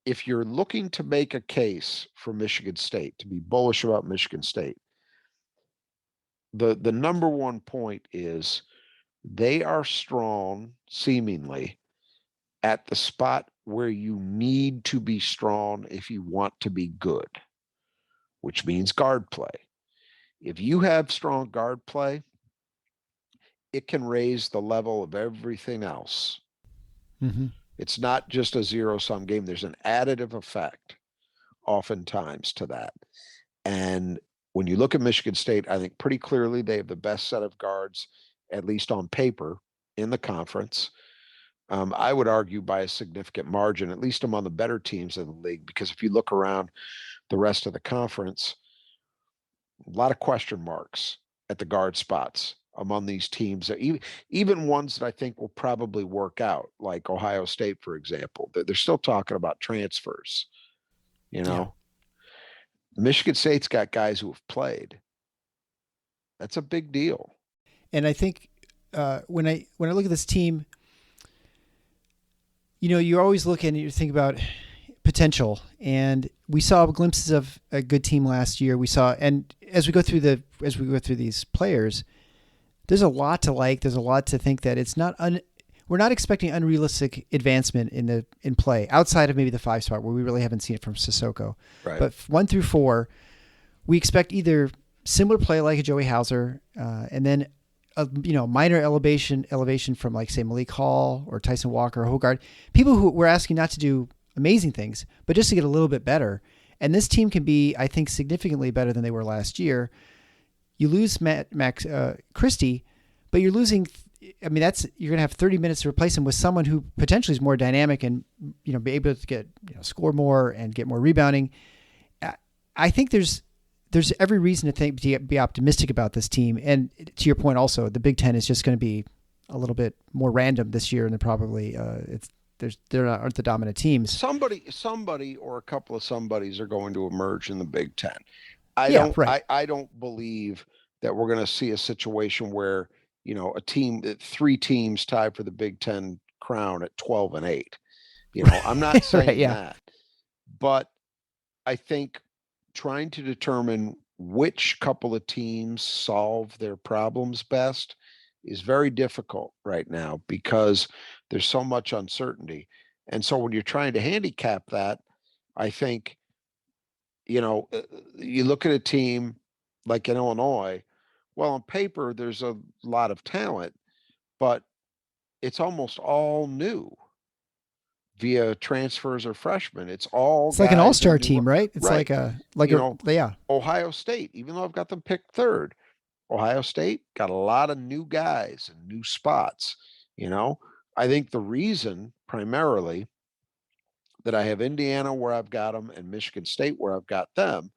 if you're looking to make a case for Michigan State, to be bullish about Michigan State, the number one point is they are strong, seemingly, at the spot where you need to be strong if you want to be good, which means guard play. If you have strong guard play, it can raise the level of everything else. Mm-hmm. It's not just a zero-sum game. There's an additive effect oftentimes to that. And when you look at Michigan State, I think pretty clearly they have the best set of guards, at least on paper, in the conference. I would argue by a significant margin, at least among the better teams in the league, because if you look around the rest of the conference, a lot of question marks at the guard spots among these teams, even ones that I think will probably work out, like Ohio State, for example. They're still talking about transfers, you know. Yeah. Michigan State's got guys who have played. That's a big deal. And I think when I look at this team, you know, you always look and you think about potential, and we saw glimpses of a good team last year. We saw, and as we go through these players, there's a lot to like. There's a lot to think that it's not we're not expecting unrealistic advancement in play outside of maybe the 5 spot where we really haven't seen it from Sissoko. Right. But 1 through 4, we expect either similar play like a Joey Hauser, and then minor elevation from, like, say, Malik Hall or Tyson Walker or Hogard, people who we're asking not to do amazing things, but just to get a little bit better. And this team can be, I think, significantly better than they were last year. You lose Max Christie, but you're losing. I mean, you're going to have 30 minutes to replace him with someone who potentially is more dynamic and, be able to get, score more and get more rebounding. I think there's every reason to be optimistic about this team. And to your point, also, the Big Ten is just going to be a little bit more random this year, and they're probably aren't the dominant teams. Somebody or a couple of somebodies are going to emerge in the Big Ten. I don't believe that we're going to see a situation where, a team, 3 teams tied for the Big Ten crown at 12-8. I'm not saying that, but I think trying to determine which couple of teams solve their problems best is very difficult right now because there's so much uncertainty. And so when you're trying to handicap that, I think, you look at a team like in Illinois, well, on paper, there's a lot of talent, but it's almost all new via transfers or freshmen. It's like an all-star team, right? It's right. Yeah. Ohio State, even though I've got them picked 3rd, Ohio State got a lot of new guys and new spots. I think the reason primarily that I have Indiana where I've got them and Michigan State where I've got them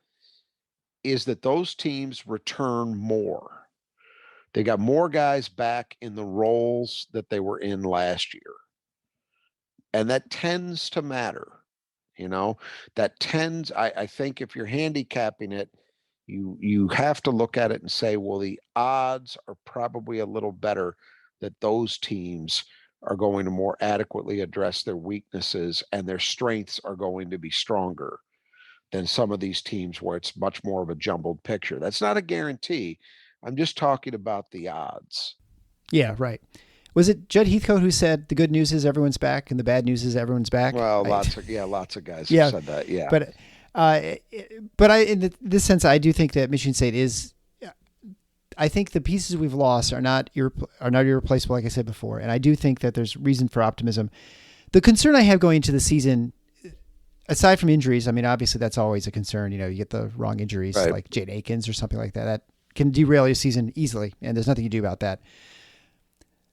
is that those teams return more. They got more guys back in the roles that they were in last year. And that tends to matter, I think if you're handicapping it, you have to look at it and say, well, the odds are probably a little better that those teams are going to more adequately address their weaknesses and their strengths are going to be stronger than some of these teams where it's much more of a jumbled picture. That's not a guarantee. I'm just talking about the odds. Yeah, right. Was it Judd Heathcote who said the good news is everyone's back and the bad news is everyone's back? Well, lots of guys have said that. Yeah. But in this sense, I do think that Michigan State is. I think the pieces we've lost are not irreplaceable, like I said before, and I do think that there's reason for optimism. The concern I have going into the season, aside from injuries, I mean, obviously that's always a concern. You get the wrong injuries, right, like Jade Akins or something like that. That can derail your season easily, and there's nothing you do about that.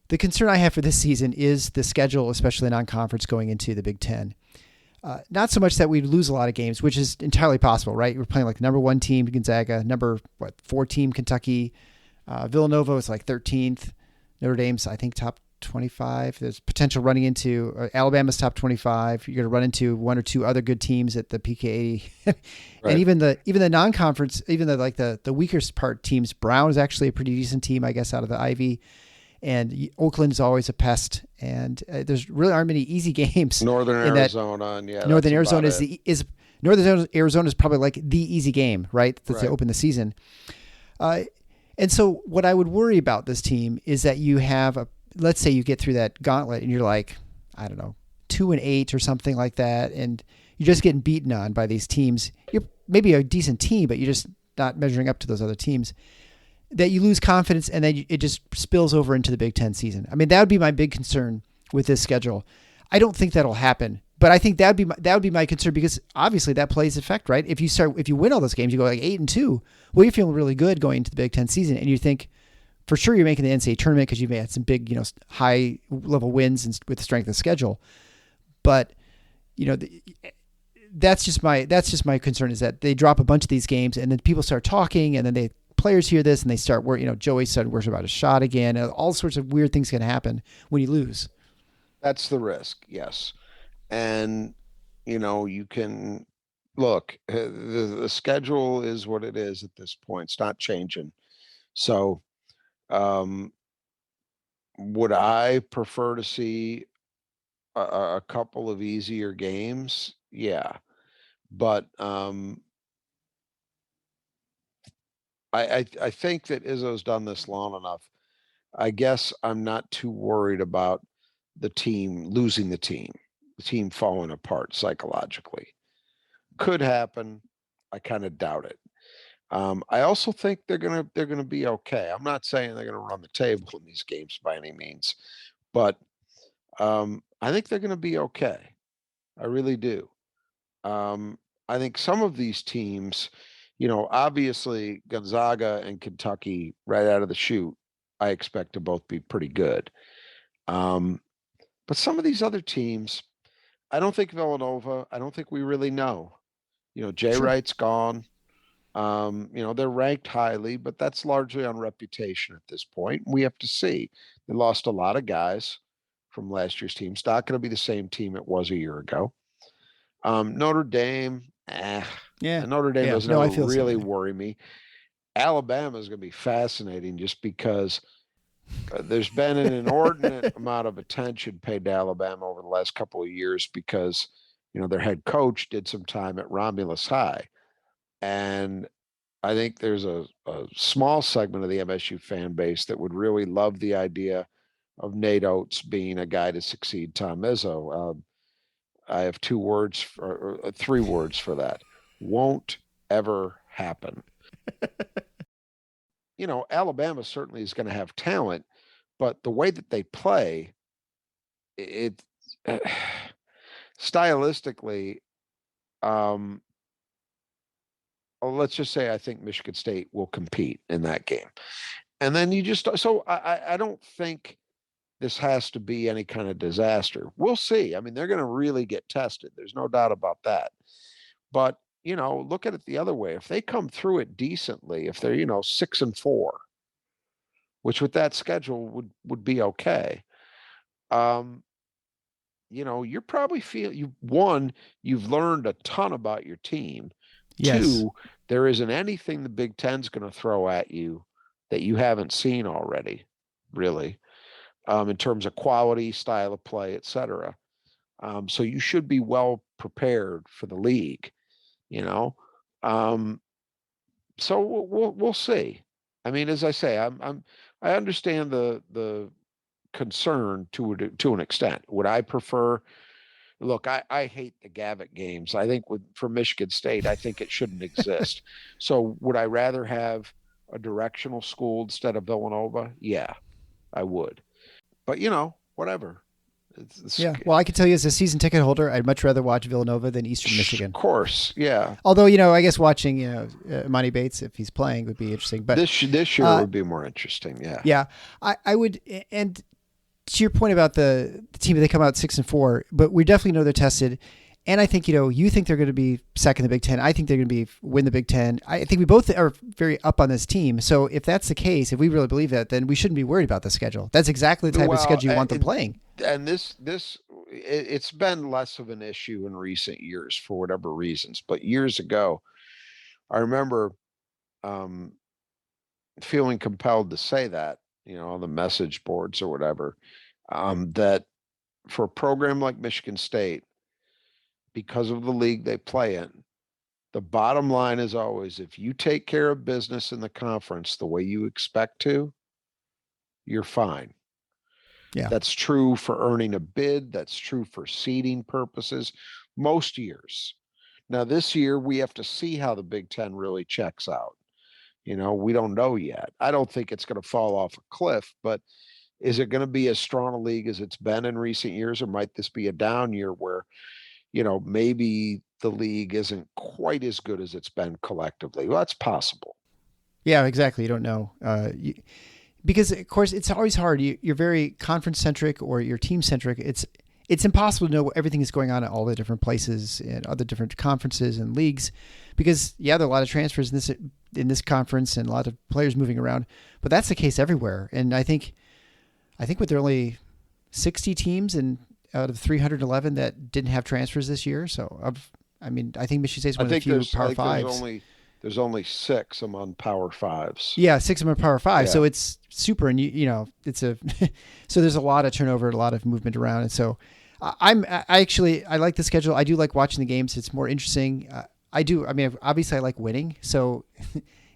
The concern I have for this season is the schedule, especially non-conference going into the Big Ten. Not so much that we lose a lot of games, which is entirely possible, right? We're playing like the number 1 team, Gonzaga, number 4 team, Kentucky. Villanova is like 13th. Notre Dame's, I think, top 25. There's potential running into Alabama's top 25. You're going to run into 1 or 2 other good teams at the PK80. Right. And even the non-conference, even the weaker part teams, Brown is actually a pretty decent team, I guess, out of the Ivy. And Oakland is always a pest, and there's really aren't many easy games. Northern Arizona is probably like the easy game, right? To open the season. And so what I would worry about this team is that you have let's say you get through that gauntlet and you're like, I don't know, 2-8 or something like that, and you're just getting beaten on by these teams. You're maybe a decent team, but you're just not measuring up to those other teams. That you lose confidence and then it just spills over into the Big Ten season. I mean, that would be my big concern with this schedule. I don't think that'll happen But I think that would be my concern, because obviously that plays effect, right? If you win all those games, you go like 8-2. Well, you're feeling really good going into the Big Ten season, and you think for sure you're making the NCAA tournament because you've had some big, high level wins and with the strength of schedule. But that's just my concern, is that they drop a bunch of these games and then people start talking, and then players hear this and they start Joey started worrying about a shot again. All sorts of weird things can happen when you lose. That's the risk, yes. And you can look. The schedule is what it is at this point. It's not changing. So, would I prefer to see a couple of easier games? Yeah, but I think that Izzo's done this long enough. I guess I'm not too worried about the team falling apart psychologically. Could happen. I kind of doubt it. I also think they're gonna be okay. I'm not saying they're gonna run the table in these games by any means, but I think they're gonna be okay. I really do. I think some of these teams, obviously Gonzaga and Kentucky right out of the chute, I expect to both be pretty good. But some of these other teams, I don't think Villanova, I don't think we really know. Jay Sure. Wright's gone. They're ranked highly, but that's largely on reputation at this point. We have to see. They lost a lot of guys from last year's team. It's not going to be the same team it was a year ago. Notre Dame, Yeah. Notre Dame doesn't I ever feel the same really way. worry me. Alabama is going to be fascinating just because there's been an inordinate amount of attention paid to Alabama over the last couple of years because, their head coach did some time at Romulus High. And I think there's a small segment of the MSU fan base that would really love the idea of Nate Oates being a guy to succeed Tom Izzo. I have 3 words for that. Won't ever happen. Alabama certainly is going to have talent, but the way that they play, it stylistically, let's just say I think Michigan State will compete in that game. And then I don't think this has to be any kind of disaster. We'll see. I mean, they're going to really get tested. There's no doubt about that. But, look at it the other way. If they come through it decently, if they're, 6-4, which with that schedule would be okay. You're probably you've learned a ton about your team. Yes. 2, there isn't anything the Big Ten's going to throw at you that you haven't seen already, really, in terms of quality, style of play, etc. So you should be well prepared for the league, So we'll see. I mean, as I say, I understand the concern to an extent. Would I prefer? Look, I hate the Gavitt games. I think for Michigan State, I think it shouldn't exist. So would I rather have a directional school instead of Villanova? Yeah, I would. But whatever. Yeah. Well, I can tell you as a season ticket holder, I'd much rather watch Villanova than Eastern Michigan. Of course, yeah. Although, I guess watching, Monty Bates, if he's playing, would be interesting. But this year would be more interesting. Yeah. Yeah. I would, and to your point about the team, they come out 6-4, but we definitely know they're tested. And I think, you think they're going to be second in the Big Ten. I think they're going to win the Big Ten. I think we both are very up on this team. So if that's the case, if we really believe that, then we shouldn't be worried about the schedule. That's exactly the type of schedule you want them playing. And it's been less of an issue in recent years for whatever reasons. But years ago, I remember feeling compelled to say that, on the message boards or whatever, that for a program like Michigan State, because of the league they play in, the bottom line is always, if you take care of business in the conference the way you expect to, you're fine. Yeah. That's true for earning a bid. That's true for seeding purposes most years. Now, this year, we have to see how the Big Ten really checks out. We don't know yet. I don't think it's going to fall off a cliff, but is it going to be as strong a league as it's been in recent years, or might this be a down year where maybe the league isn't quite as good as it's been collectively. Well, that's possible. Yeah, exactly. You don't know. Because of course it's always hard. You're very conference centric or you're team centric. It's impossible to know everything that's going on at all the different places and other different conferences and leagues, because there are a lot of transfers in this conference and a lot of players moving around. But that's the case everywhere. And I think with there are only 60 teams and out of 311 that didn't have transfers this year. So I think Michigan State's one of the few Power Fives. There's only 6 among Power Fives. Yeah, 6 among Power Five. Yeah. So it's super, and it's a so there's a lot of turnover, a lot of movement around, and so I like the schedule. I do like watching the games. It's more interesting. Obviously I like winning. So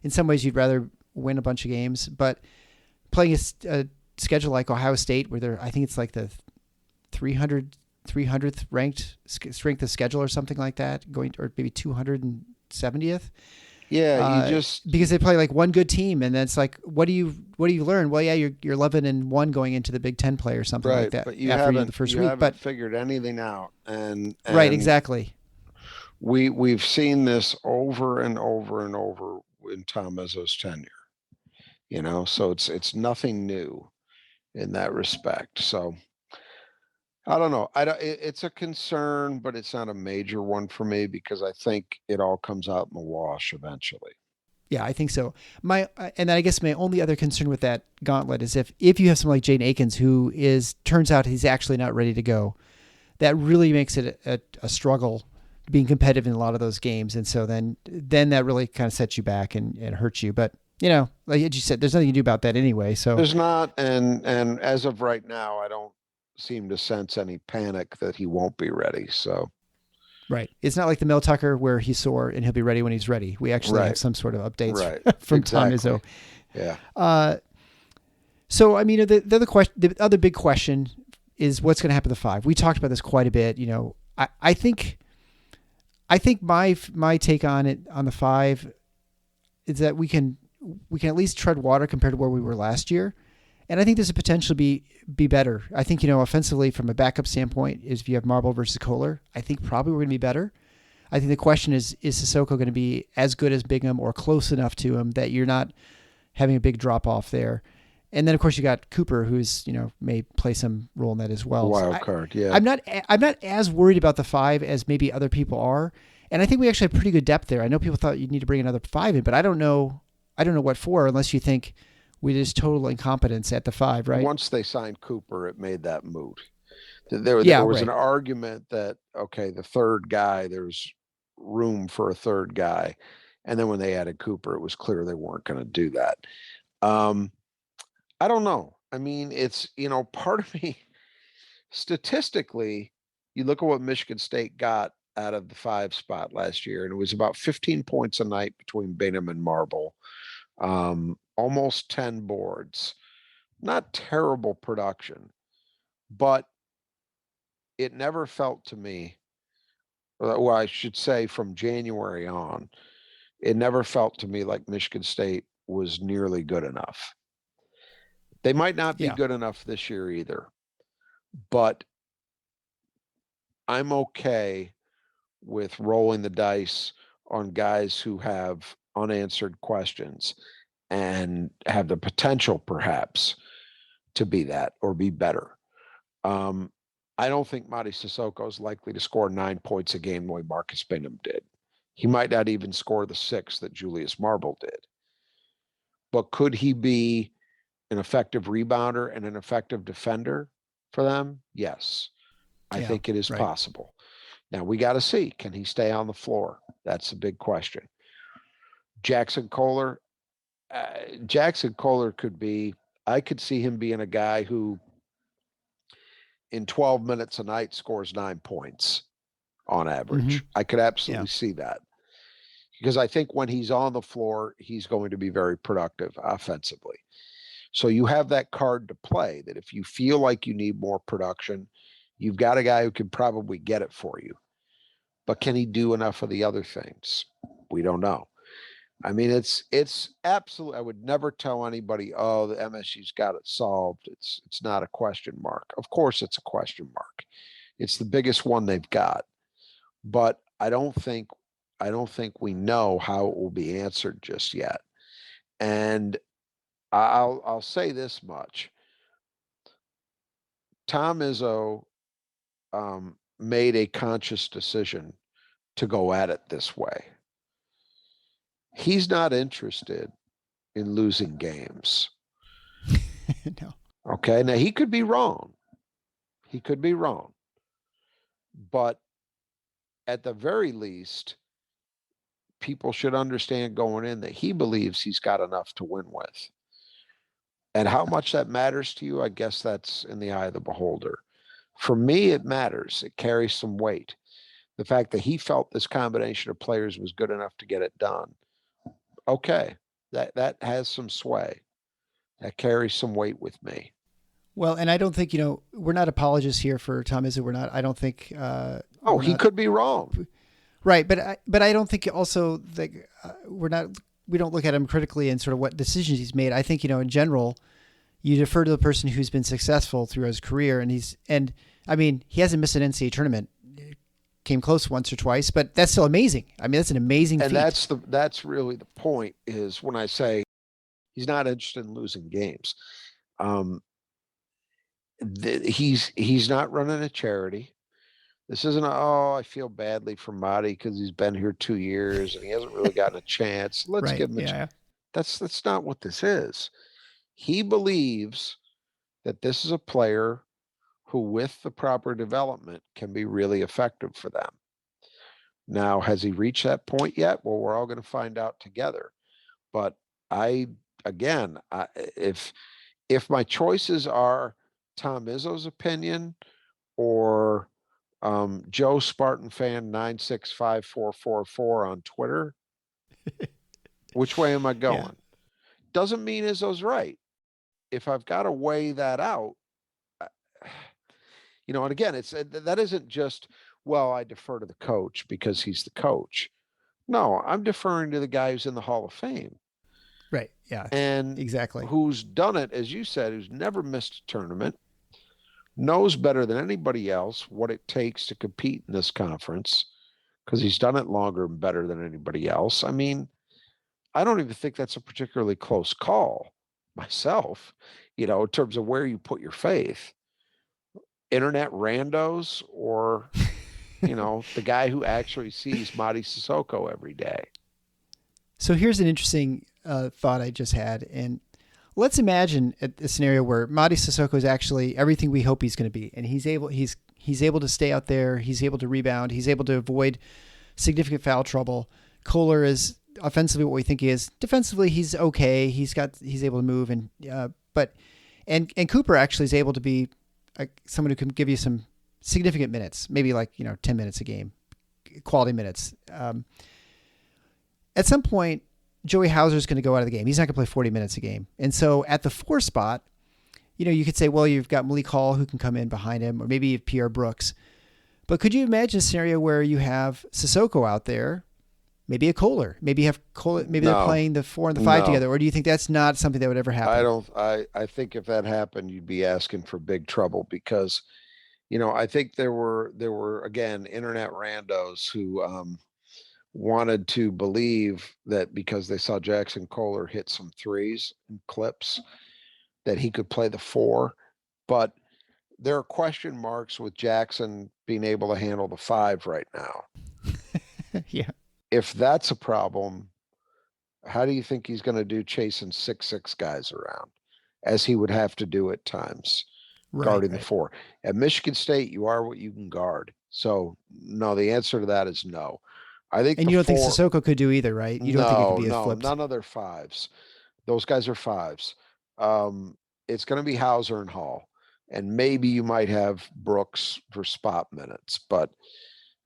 in some ways you'd rather win a bunch of games, but playing a schedule like Ohio State, where I think it's like the 300th ranked strength of schedule or something like that, or maybe 270th. Yeah, because they play like one good team, and then it's like, what do you learn? Well, yeah, you're 11-1 going into the Big Ten play or something like that. But you haven't the first week, figured anything out, and right, exactly. We've seen this over and over and over in Tom Izzo's tenure. So it's nothing new in that respect. So I don't know. It's a concern, but it's not a major one for me because I think it all comes out in the wash eventually. Yeah, I think so. And I guess my only other concern with that gauntlet is if you have someone like Jaden Akins who turns out he's actually not ready to go, that really makes it a struggle being competitive in a lot of those games. And so then that really kind of sets you back and hurts you. But like you said, there's nothing you can do about that anyway. So there's not, and as of right now, I don't seem to sense any panic that he won't be ready. So right, it's not like the Mel Tucker where he's sore and he'll be ready when he's ready. We actually have some sort of updates from Tom Izzo. Yeah. So I mean, the other big question is what's going to happen to the 5. We talked about this quite a bit. I think my take on it on the 5 is that we can at least tread water compared to where we were last year. And I think there's a potential to be better. I think, offensively from a backup standpoint, if you have Marble versus Kohler, I think probably we're going to be better. I think the question is Sissoko going to be as good as Bingham or close enough to him that you're not having a big drop off there? And then of course you got Cooper, who's, may play some role in that as well. Wild card. Yeah. I'm not as worried about the 5 as maybe other people are. And I think we actually have pretty good depth there. I know people thought you'd need to bring another 5 in, but I don't know what for, unless you think we just total incompetence at the 5, right? Once they signed Cooper, it made that moot. There was an argument that, okay, the third guy, there's room for a third guy. And then when they added Cooper, it was clear they weren't going to do that. I don't know. I mean, it's, part of me, statistically, you look at what Michigan State got out of the 5 spot last year, and it was about 15 points a night between Bingham and Marble. Almost 10 boards. Not terrible production, but it never felt to me, well, I should say from January on, it never felt to me like Michigan State was nearly good enough. They might not be good enough this year either, but I'm okay with rolling the dice on guys who have unanswered questions and have the potential perhaps to be that or be better. I don't think Mady Sissoko is likely to score 9 points a game the way Marcus Bingham did. He might not even score the 6 that Julius Marble did. But could he be an effective rebounder and an effective defender for them? Yes. I think it is possible. Now we got to see, can he stay on the floor? That's the big question. Jaxon Kohler I could see him being a guy who in 12 minutes a night scores 9 points on average. Mm-hmm. I could absolutely see that. Because I think when he's on the floor, he's going to be very productive offensively. So you have that card to play, that if you feel like you need more production, you've got a guy who can probably get it for you. But can he do enough of the other things? We don't know. I mean, it's absolutely, I would never tell anybody, oh, the MSU's got it solved. It's not a question mark. Of course it's a question mark. It's the biggest one they've got. but I don't think we know how it will be answered just yet. And I'll say this much: Tom Izzo made a conscious decision to go at it this way. He's not interested in losing games. No. Okay. Now he could be wrong. But at the very least, people should understand going in that he believes he's got enough to win with. And how much that matters to you, I guess that's in the eye of the beholder. For me, it matters. It carries some weight. The fact that he felt this combination of players was good enough to get it done. Okay, that has some sway. That carries some weight with me. Well, and I don't think, we're not apologists here for Tom Izzo. We're not, I don't think. He could be wrong. Right. But I don't think also that we don't look at him critically and sort of what decisions he's made. I think, in general, you defer to the person who's been successful through his career. And he hasn't missed an NCAA tournament. Came close once or twice, but that's still amazing. I mean, that's an amazing feat. And that's really the point, is when I say he's not interested in losing games. He's not running a charity. This isn't I feel badly for Marty because he's been here 2 years and he hasn't really gotten a chance. Let's give him a chance. That's not what this is. He believes that this is a player who, with the proper development, can be really effective for them. Now, has he reached that point yet? Well, we're all going to find out together. But if my choices are Tom Izzo's opinion or Joe Spartan fan 965444 on Twitter, which way am I going? Yeah. Doesn't mean Izzo's right. If I've got to weigh that out, and again, that isn't just, I defer to the coach because he's the coach. No, I'm deferring to the guy who's in the Hall of Fame. Right. Yeah. And exactly. Who's done it, as you said, who's never missed a tournament, knows better than anybody else what it takes to compete in this conference because he's done it longer and better than anybody else. I mean, I don't even think that's a particularly close call myself, in terms of where you put your faith. Internet randos or, the guy who actually sees Mady Sissoko every day. So here's an interesting thought I just had. And let's imagine a scenario where Mady Sissoko is actually everything we hope he's going to be. And he's able to stay out there. He's able to rebound. He's able to avoid significant foul trouble. Kohler is offensively what we think he is. Defensively, he's okay. He's able to move. And Cooper actually is able to be someone who can give you some significant minutes, maybe 10 minutes a game, quality minutes. At some point, Joey Hauser is going to go out of the game. He's not going to play 40 minutes a game. And so at the 4 spot, you could say, well, you've got Malik Hall who can come in behind him, or maybe you have Pierre Brooks. But could you imagine a scenario where you have Sissoko out there, maybe a Kohler, maybe they're playing the 4 and the 5 together, or do you think that's not something that would ever happen? I think if that happened, you'd be asking for big trouble because, I think there were again, internet randos who wanted to believe that because they saw Jaxon Kohler hit some threes and clips that he could play the 4, but there are question marks with Jaxon being able to handle the 5 right now. Yeah. If that's a problem, how do you think he's going to do chasing 6'6" guys around, as he would have to do at times, guarding the 4? At Michigan State, you are what you can guard. So, no, the answer to that is no. I think, and you don't think Sissoko could do either, right? You don't think it could be a flip? None of their 5s. Those guys are 5s. It's going to be Hauser and Hall, and maybe you might have Brooks for spot minutes, but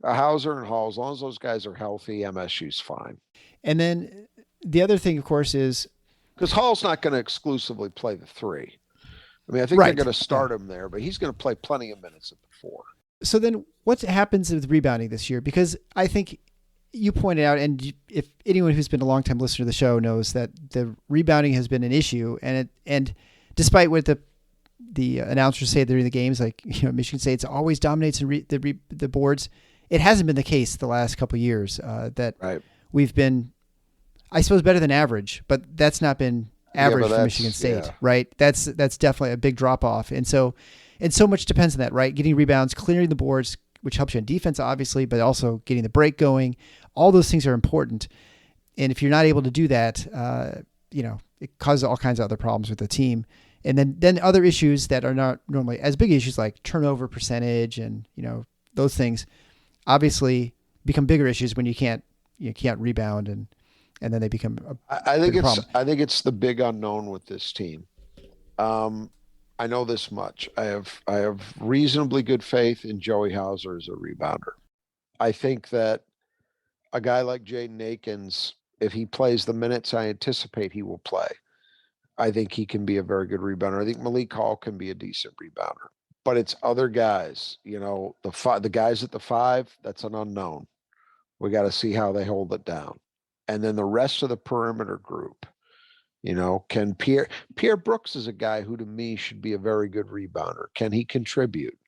Hauser and Hall, as long as those guys are healthy, MSU's fine. And then the other thing, of course, is because Hall's not going to exclusively play the 3. I mean, I think they're going to start him there, but he's going to play plenty of minutes at the 4. So then what happens with rebounding this year? Because I think you pointed out, and if anyone who's been a longtime listener to the show knows that the rebounding has been an issue, and despite what the announcers say during the games, Michigan State always dominates the boards. it hasn't been the case the last couple of years that Right. we've been, I suppose, better than average, but that's not been average for Michigan State, right? That's definitely a big drop off. And so much depends on that, right? Getting rebounds, clearing the boards, which helps you on defense, obviously, but also getting the break going. All those things are important. And if you're not able to do that, it causes all kinds of other problems with the team. And then other issues that are not normally as big issues like turnover percentage and, those things obviously become bigger issues when you can't rebound and then they become I think it's the big unknown with this team. I know this much. I have reasonably good faith in Joey Hauser as a rebounder. I think that a guy like Jaden Akins, if he plays the minutes I anticipate he will play, I think he can be a very good rebounder. I think Malik Hall can be a decent rebounder. But it's other guys, the guys at the 5, that's an unknown. We got to see how they hold it down. And then the rest of the perimeter group, can Pierre Brooks is a guy who to me should be a very good rebounder. Can he contribute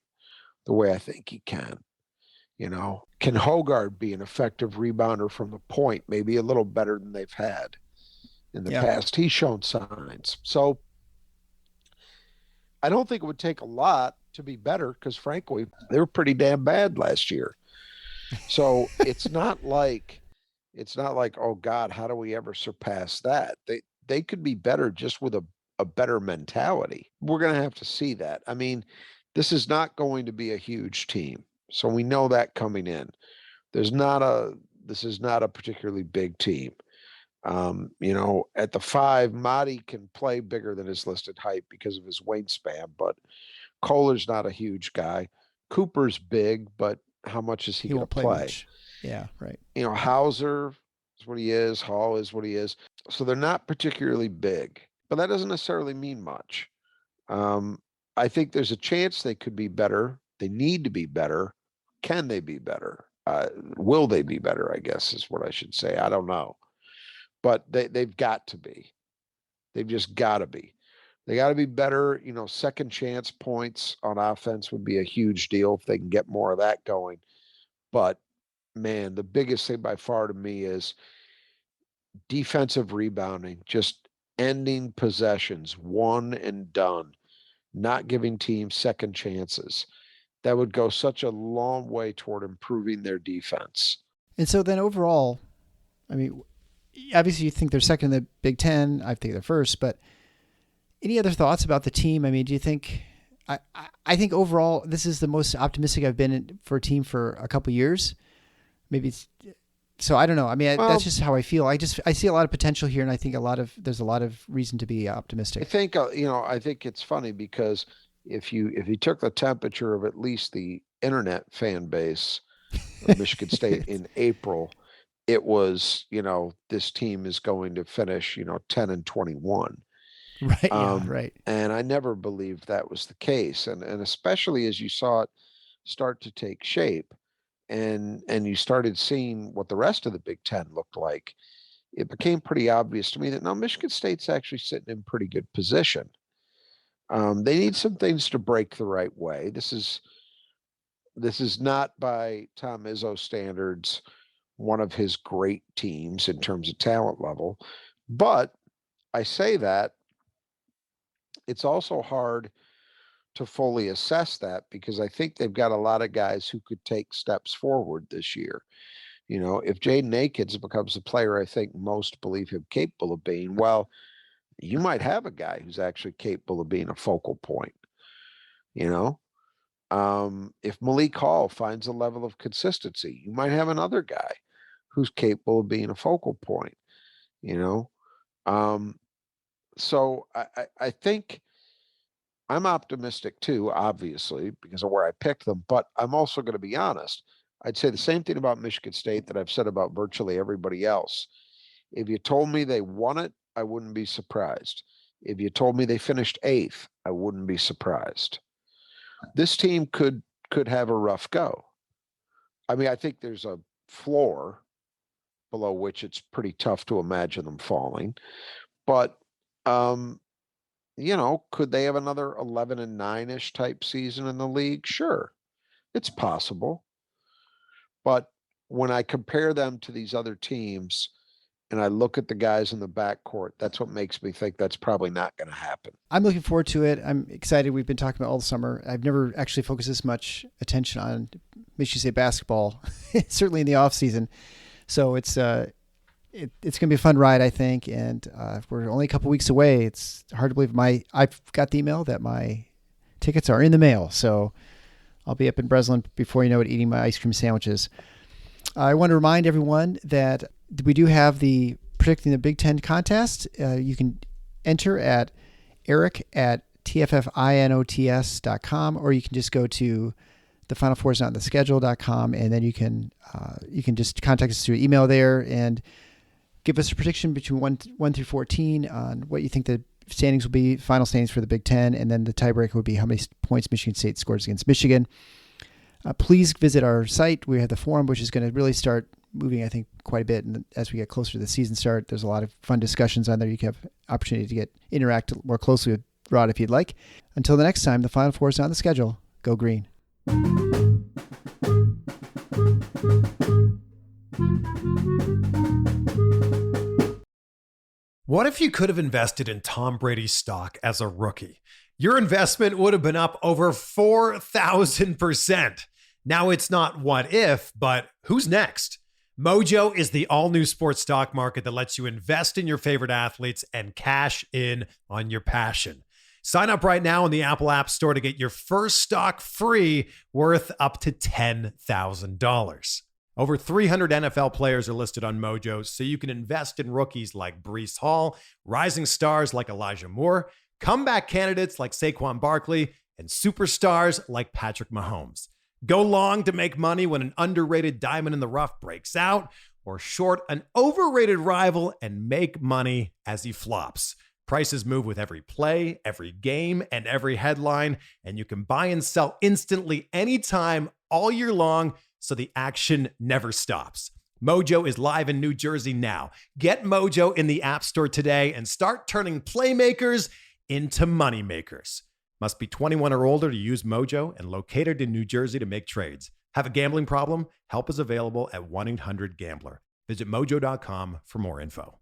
the way I think he can? Can Hogard be an effective rebounder from the point, maybe a little better than they've had in the past? He's shown signs. So I don't think it would take a lot to be better because, frankly, they were pretty damn bad last year. So it's not like, oh God, how do we ever surpass that? They could be better just with a better mentality. We're going to have to see that. I mean, this is not going to be a huge team. So we know that coming in. This is not a particularly big team. At the 5, Madi can play bigger than his listed height because of his wingspan, but Kohler's not a huge guy. Cooper's big, but how much is he going to play? Much. Yeah, right. Hauser is what he is. Hall is what he is. So they're not particularly big, but that doesn't necessarily mean much. I think there's a chance they could be better. They need to be better. Can they be better? Will they be better, I guess is what I should say. I don't know. But they've got to be. They've just got to be. They got to be better. Second chance points on offense would be a huge deal if they can get more of that going. But, man, the biggest thing by far to me is defensive rebounding, just ending possessions, one and done, not giving teams second chances. That would go such a long way toward improving their defense. And so then overall, I mean, obviously you think they're second in the Big Ten. I think they're first, but any other thoughts about the team? I mean, do you think, I think overall this is the most optimistic I've been for a team for a couple of years. Maybe so I don't know. I mean, that's just how I feel. I see a lot of potential here, and I think there's a lot of reason to be optimistic. I think, I think it's funny because if you took the temperature of at least the internet fan base of Michigan State in April, it was, this team is going to finish, 10-21. Right. Right. And I never believed that was the case. And especially as you saw it start to take shape and you started seeing what the rest of the Big Ten looked like, it became pretty obvious to me that now Michigan State's actually sitting in pretty good position. They need some things to break the right way. This is not by Tom Izzo standards one of his great teams in terms of talent level. But I say that it's also hard to fully assess that because I think they've got a lot of guys who could take steps forward this year. If Jaden Akins becomes the player I think most believe him capable of being, well, you might have a guy who's actually capable of being a focal point. If Malik Hall finds a level of consistency, you might have another guy who's capable of being a focal point. So I think I'm optimistic too, obviously, because of where I picked them, but I'm also going to be honest. I'd say the same thing about Michigan State that I've said about virtually everybody else. If you told me they won it, I wouldn't be surprised. If you told me they finished 8th, I wouldn't be surprised. This team could have a rough go. I mean, I think there's a floor below which it's pretty tough to imagine them falling. But, could they have another 11-9-ish type season in the league? Sure, it's possible. But when I compare them to these other teams and I look at the guys in the backcourt, that's what makes me think that's probably not going to happen. I'm looking forward to it. I'm excited. We've been talking about all the summer. I've never actually focused this much attention on Michigan State basketball, certainly in the off season. So it's going to be a fun ride, I think. And we're only a couple weeks away. It's hard to believe I've got the email that my tickets are in the mail. So I'll be up in Breslin before you know it, eating my ice cream sandwiches. I want to remind everyone that we do have the Predicting the Big Ten contest. You can enter at eric@tffinots.com, or you can just go to the Final Four is not in the schedule.com, and then you can just contact us through email there and give us a prediction between 1 through 14 on what you think the standings will be, final standings for the Big Ten, and then the tiebreaker would be how many points Michigan State scores against Michigan. Please visit our site. We have the forum, which is going to really start moving, I think, quite a bit. And as we get closer to the season start, there's a lot of fun discussions on there. You can have opportunity to interact more closely with Rod if you'd like. Until the next time, the Final Four is on the schedule. Go green. What if you could have invested in Tom Brady's stock as a rookie? Your investment would have been up over 4,000%. Now it's not what if, but who's next? Mojo is the all-new sports stock market that lets you invest in your favorite athletes and cash in on your passion. Sign up right now in the Apple App Store to get your first stock free, worth up to $10,000. Over 300 NFL players are listed on Mojo, so you can invest in rookies like Breece Hall, rising stars like Elijah Moore, comeback candidates like Saquon Barkley, and superstars like Patrick Mahomes. Go long to make money when an underrated diamond in the rough breaks out, or short an overrated rival and make money as he flops. Prices move with every play, every game, and every headline, and you can buy and sell instantly anytime, all year long, so the action never stops. Mojo is live in New Jersey now. Get Mojo in the App Store today and start turning playmakers into moneymakers. Must be 21 or older to use Mojo and located in New Jersey to make trades. Have a gambling problem? Help is available at 1-800-GAMBLER. Visit mojo.com for more info.